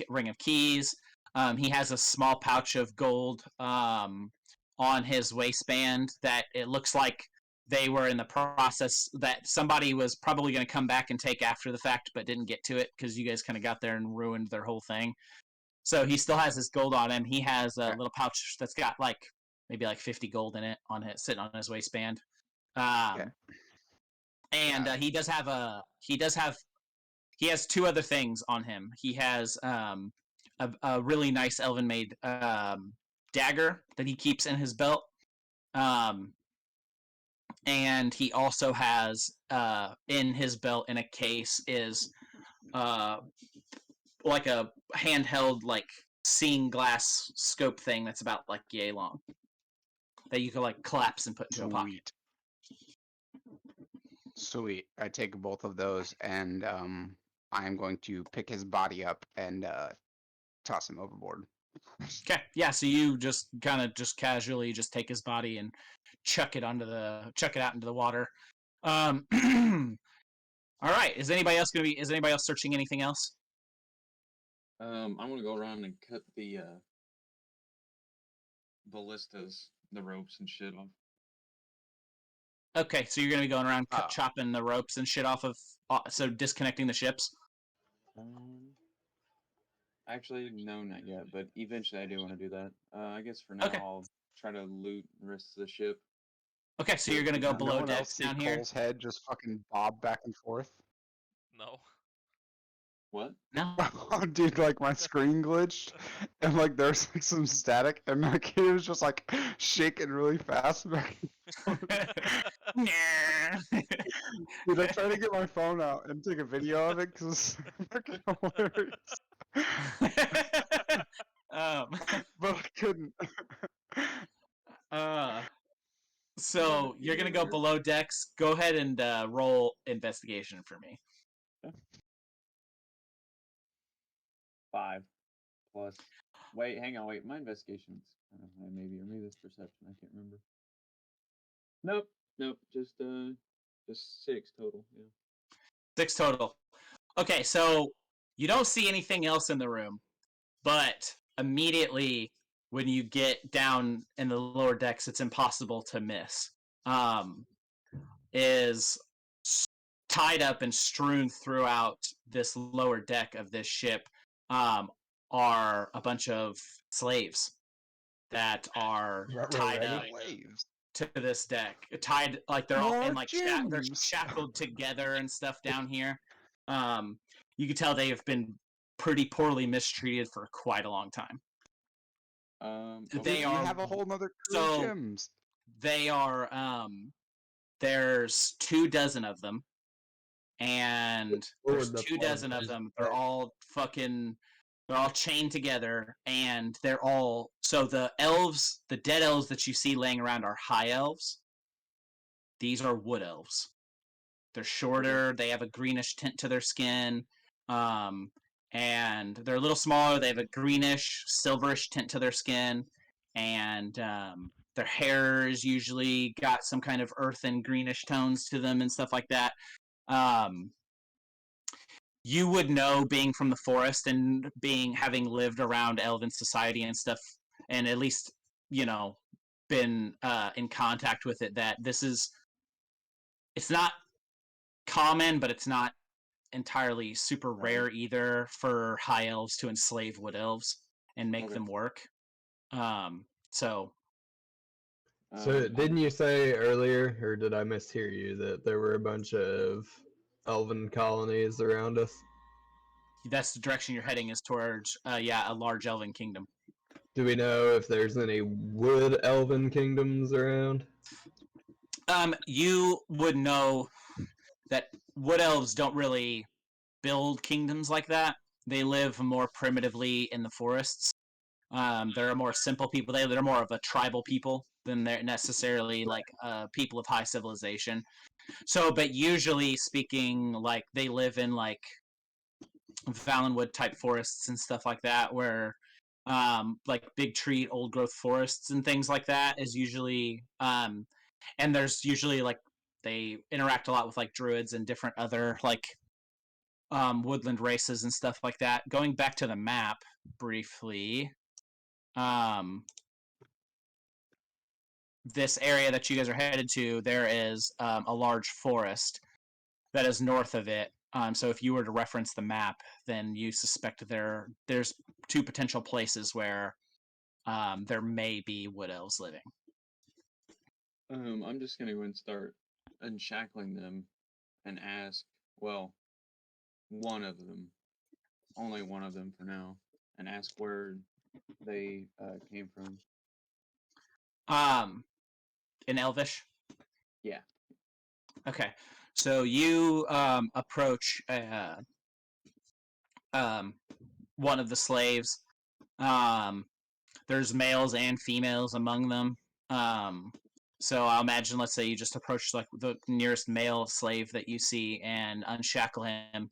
ring of keys. He has a small pouch of gold on his waistband that it looks like they were in the process that somebody was probably going to come back and take after the fact, but didn't get to it because you guys kind of got there and ruined their whole thing. So he still has his gold on him. He has a little pouch that's got like maybe like 50 gold in it on it sitting on his waistband. And he has two other things on him. He has a really nice elven made dagger that he keeps in his belt. And he also has in his belt in a case is like a handheld like seeing glass scope thing that's about like yay long that you can like collapse and put into a pocket. Sweet. I take both of those and I'm going to pick his body up and toss him overboard. Okay, yeah. So you just kind of just casually just take his body and chuck it out into the water. All right. Is anybody else searching anything else? I'm gonna go around and cut the ballistas, the ropes and shit off. Okay, so you're gonna be going around chopping the ropes and shit off of, so disconnecting the ships. Actually, no, not yet. But eventually, I do want to do that. I guess for now, Okay. I'll try to loot the rest of the ship. Okay, so you're gonna go No below one else decks see down here. Cole's head just fucking bob back and forth? No. What? No. Oh, dude, like my screen glitched, and like there's like some static, and like it was just like shaking really fast back and forth. Dude, I tried to get my phone out and take a video of it because it's fucking hilarious. But I couldn't. So you're gonna go below decks. Go ahead and roll investigation for me. 5 plus. Wait, hang on. Wait, my investigation's maybe it's perception. I can't remember. Nope. Just 6 total. Yeah. 6 total. Okay, so you don't see anything else in the room, but immediately when you get down in the lower decks, it's impossible to miss. Is tied up and strewn throughout this lower deck of this ship are a bunch of slaves that are tied up to this deck, tied like they're all and like they're shackled together and stuff down here. You can tell they have been pretty poorly mistreated for quite a long time. They have a whole nother crew of gyms. They are there's 24 of them, and there's 24 of them. They're all chained together, and they're all the elves, the dead elves that you see laying around are high elves. These are wood elves. They're shorter. They have a greenish tint to their skin, and they're a little smaller. They have a greenish, silverish tint to their skin, and their hair is usually got some kind of earthen greenish tones to them and stuff like that. you would know, being from the forest and having lived around elven society and stuff, and at least been in contact with it, that it's not common, but it's not entirely super rare either for high elves to enslave wood elves and make them work. So didn't you say earlier, or did I mishear you, that there were a bunch of elven colonies around us? that's the direction you're heading, is towards a large elven kingdom. Do we know if there's any wood elven kingdoms around? You would know that wood elves don't really build kingdoms like that. They live more primitively in the forests. They're more simple people. They're more of a tribal people than they're necessarily like people of high civilization. So, but usually speaking, like they live in like Valenwood type forests and stuff like that, where like big tree, old growth forests and things like that is usually and there's usually like they interact a lot with like druids and different other like woodland races and stuff like that. Going back to the map briefly, this area that you guys are headed to, there is a large forest that is north of it. So if you were to reference the map, then you suspect there's two potential places where there may be wood elves living. I'm just gonna go and start unshackling them and ask, well, one of them, only one of them for now, and ask where they came from. In Elvish? Yeah. Okay. So you approach one of the slaves. There's males and females among them. So I'll imagine, let's say you just approach like the nearest male slave that you see and unshackle him,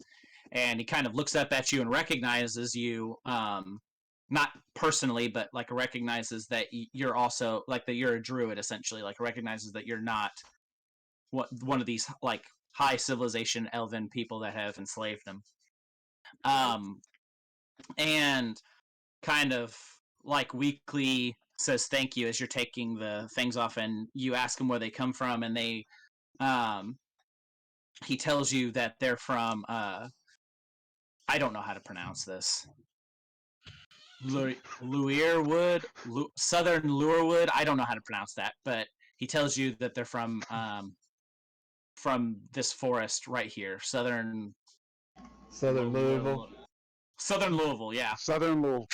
and he kind of looks up at you and recognizes you, not personally, but like recognizes that you're also like that you're a druid, essentially, like recognizes that you're not one of these like high civilization elven people that have enslaved them. And kind of like weakly says thank you as you're taking the things off, and you ask him where they come from, and they he tells you that they're from I don't know how to pronounce this. Luirwood, Southern Luirwood. I don't know how to pronounce that, but he tells you that they're from this forest right here, Southern Louisville. Southern Louisville, yeah. Southern Louisville.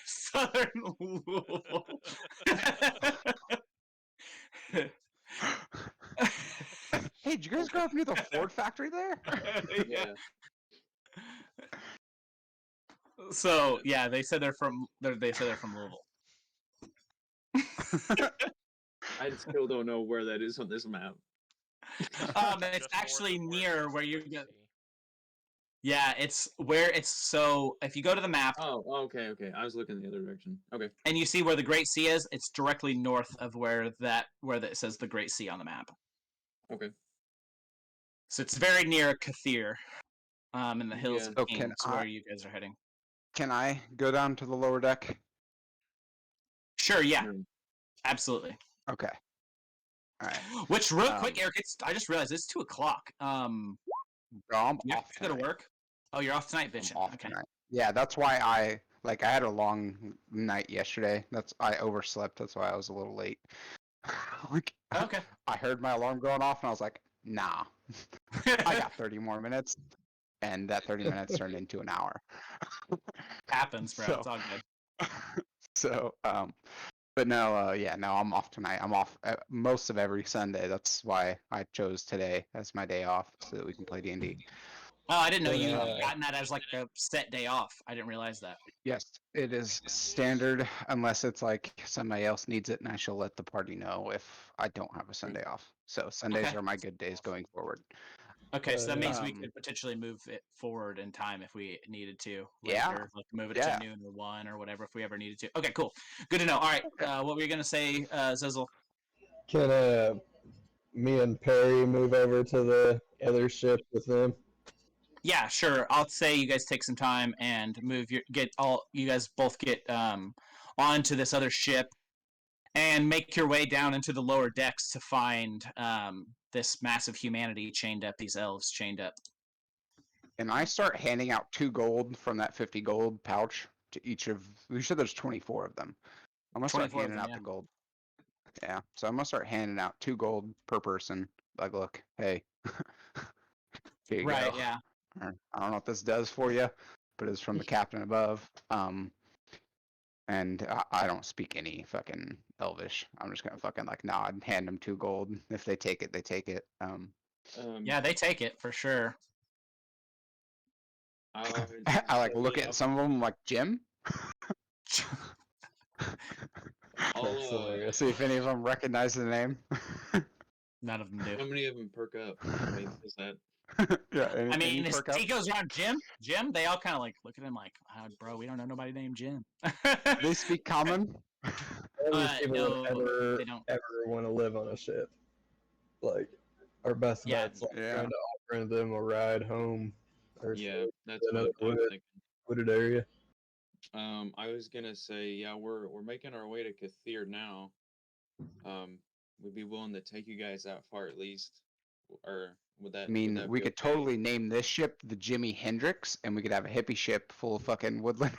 Southern Louisville. Hey, did you guys grow up near the Ford factory there? Yeah. So yeah, they said they're from Louisville. I still don't know where that is on this map. It's Just actually north of near where the you Great get. Sea. Yeah, it's where it's so. If you go to the map Oh, okay. I was looking the other direction. Okay. and you see where the Great Sea is, it's directly north of where it says the Great Sea on the map. Okay. So it's very near Kathir, in the hills Yeah. of Oh, Kings, where you guys are heading. Can I go down to the lower deck? Sure, yeah, No. absolutely. Okay. All right. Which, real quick, Eric, I just realized it's 2:00. I'm You have off to go to tonight. work. Oh, you're off tonight, I'm bitchin'. off Okay. tonight. Yeah, that's why I had a long night yesterday. I overslept. That's why I was a little late. Like, Okay. I heard my alarm going off and I was like, nah, I got 30 more minutes. And that 30 minutes turned into an hour. Happens, bro. So- It's all good. So, but no, no, I'm off tonight. I'm off most of every Sunday. That's why I chose today as my day off so that we can play D&D. Oh, I didn't know you Yeah. had gotten that as like a set day off. I didn't realize that. Yes, it is standard unless it's like somebody else needs it and I shall let the party know if I don't have a Sunday off. So Sundays Okay. are my good days going forward. Okay, so that means we Um, could potentially move it forward in time if we needed to. Yeah. Later, like move it Yeah. to noon or 1 or whatever if we ever needed to. Okay, cool. Good to know. All right, what were you gonna say, Zizzle? Can me and Perry move over to the other ship with them? Yeah, sure. I'll say you guys take some time and you guys both get onto this other ship and make your way down into the lower decks to find this massive humanity chained up, these elves chained up. And I start handing out 2 gold from that 50 gold pouch to each of. You said there's 24 of them. I'm gonna start 24 of handing them, out yeah. the gold. Yeah, so I'm gonna start handing out 2 gold per person. Like, look, hey, here you Right, go. yeah. I don't know what this does for you, but it's from the captain above. And I don't speak any fucking Elvish. I'm just gonna fucking like nod, hand them 2 gold. If they take it, they take it. Yeah, they take it for sure. I like look at some of them like Jim. I'll, See if any of them recognize the name. None of them do. how many of them perk up? I mean, is that? Yeah, I mean, any as perk up? he goes around Jim, they all kind of like look at him like, bro, we don't know nobody named Jim. They speak common. These people No, would they don't. ever want to live on a ship. Like, our best Yeah. bet's like Yeah. trying to offer them a ride home or Yeah, that's another what I was thinking. wooded area. I was gonna say, yeah, we're making our way to Kathir now. We'd be willing to take you guys that far at least, or would that? I mean, would that we be could okay? totally name this ship the Jimi Hendrix, and we could have a hippie ship full of fucking woodland.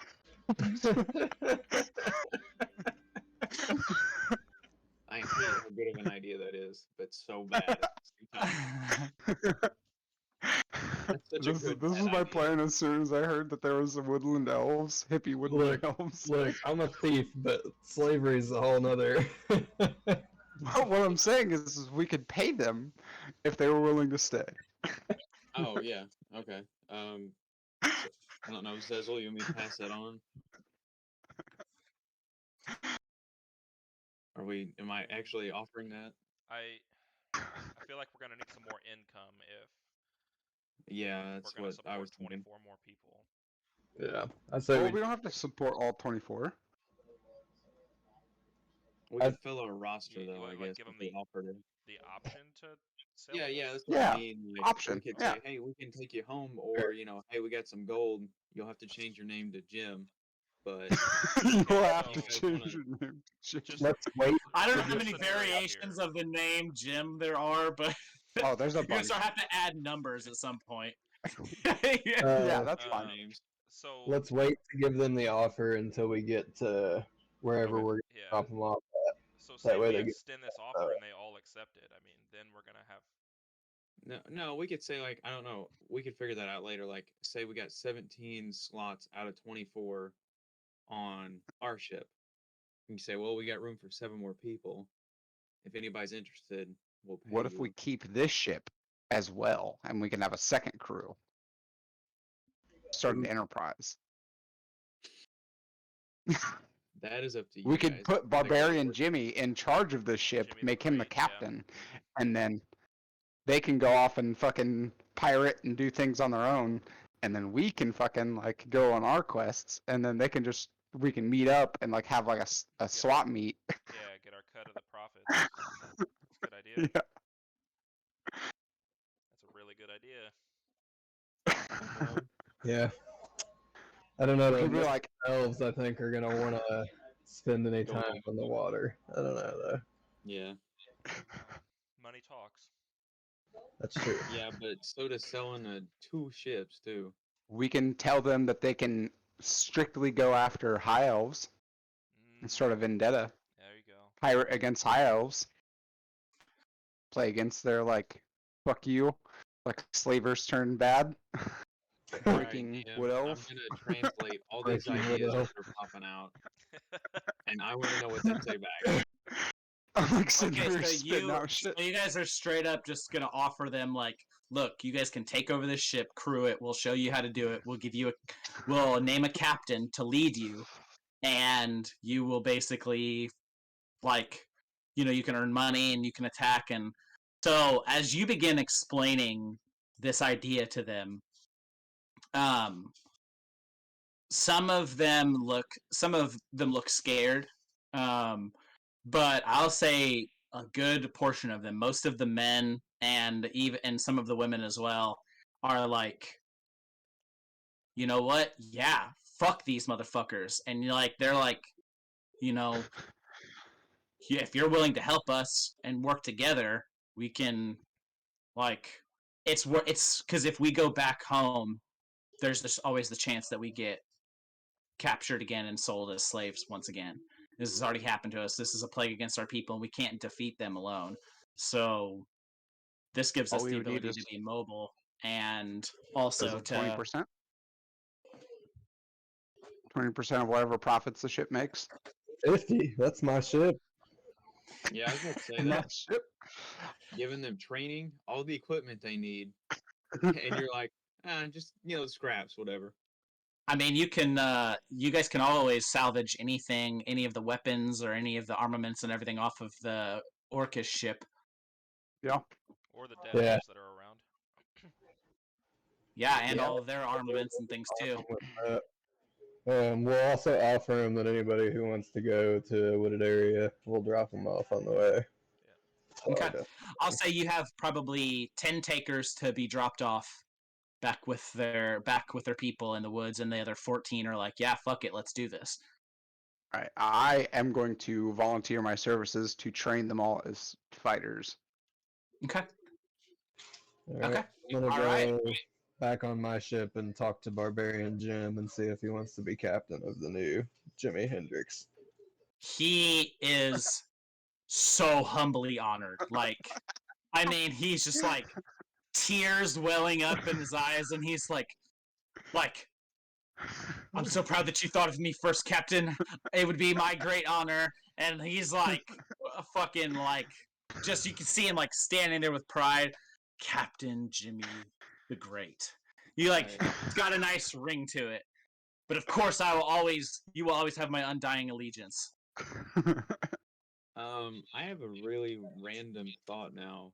I hate how good of an idea that is, but so bad at the same time. That's such a good This bad was my idea. plan as soon as I heard that there was a woodland elves, hippie woodland elves. Look, I'm a thief, but slavery's a whole nother. But what I'm saying is we could pay them if they were willing to stay. Oh yeah, okay. So, I don't know, Zezel, you want me to pass that on? Am I actually offering that? I feel like we're gonna need some more income if Yeah, we're that's gonna what I support was thinking. 24 more people. Yeah, I say Well, we don't have to support all 24. We could fill our roster though, I like guess, give if them we offered it. the option to sell. Yeah, it? yeah, that's what Yeah, I mean. Like, option, we could yeah. say, hey, we can take you home, or hey, we got some gold. You'll have to change your name to Jim, but You'll have so- to change your name. Just let's wait. I don't know here's how the many scenario variations here. of the name Jim there are, but Oh, there's a you're gonna bunch. start have to add numbers at some point. Yeah, that's different fine. names. So Let's wait to give them the offer until we get to wherever Okay. we're gonna yeah. drop them off. So say way we they get- extend this offer and they all accept it. I mean, then we're gonna have. No, we could say like I don't know. We could figure that out later. Like, say we got 17 slots out of 24 on our ship. You say, well, we got room for 7 more people. If anybody's interested, we'll pay What if you. we keep this ship as well, and we can have a second crew? Start an enterprise. That is up to you. We could guys. put I think that'll Barbarian work. Jimmy in charge of this ship, Jimmy the make him the Great, yeah. captain, and then they can go off and fucking pirate and do things on their own, and then we can fucking like go on our quests, and then we can meet up and like have like a swap meet. Yeah, get our cut of the profits. That's a good idea. Yeah. That's a really good idea. Yeah. I don't know. We could be The like, elves, I think, are gonna want to spend any Go time on. on the water. I don't know though. Yeah. Money talks. That's true. Yeah, but so does selling 2 ships too. we can tell them that they can strictly go after high elves and start a vendetta. There you go. Pirate against high elves. Play against their like, fuck you, like slavers turn bad. Freaking Jim, wood I'm elf. gonna translate all these Freaking wood ideas that elf. are popping out, and I want to know what they say back. I'm like sitting Okay, here so spitting out shit. you guys are straight up just gonna offer them like, look, you guys can take over this ship, crew it. We'll show you how to do it. We'll name a captain to lead you, and you will basically like, you can earn money and you can attack. And so as you begin explaining this idea to them, some of them look scared. But I'll say a good portion of them, most of the men and some of the women as well, are like, you know what? Yeah, fuck these motherfuckers. And they're like, yeah, if you're willing to help us and work together, we can, it's because if we go back home, there's just always the chance that we get captured again and sold as slaves once again. This has already happened to us. This is a plague against our people, and we can't defeat them alone. So this gives us the ability to be mobile and also to 20%. 20% of whatever profits the ship makes. 50. That's my ship. Yeah, I was going to say My that. ship. Giving them training, all the equipment they need, and you're like, just scraps, whatever. I mean, you guys can always salvage anything, any of the weapons or any of the armaments and everything off of the Orcish ship. Yeah. Or the dead Yeah. ships that are around. Yeah, and Yeah. all of their armaments and things too. We'll also offer them that anybody who wants to go to a wooded area, we'll drop them off on the way. Yeah. Okay. I'll say you have probably 10 takers to be dropped off back with their people in the woods, and the other 14 are like, yeah, fuck it, let's do this. All right. I am going to volunteer my services to train them all as fighters. Okay. All right. Okay. I'm gonna All go right. back on my ship and talk to Barbarian Jim and see if he wants to be captain of the new Jimi Hendrix. He is so humbly honored. I mean, he's just like tears welling up in his eyes, and he's like, I'm so proud that you thought of me first, Captain. It would be my great honor. And he's like, fucking just you can see him standing there with pride. Captain Jimmy the Great. It's got a nice ring to it. But of course, you will always have my undying allegiance. I have a really random thought now.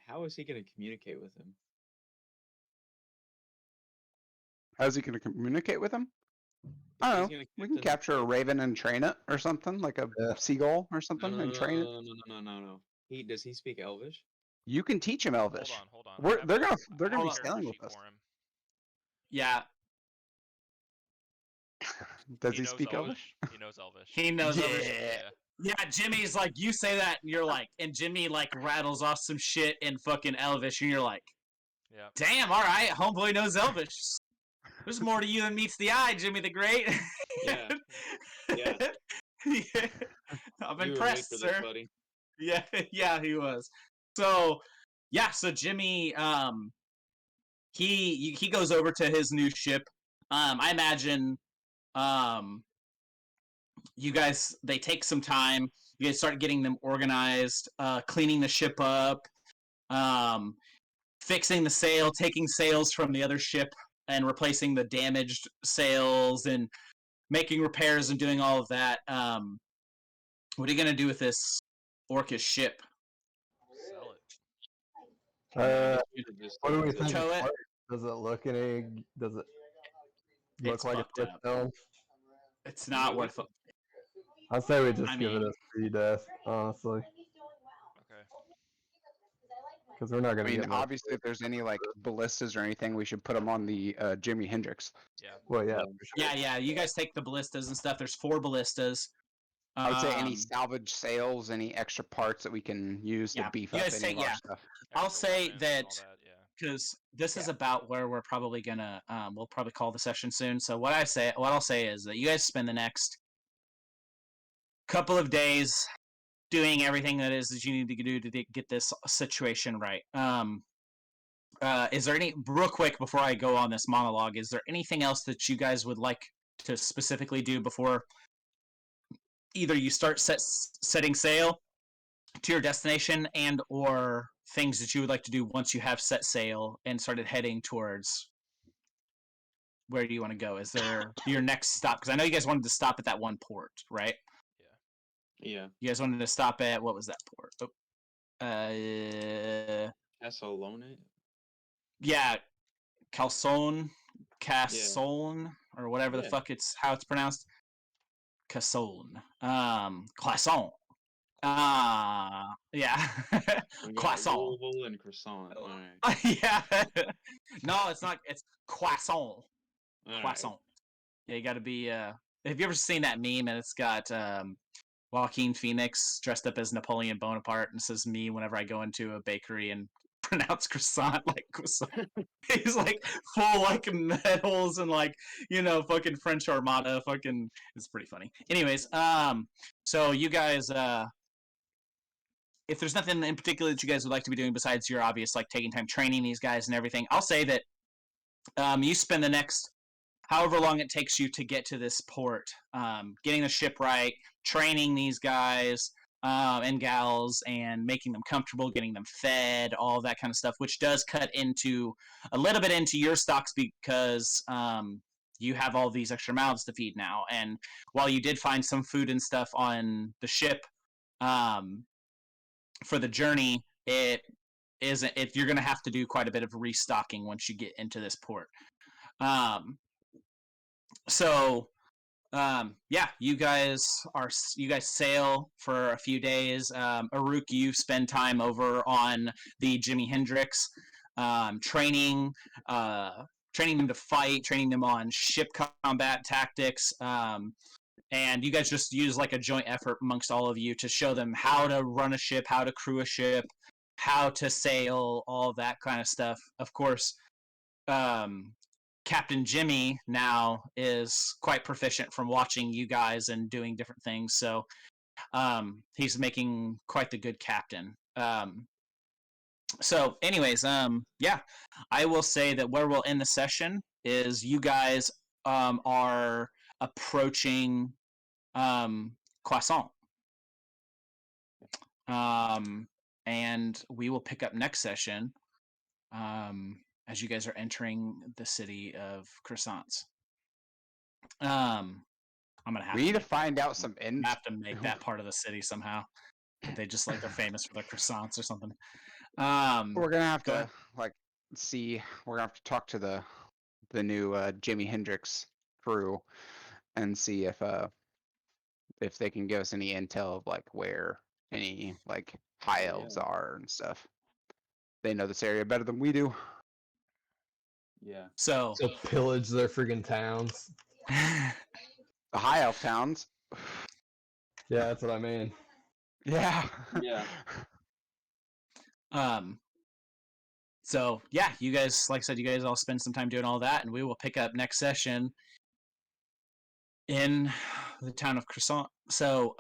How is he going to communicate with him? How's he going to communicate with him? I don't know. We can capture a raven and train it or something, like a seagull or something, and train it. No. Does he speak Elvish? You can teach him Elvish. Hold on. They're gonna be character sailing with sheet us. for him. Yeah. Does he speak Elvish? He knows Elvish. He knows Elvish. Yeah. Yeah, Jimmy's like, you say that, and you're like, and Jimmy rattles off some shit in fucking Elvish, and you're like, Yeah. damn, all right, homeboy knows Elvish. There's more to you than meets the eye, Jimmy the Great. Yeah. Yeah. I'm You were impressed, made for this, sir. buddy. Yeah, he was. So Jimmy, he goes over to his new ship. I imagine, you guys, they take some time. You guys start getting them organized, cleaning the ship up, fixing the sail, taking sails from the other ship and replacing the damaged sails and making repairs and doing all of that. What are you going to do with this Orcish ship? Sell it. What do we think? Tow it? Does it look does it look It's like fucked it's up. down? It's not worth it. I'd say we just give it a speed death, honestly. Okay. Because we're not going to get much. Obviously, if there's any ballistas or anything, we should put them on the Jimi Hendrix. Yeah. Well, yeah. For sure. Yeah. You guys take the ballistas and stuff. There's 4 ballistas. I would say any salvage sails, any extra parts that we can use to beef up any of our stuff. I'll say that Yeah. because this is about where we're probably gonna we'll probably call the session soon. So what I'll say is that you guys spend the next couple of days doing everything that you need to do to get this situation right. Is there real quick before I go on this monologue? Is there anything else that you guys would like to specifically do before either you start setting sail to your destination, and or things that you would like to do once you have set sail and started heading towards where do you want to go? Is there your next stop? Because I know you guys wanted to stop at that one port, right? Yeah. You guys wanted to stop at, what was that port? Casalone? Yeah, Calzone, or whatever the fuck how it's pronounced. Casson. Croissant. Yeah. Croissant. Louisville and croissant. All right. Yeah. No, it's not. It's croissant. All Croissant. right. Yeah, you got to be. Have you ever seen that meme? And it's got Joaquin Phoenix dressed up as Napoleon Bonaparte, and it says me whenever I go into a bakery and pronounce croissant like croissant. He's like full like medals and like fucking French Armada. Fucking, it's pretty funny. Anyways, so you guys, if there's nothing in particular that you guys would like to be doing besides your obvious like taking time training these guys and everything, I'll say that you spend the next however long it takes you to get to this port, getting the ship right, training these guys and gals, and making them comfortable, getting them fed, all that kind of stuff, which does cut into a little bit into your stocks because you have all these extra mouths to feed now. And while you did find some food and stuff on the ship for the journey, it isn't. You're going to have to do quite a bit of restocking once you get into this port. So yeah, you guys sail for a few days. Aruk, you spend time over on the Jimi Hendrix, training them to fight, training them on ship combat tactics, and you guys just use like a joint effort amongst all of you to show them how to run a ship, how to crew a ship, how to sail, all that kind of stuff. Of course, Captain Jimmy now is quite proficient from watching you guys and doing different things, so he's making quite the good captain. So anyways, yeah, I will say that where we'll end the session is you guys are approaching Croissant. And we will pick up next session as you guys are entering the city of croissants. I'm gonna have We need to make find that, out some I'm gonna have to make that part of the city somehow. That they just like they're famous for their croissants or something. We're gonna have Go to ahead. like see. We're gonna have to talk to the new Jimi Hendrix crew and see if they can give us any intel of like where any like high Oh, elves yeah. are and stuff. They know this area better than we do. Yeah. So So pillage their friggin' towns. The high elf towns. Yeah, that's what I mean. Yeah. Yeah. So yeah, you guys, like I said, you guys all spend some time doing all that, and we will pick up next session in the town of Croissant. So